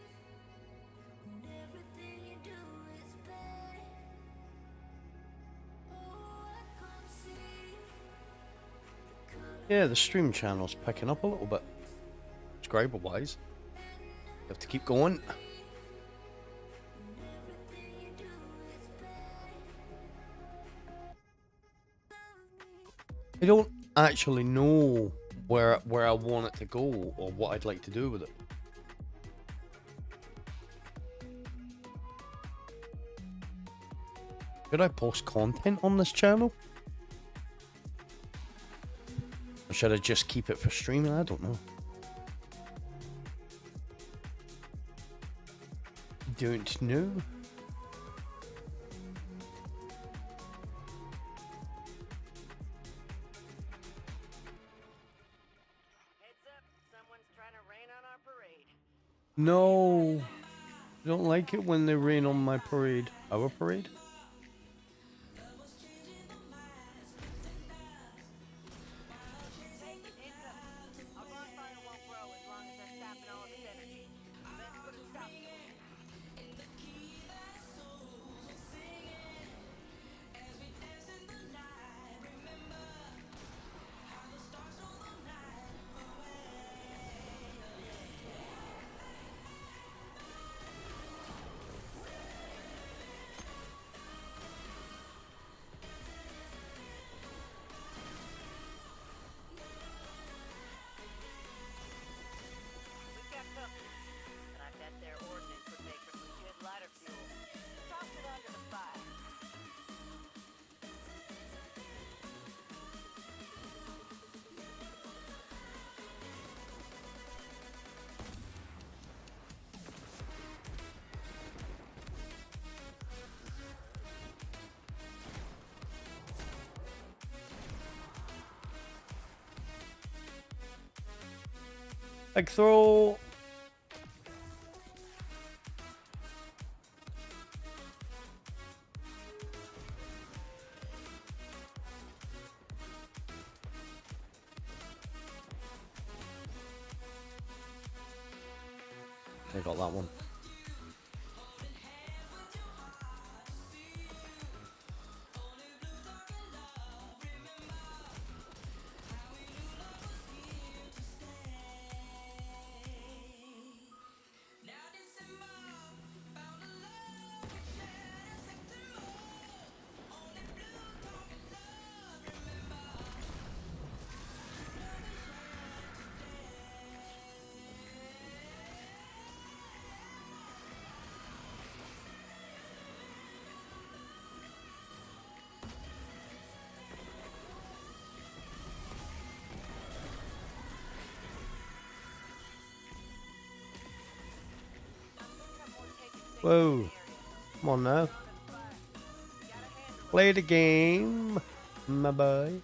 when everything you do is pain. Oh, I can't see the color
Yeah, the stream channel's picking up a little bit, subscriber wise. You have to keep going.
everything you do is pain.
I don't actually know where I want it to go or what I'd like to do with it. Should I post content on this channel? Or should I just keep it for streaming? I don't know. Don't know.
Heads up, someone's trying to rain on our parade.
No. I don't like it when they rain on my parade. Our parade?
Hey, heads up. Our bonfire won't grow as long as they're sapping all of its energy. Let's put a stop to it. We've got company, and I bet their ordnance would make for some good lighter fuel. Toss it onto the fire.
Big throw. I got that one. Whoa. Come on now. Play the game, my boy.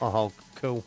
Oh, cool.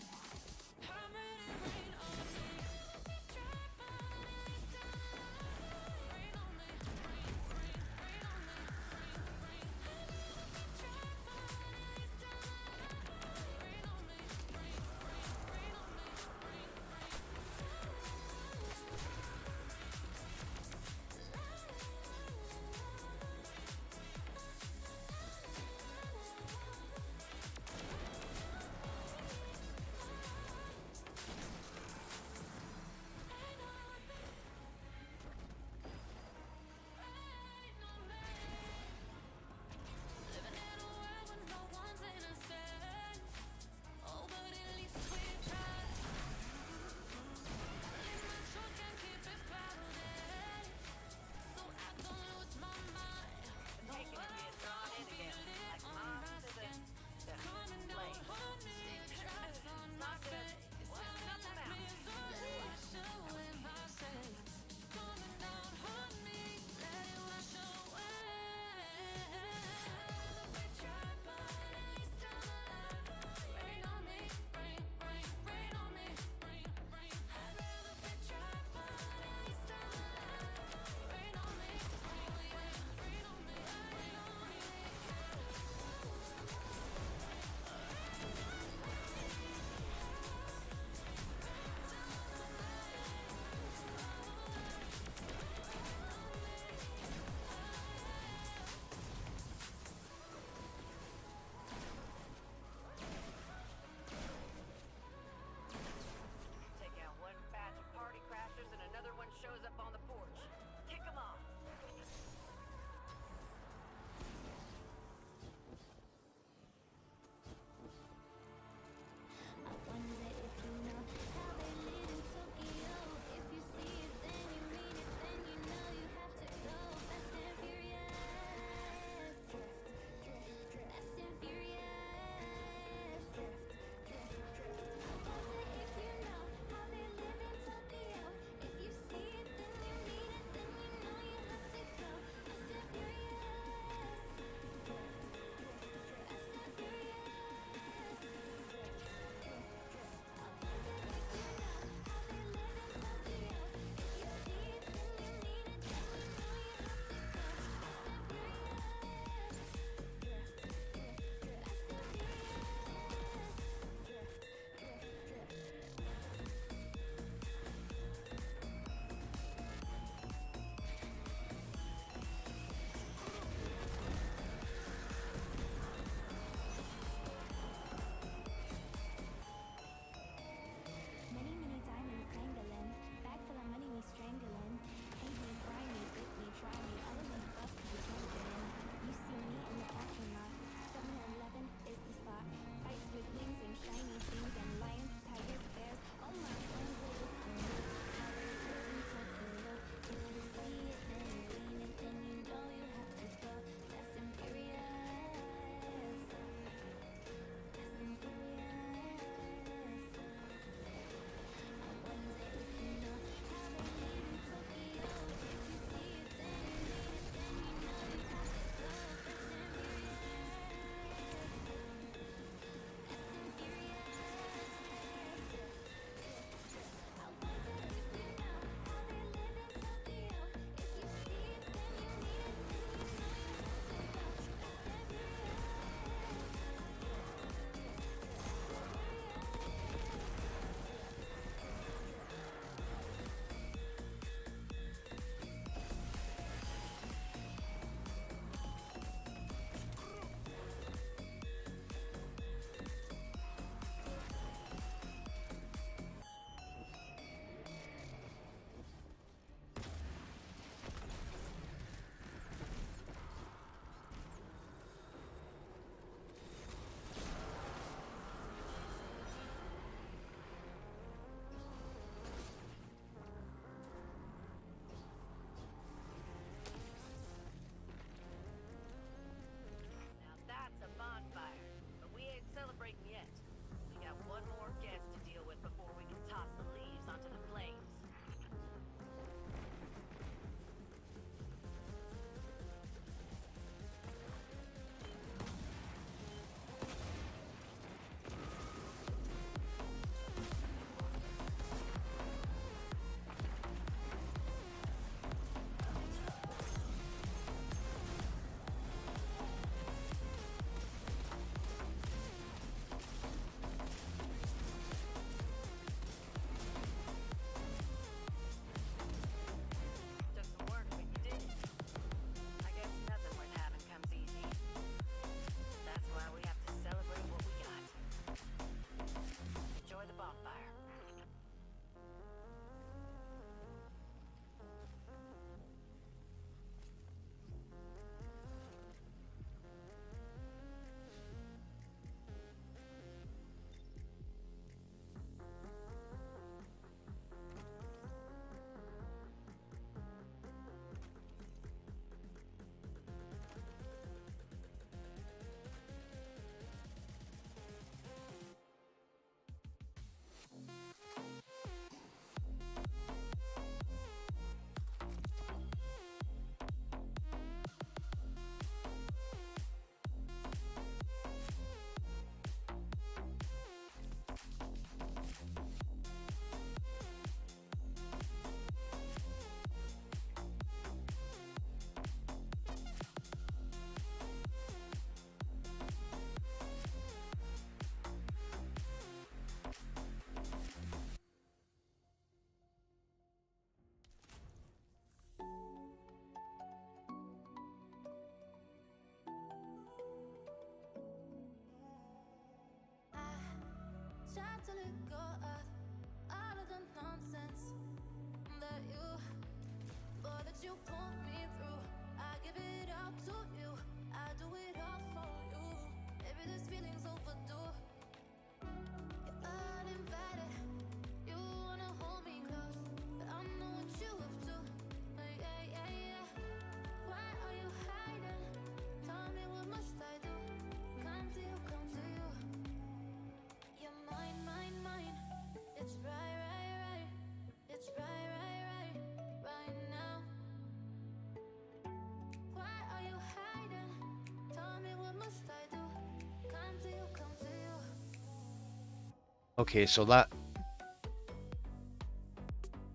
Okay, so that,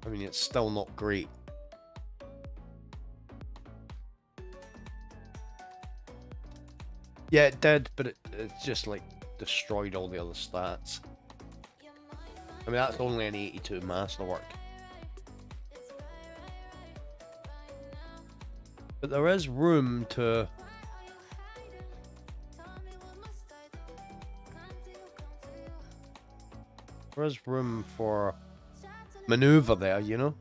I mean, it's still not great. Yeah, it did, but it just like destroyed all the other stats. I mean, that's only an 82 masterwork. But there is room to... There is room for maneuver there, you know?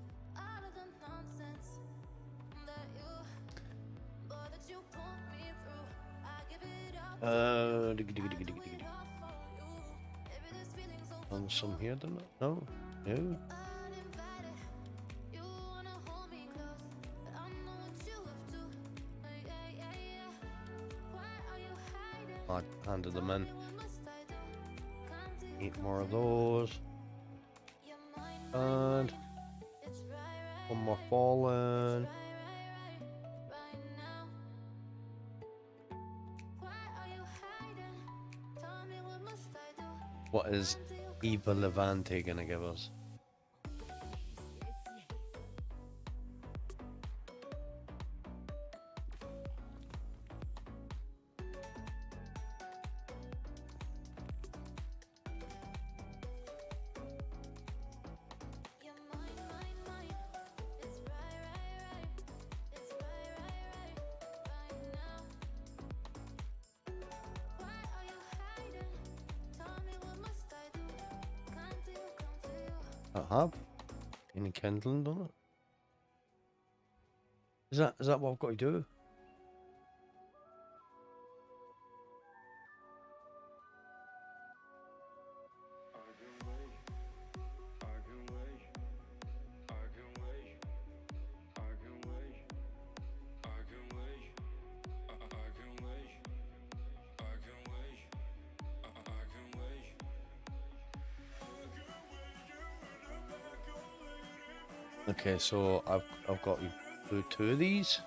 On some here, didn't it? No? No? I handed them in. 8 more of those. And one more fallen. What is Eva Levante gonna give us? I have any kindling on it. Is that what I've got to do? Okay, so I've got to do 2 of these.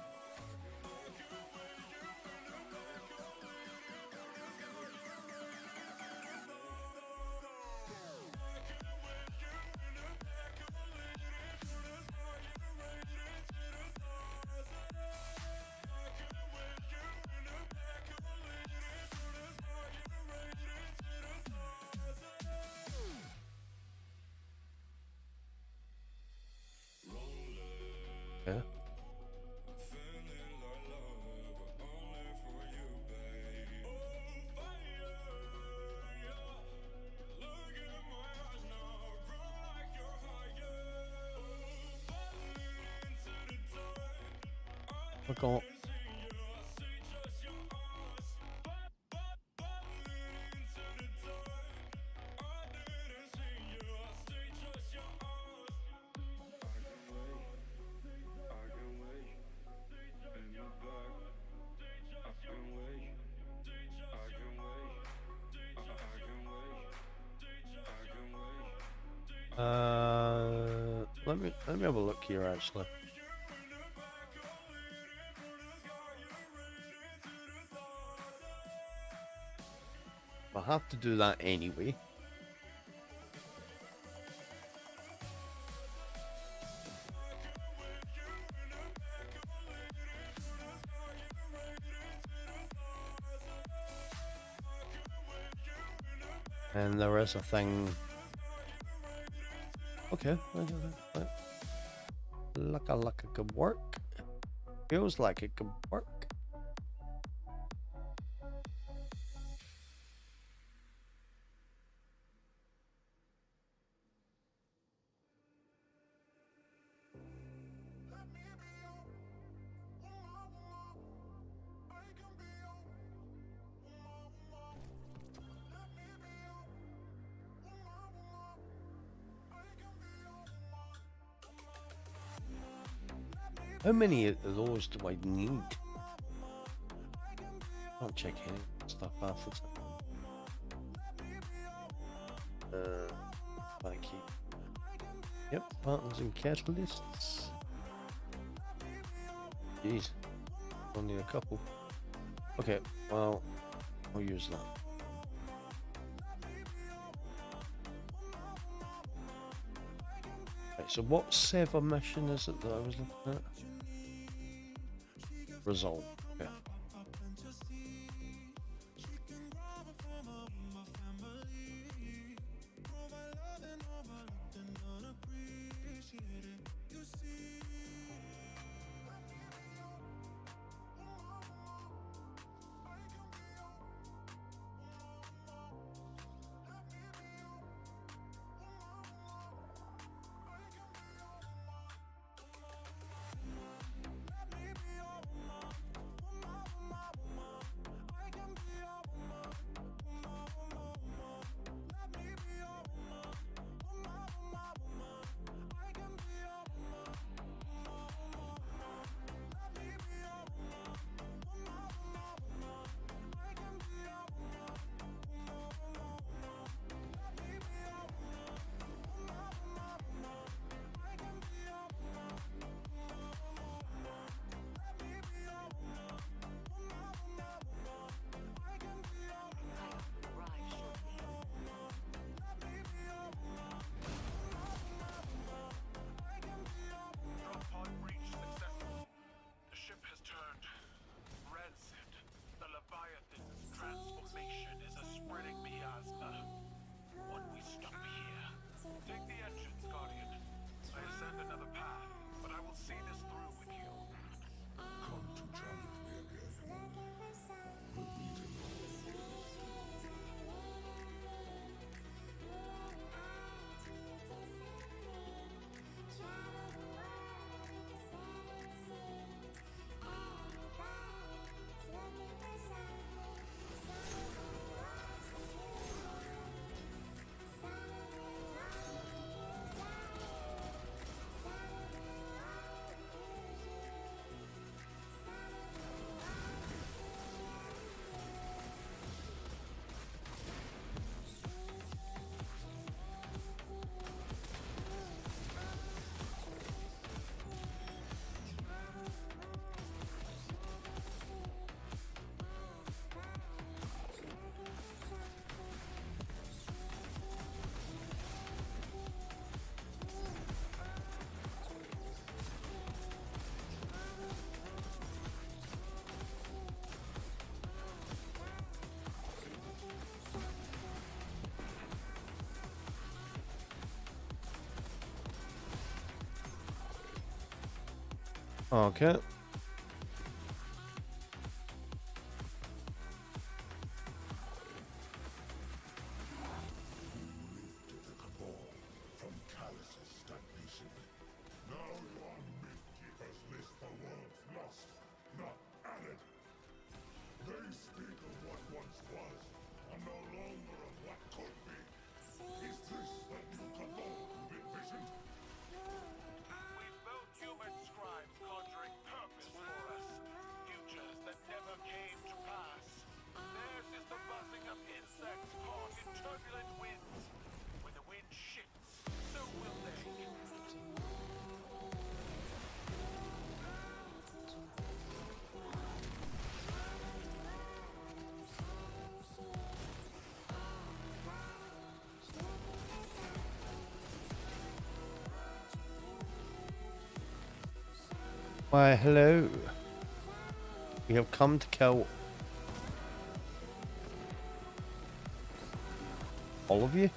Yeah. I got let me have a look here actually. I have to do that anyway. And there is a thing. Okay, like it could work. Feels like it could work. How many of those do I need? I'll check any stuff after. Thank you. Yep, patterns and catalysts. Jeez, only a couple. Okay, well, I'll use that. Right, so what server mission is it that I was looking at? Resolve. Okay.
Drop pod breach successful. The ship has turned. Rancid. The Leviathan's transformation is a spreading miasma. When we stop here, take the entrance, Guardian. I ascend another path, but I will see this through with you.
Come to challenge me again. But we can
Okay.
from Callus's stagnation. Now you are Midkeeper's list for worlds lost, not added. They speak of what once was, and no longer of what could be. Is this the new cabal you've envisioned?
We've built human scribes conjuring purpose for us. Futures that never came to pass. Theirs is the buzzing of insects caught in turbulent winds. When the wind shifts, so will they.
Why, hello. We have come to kill all of you.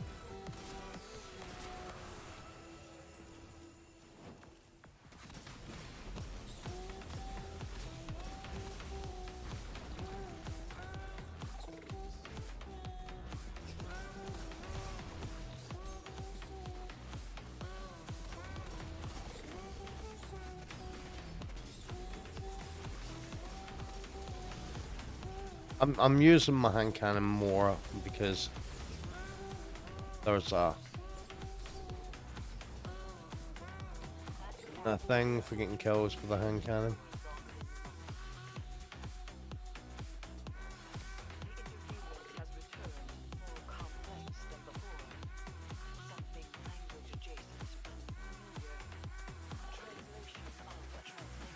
I'm using my hand cannon more because there's that thing for getting kills with the hand cannon.
The interview has returned more complex than before. Something language adjacent but familiar. Translation of a translation.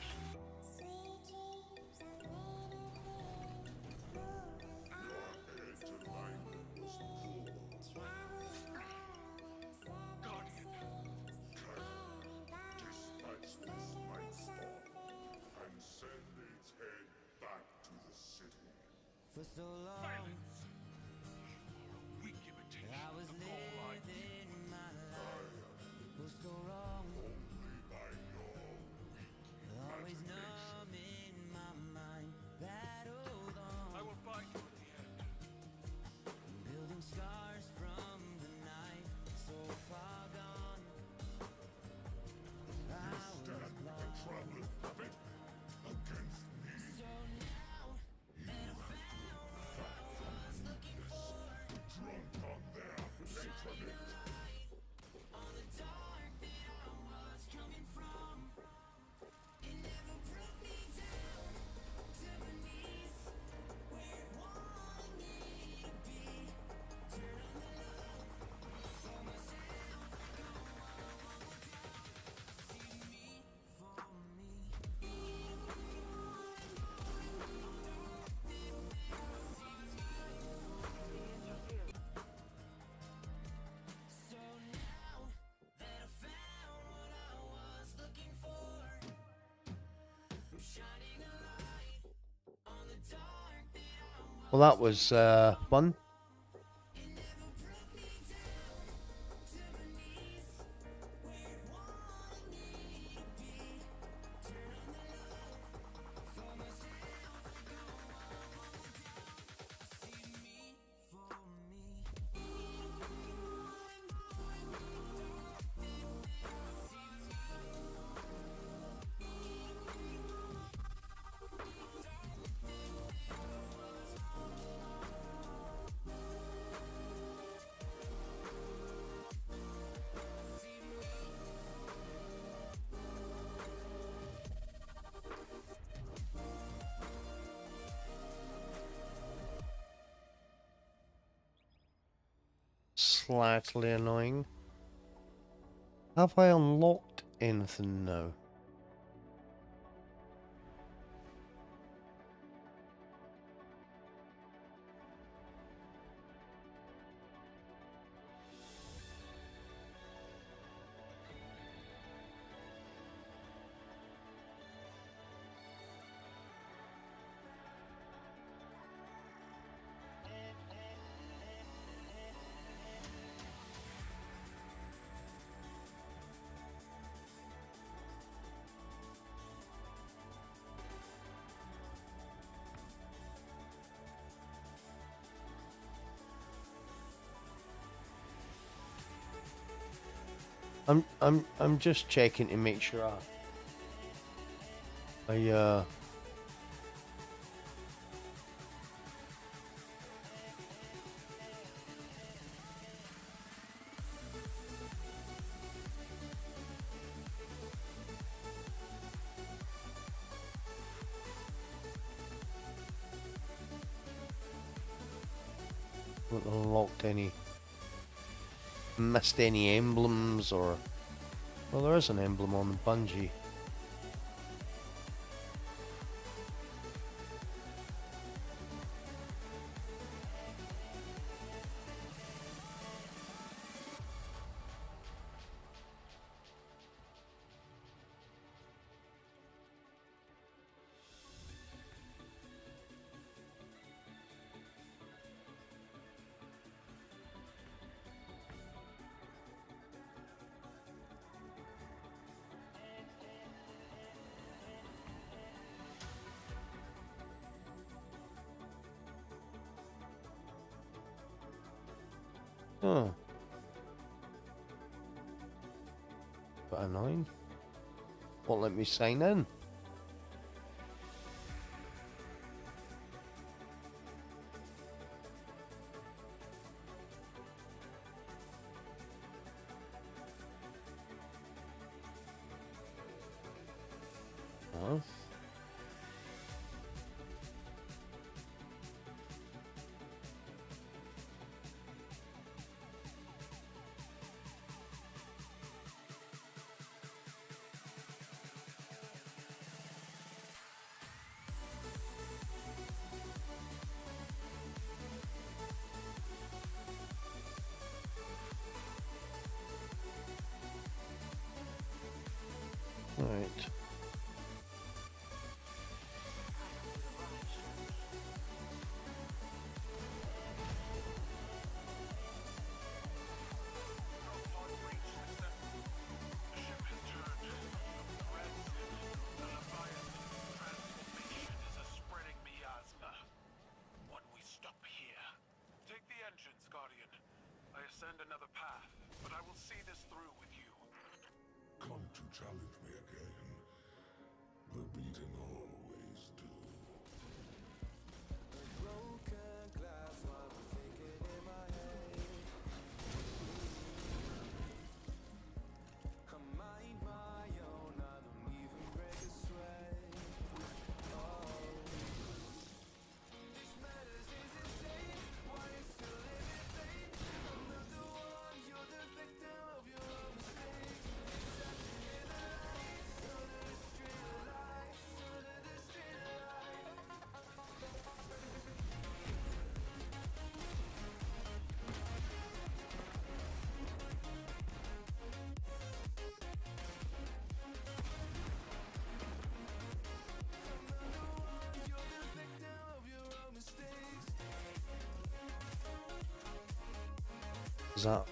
Dispatch this night storm and send its head back to the city.
For so long,
Silence! Weak imitation of all I need.
my life was so wrong.
Only by your weak
Always
imagination.
numb in my mind. Battled on,
I will find you at the end.
building scars from the knife. So far gone.
Stand the traveling puppet against me.
So now that I found what I was looking for,
Drunk on their patronage.
on the dark that I was coming from, it never brought me down to my knees where it wanted me to be. Turn on the love for myself. I go on see me for me. So now that I found what I was looking for, I'm shining a light on the dark that I was.
Well, that was fun.
It never brought me down to my knees where it wanted me to be. Turn on the love for myself. I go on see me for me.
Slightly annoying. Have I unlocked anything now? I'm just checking to make sure I haven't unlocked any, missed any emblems, or well, there is an emblem on the bungee. Huh. Bit annoying. Won't let me sign in. know. Right.
Another path, but I will see this through with you. Come to challenge me again. The beaten always do. Broken glass while I'm thinking in my head. I mind my own, I don't even break a sweat. This matters is insane. Why is still living pain? I'm not the one, you're the victim of your own mistakes. Under the lights, under the street lights, under the street lights. You're the victim of your own mistakes.
Is that?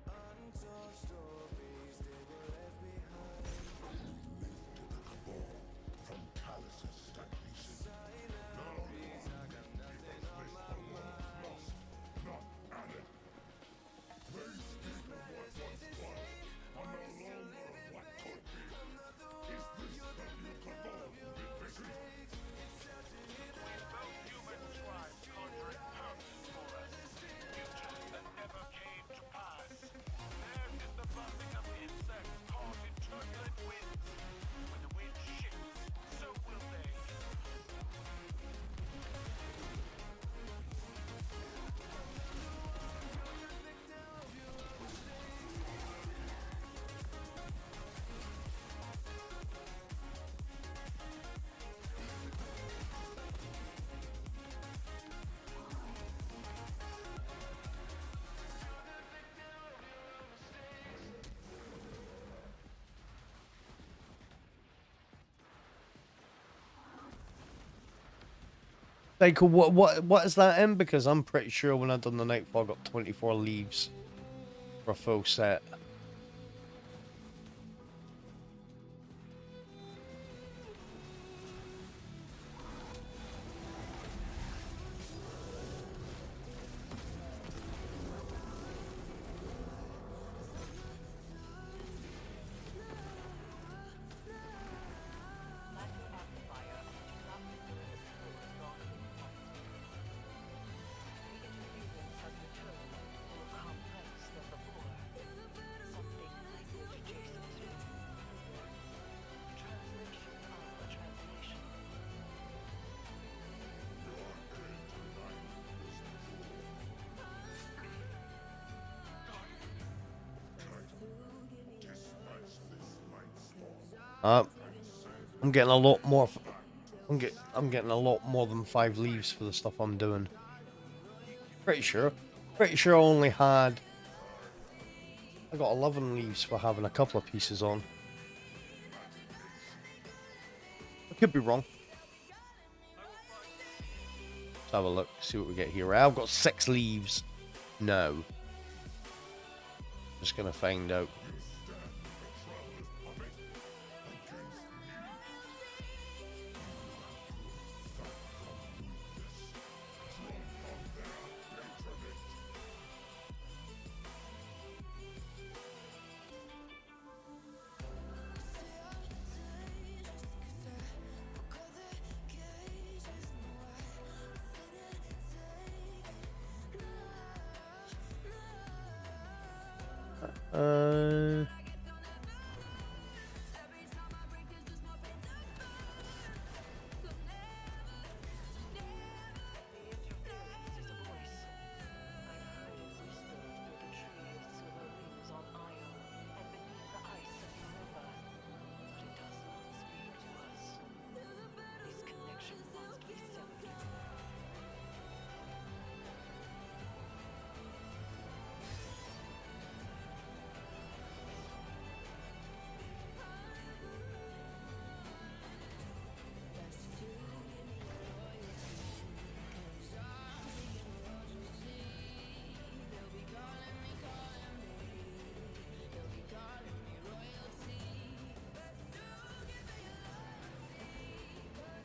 Untold stories they were left behind. We lived in the cabal from calluses stagnation. Now because this the world lost, not added. They speak of what once was, are no longer what could be. Is this the new cabal you've envisioned? We felt human tribes conjuring purpose for us, futures that never came to pass. Theirs is the buzzing of insects caught in turbulent winds. When the wind shifts, so will they.
Like, what is that in? Because I'm pretty sure when I done the Nightfall, I got 24 leaves for a full set. I'm getting a lot more. I'm getting a lot more than 5 leaves for the stuff I'm doing. Pretty sure. Pretty sure I only had. I got 11 leaves for having a couple of pieces on. I could be wrong. Let's have a look. See what we get here. I've got 6 leaves. No. Just gonna find out. Uh,
The interference is a voice. I heard it whispered through the tree of silver rings on Io and beneath the ice of the river. But it does not speak to us. This connection must be severed.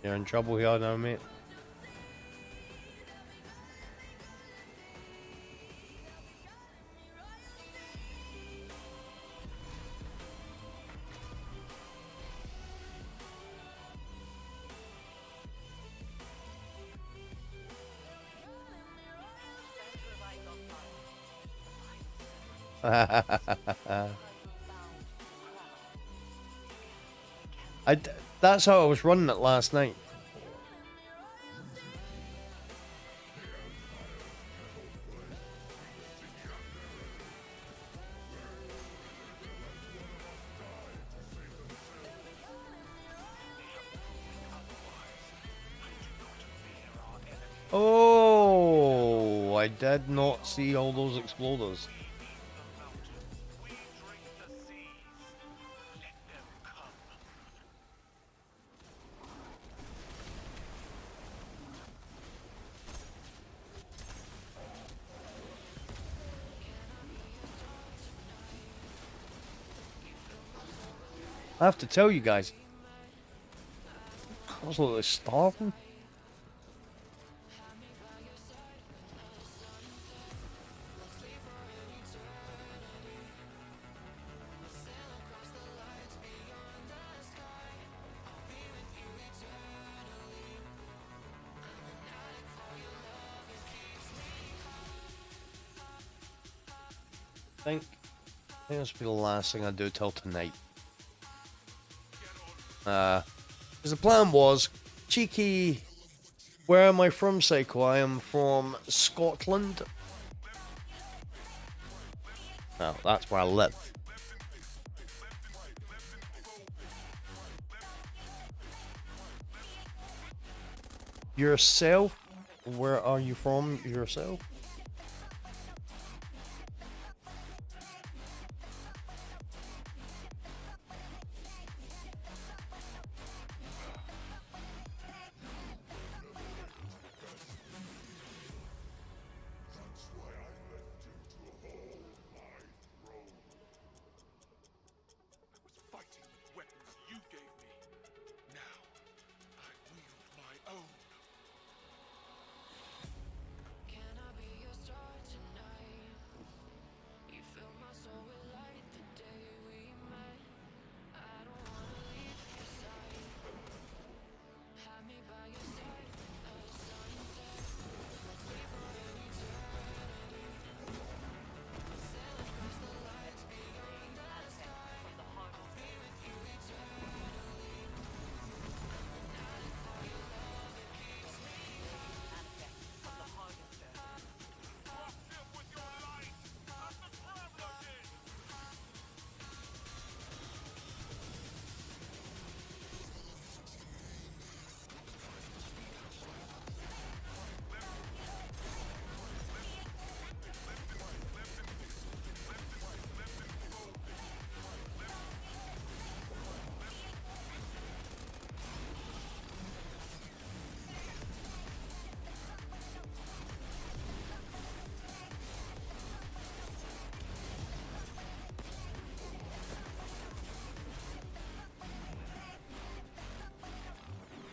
you're in trouble here now, mate. That's how I was running it last night. Oh, I did not see all those exploders. I have to tell you guys, I was literally starving. I think this will be the last thing I do till tonight. Because the plan was, cheeky, where am I from, Psycho? I am from Scotland. Oh, that's where I live. Yourself? Where are you from yourself?
That's why I left you to hold my throne.
I was fighting with weapons you gave me. Now, I wield my own.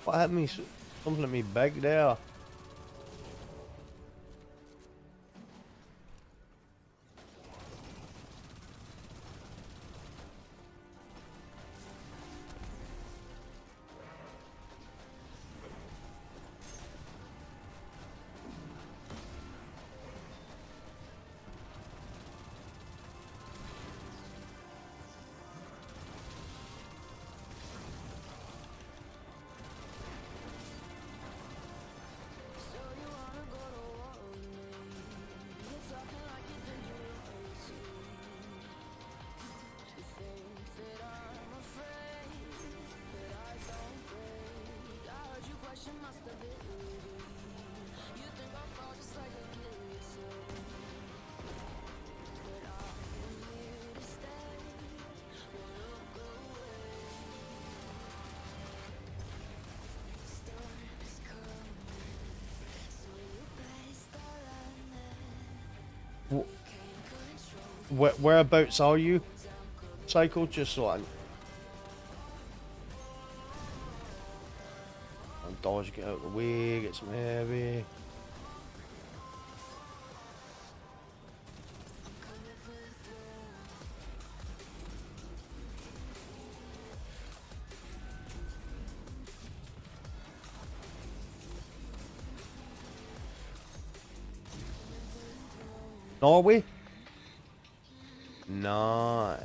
What happened to me? Something at me big there. Whereabouts are you, Psycho? Just so I dodge, get out of the way, get some heavy. Norway? Nice.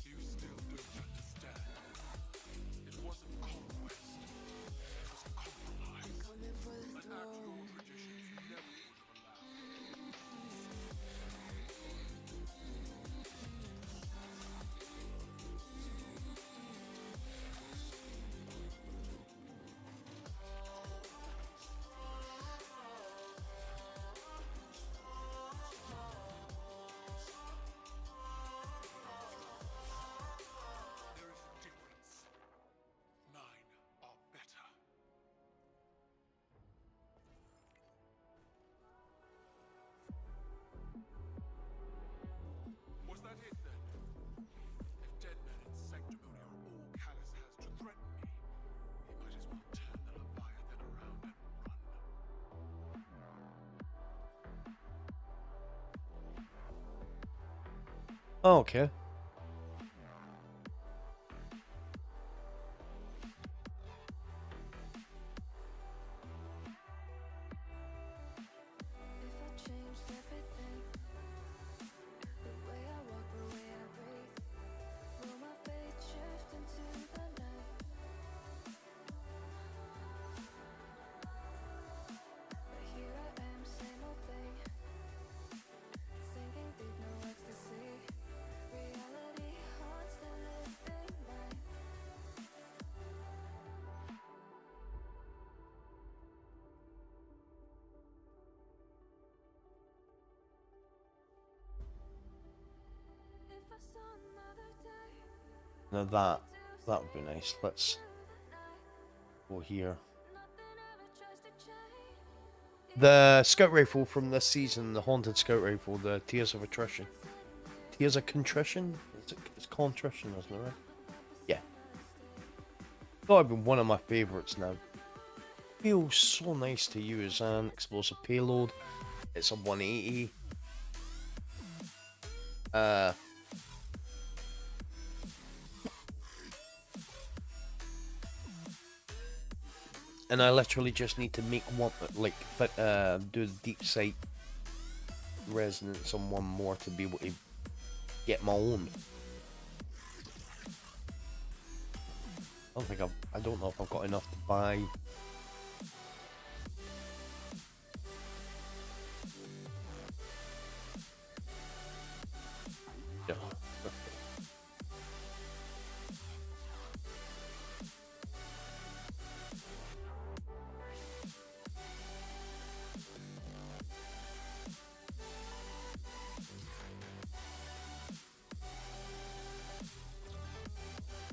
You still don't understand. It wasn't conquest. It was compromise. An act your traditions never would have allowed. There is a difference. Mine are better. Was that it then? If dead men in sanctimony are all Callus has to threaten me, he might as well turn the Leviathan around and run.
Oh, okay.
If I changed everything, the way I walk, the way I breathe, will my fate shift into the night? But here I am, same old thing, sinking deep, no ecstasy. Reality haunts the living mind. If I saw another day,
Now that would be nice. Let's go here.
nothing ever tries to change.
The scout rifle from this season, the haunted scout rifle, the Tears of Attrition. Tears of Contrition? It's contrition, isn't it, right? Yeah. Gotta be one of my favourites now. Feels so nice to use an explosive payload. It's a 180. And I literally just need to make one, like, do the deep sight resonance on one more to be able to get my own. I don't know if I've got enough to buy. Yeah.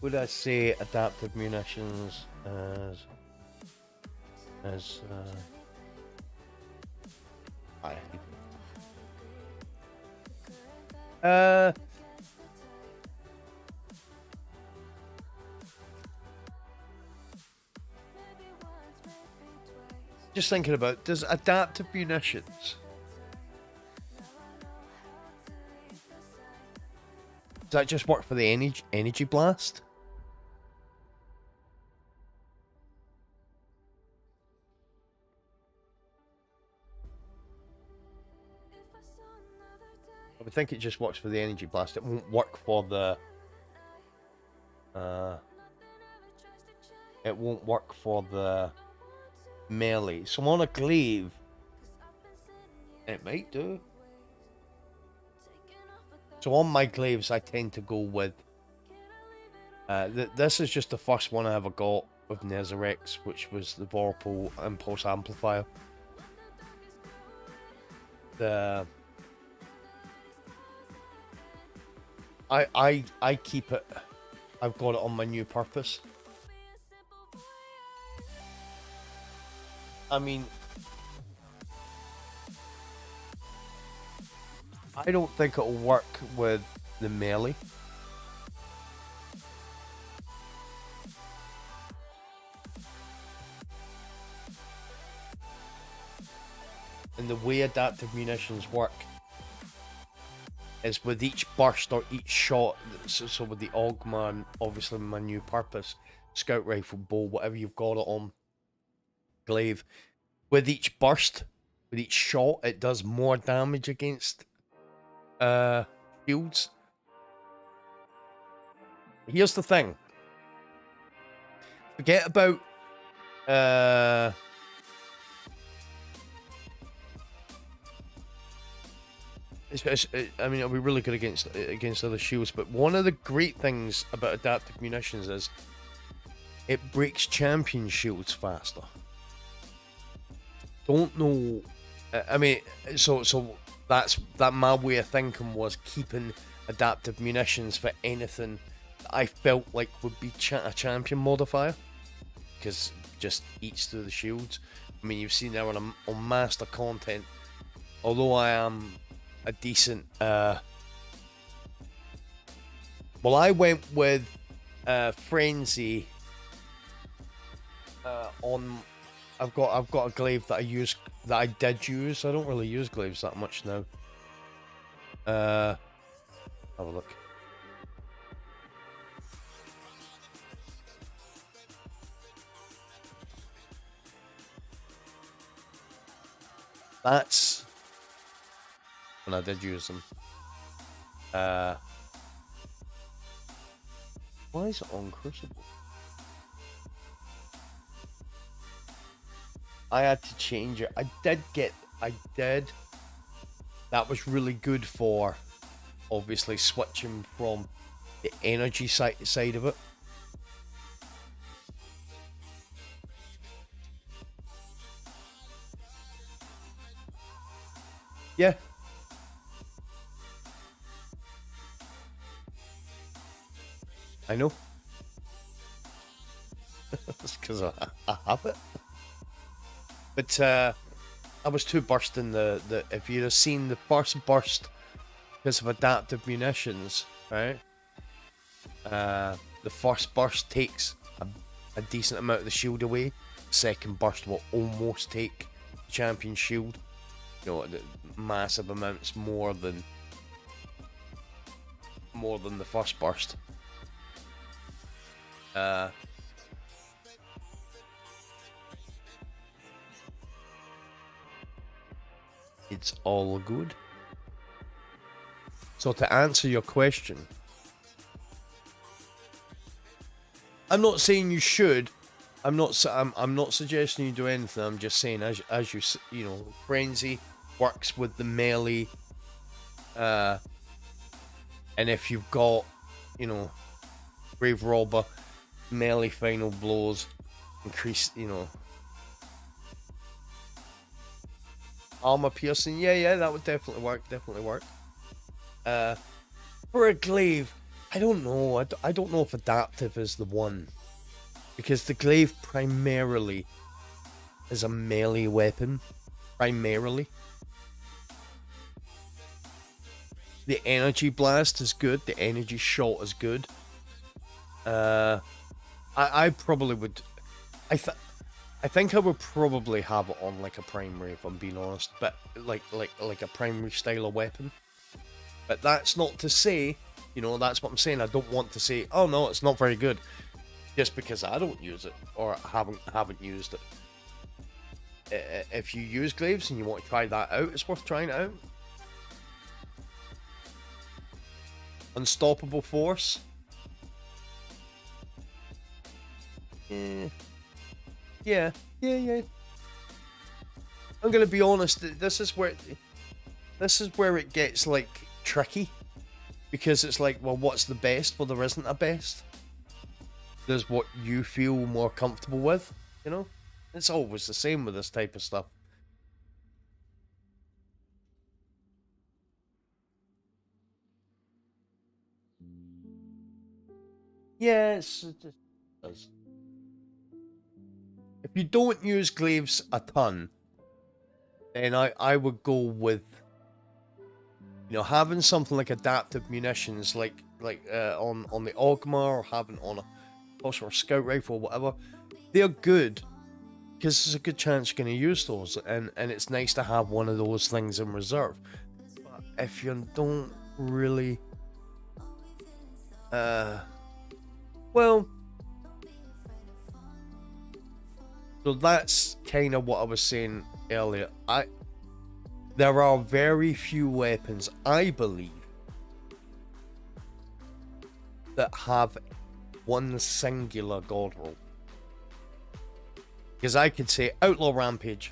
would I say adaptive munitions as just thinking about, does adaptive munitions, does that just work for the energy blast? I would think it just works for the energy blast. It won't work for the it won't work for the melee. So on a glaive, it might do. So on my glaives, I tend to go with this is just the first one I ever got with Nezarex, which was the Vorpal Impulse Amplifier. I keep it. I've got it on my new purpose. I mean, I don't think it'll work with the melee. And the way adaptive munitions work is with each burst or each shot. So with the Augma, obviously my new purpose, scout rifle, bow, whatever you've got it on, glaive, with each burst, with each shot, it does more damage against shields. Here's the thing. Forget about I mean, it'll be really good against other shields, but one of the great things about adaptive munitions is it breaks champion shields faster. Don't know. I mean, so that my way of thinking was keeping adaptive munitions for anything that I felt like would be a champion modifier, because just eats through the shields. I mean, you've seen now on master content, although I am a decent well, I went with Frenzy on. I've got a glaive that I did use. I don't really use glaives that much now. Have a look. That's when I did use them. Why is it on Crucible? I had to change it. I did. That was really good for obviously switching from the energy side of it. Yeah. I know. It's because I have it. But I was too bursting the if you'd have seen the first burst because of adaptive munitions, right? The first burst takes a decent amount of the shield away. Second burst will almost take the champion shield. You know, massive amounts more than the first burst. It's all good. So to answer your question, I'm not saying you should. I'm not suggesting you do anything. I'm just saying, as you know, Frenzy works with the melee, and if you've got, you know, Grave Robber, melee final blows, increase, you know, armor piercing. Yeah, that would definitely work. For a glaive, I don't know. I don't know if adaptive is the one. Because the glaive primarily is a melee weapon. Primarily. The energy blast is good. The energy shot is good. I probably would. I think I would probably have it on like a primary, if I'm being honest. But like a primary style of weapon. But that's not to say, you know, that's what I'm saying. I don't want to say, oh no, it's not very good, just because I don't use it or haven't used it. If you use glaives and you want to try that out, it's worth trying it out. Unstoppable Force. Yeah. I'm gonna be honest. This is where it gets like tricky, because it's like, well, what's the best? Well, there isn't a best. There's what you feel more comfortable with. You know, it's always the same with this type of stuff. Yes, it just does. If you don't use glaives a ton, then I would go with, you know, having something like adaptive munitions, like on the Ogma, or having on a Pulsar or Scout Rifle or whatever. They're good because there's a good chance you're going to use those, and it's nice to have one of those things in reserve. But if you don't really, well, so that's kind of what I was saying earlier. There are very few weapons, I believe, that have one singular god roll. Because I could say Outlaw Rampage,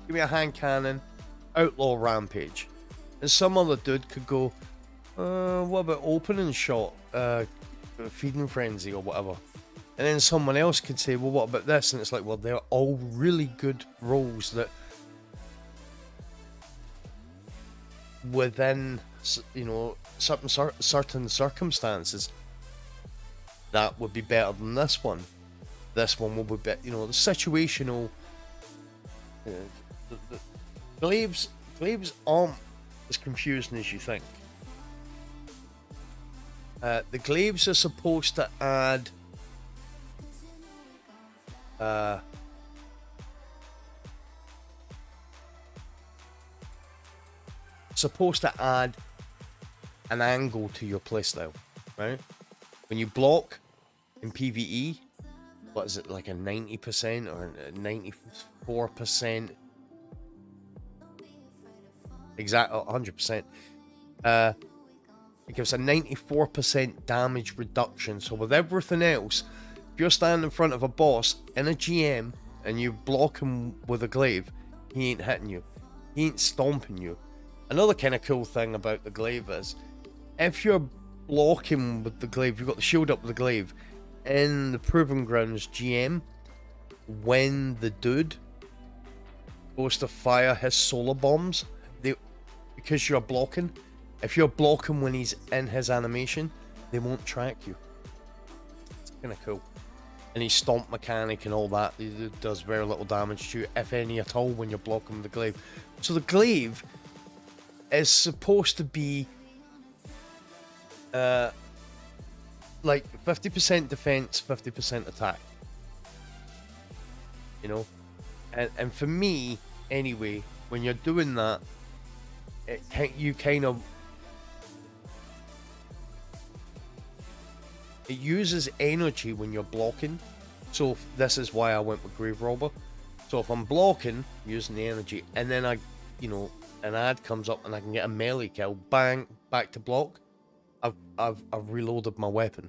give me a hand cannon, Outlaw Rampage, and some other dude could go, what about Opening Shot, Feeding Frenzy or whatever. And then someone else could say, well, what about this? And it's like, well, they're all really good rolls that, within, you know, certain circumstances, that would be better than this one. This one will be better, you know, the situational. The glaives aren't as confusing as you think. The glaives are supposed to add an angle to your playstyle, right? When you block in PvE, what is it, like a 90% or a 94%? Exactly, 100%. It gives a 94% damage reduction. So with everything else, if you're standing in front of a boss in a GM and you block him with a glaive, he ain't hitting you. He ain't stomping you. Another kind of cool thing about the glaive is, if you're blocking with the glaive, you've got the shield up with the glaive, in the Proving Grounds GM, when the dude goes to fire his solar bombs, because you're blocking, if you're blocking when he's in his animation, they won't track you. It's kind of cool. And his stomp mechanic and all that, it does very little damage to you, if any at all, when you're blocking with the glaive. So the glaive is supposed to be like 50% defense, 50% attack. You know? And for me, anyway, when you're doing that, you kind of, it uses energy when you're blocking. So this is why I went with Grave Robber. So if I'm blocking, using the energy, and then I, you know, an ad comes up and I can get a melee kill, bang, back to block, I've reloaded my weapon.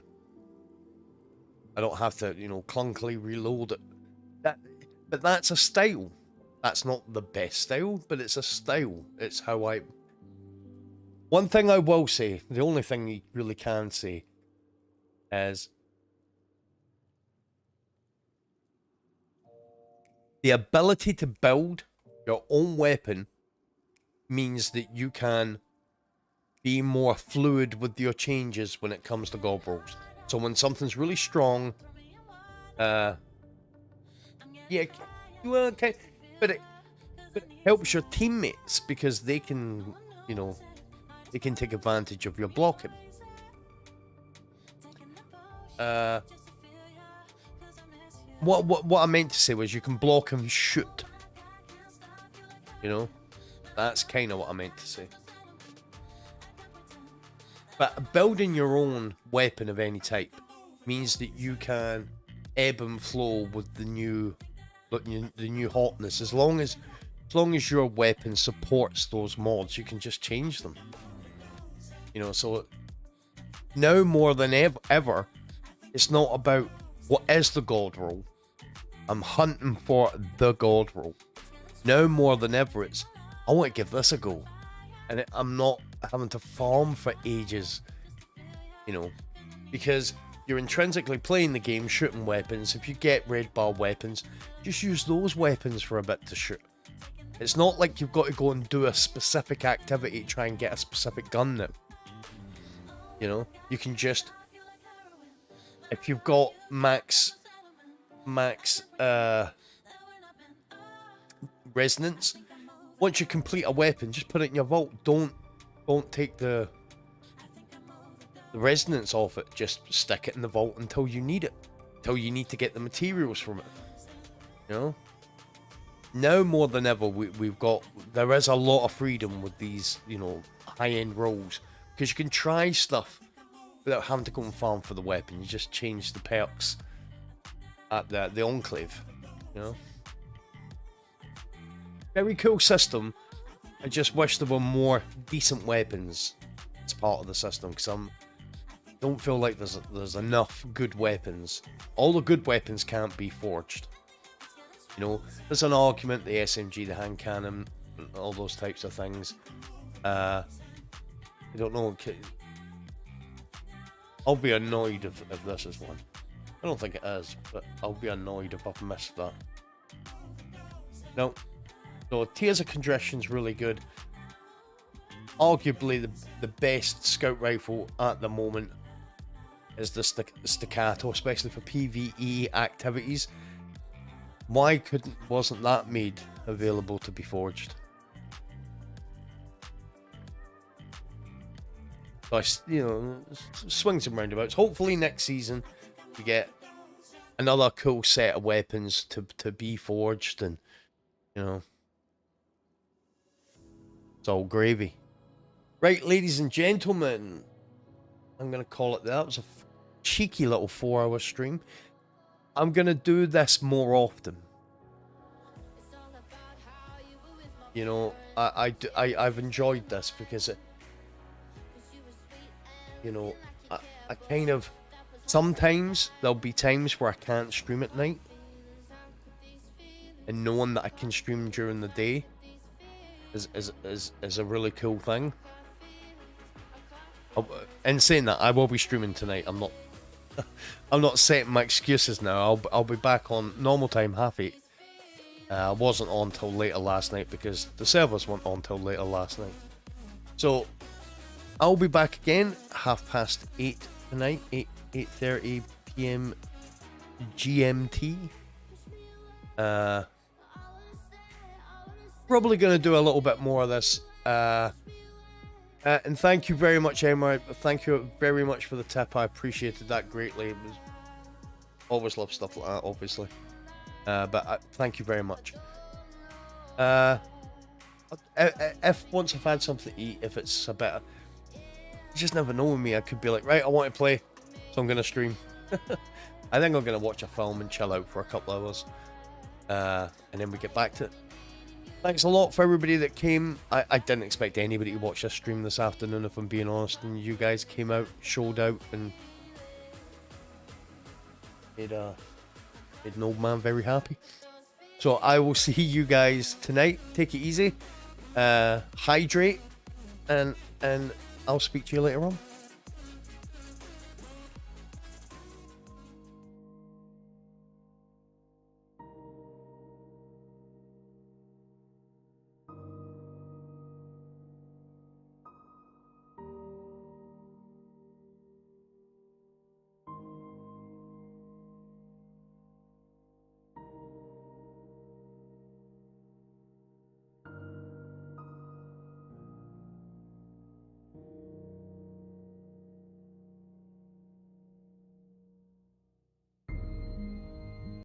I don't have to, you know, clunkily reload it. But that's a style. That's not the best style, but it's a style. It's how I... One thing I will say, the only thing you really can say, is the ability to build your own weapon means that you can be more fluid with your changes when it comes to gold rolls. So when something's really strong, yeah, well, okay, but it helps your teammates because they can, you know, they can take advantage of your blocking. What I meant to say was you can block and shoot. You know, that's kind of what I meant to say. But building your own weapon of any type means that you can ebb and flow with the new hotness. As long as your weapon supports those mods, you can just change them. You know, so now more than ever, it's not about what is the gold roll. I'm hunting for the gold roll. Now more than ever, it's I want to give this a go, and I'm not having to farm for ages. You know, because you're intrinsically playing the game, shooting weapons. If you get red bar weapons, just use those weapons for a bit to shoot. It's not like you've got to go and do a specific activity to try and get a specific gun now. You know, you can just, if you've got max resonance, once you complete a weapon, just put it in your vault. Don't take the resonance off it. Just stick it in the vault until you need it, until you need to get the materials from it. You know, now more than ever, there is a lot of freedom with these, you know, high-end rolls, because you can try stuff without having to go and farm for the weapon. You just change the perks at the enclave. You know, very cool system. I just wish there were more decent weapons as part of the system, because I don't feel like there's enough good weapons. All the good weapons can't be forged. You know, there's an argument, the SMG, the hand cannon, all those types of things. I don't know. I'll be annoyed if this is one. I don't think it is, but I'll be annoyed if I've missed that. No. So Tears of Congestion's really good. Arguably the best scout rifle at the moment is the Staccato, especially for PvE activities. Why wasn't that made available to be forged? So you know, swings and roundabouts. Hopefully next season we get another cool set of weapons to be forged, and you know, it's all gravy. Right, ladies and gentlemen, I'm gonna call it that. It was a cheeky little 4-hour stream. I'm gonna do this more often. You know, I've enjoyed this because it, you know, I kind of, sometimes there'll be times where I can't stream at night, and knowing that I can stream during the day is a really cool thing. In saying that, I will be streaming tonight. I'm not setting my excuses now. I'll be back on normal time, 8:30. I wasn't on till later last night because the servers weren't on till later last night. So I'll be back again 8:30 tonight, 8:30 PM GMT. Probably gonna do a little bit more of this. And thank you very much, Emma. Thank you very much for the tip. I appreciated that greatly. It was, always love stuff like that, obviously. But thank you very much. If once I've had something to eat, if it's a bit, you just never know with me. I could be like, right, I want to play, so I'm gonna stream. I think I'm gonna watch a film and chill out for a couple hours, and then we get back to it. Thanks a lot for everybody that came. I didn't expect anybody to watch this stream this afternoon, if I'm being honest, and you guys came out, showed out, and made an old man very happy. So I will see you guys tonight. Take it easy, hydrate, and I'll speak to you later on.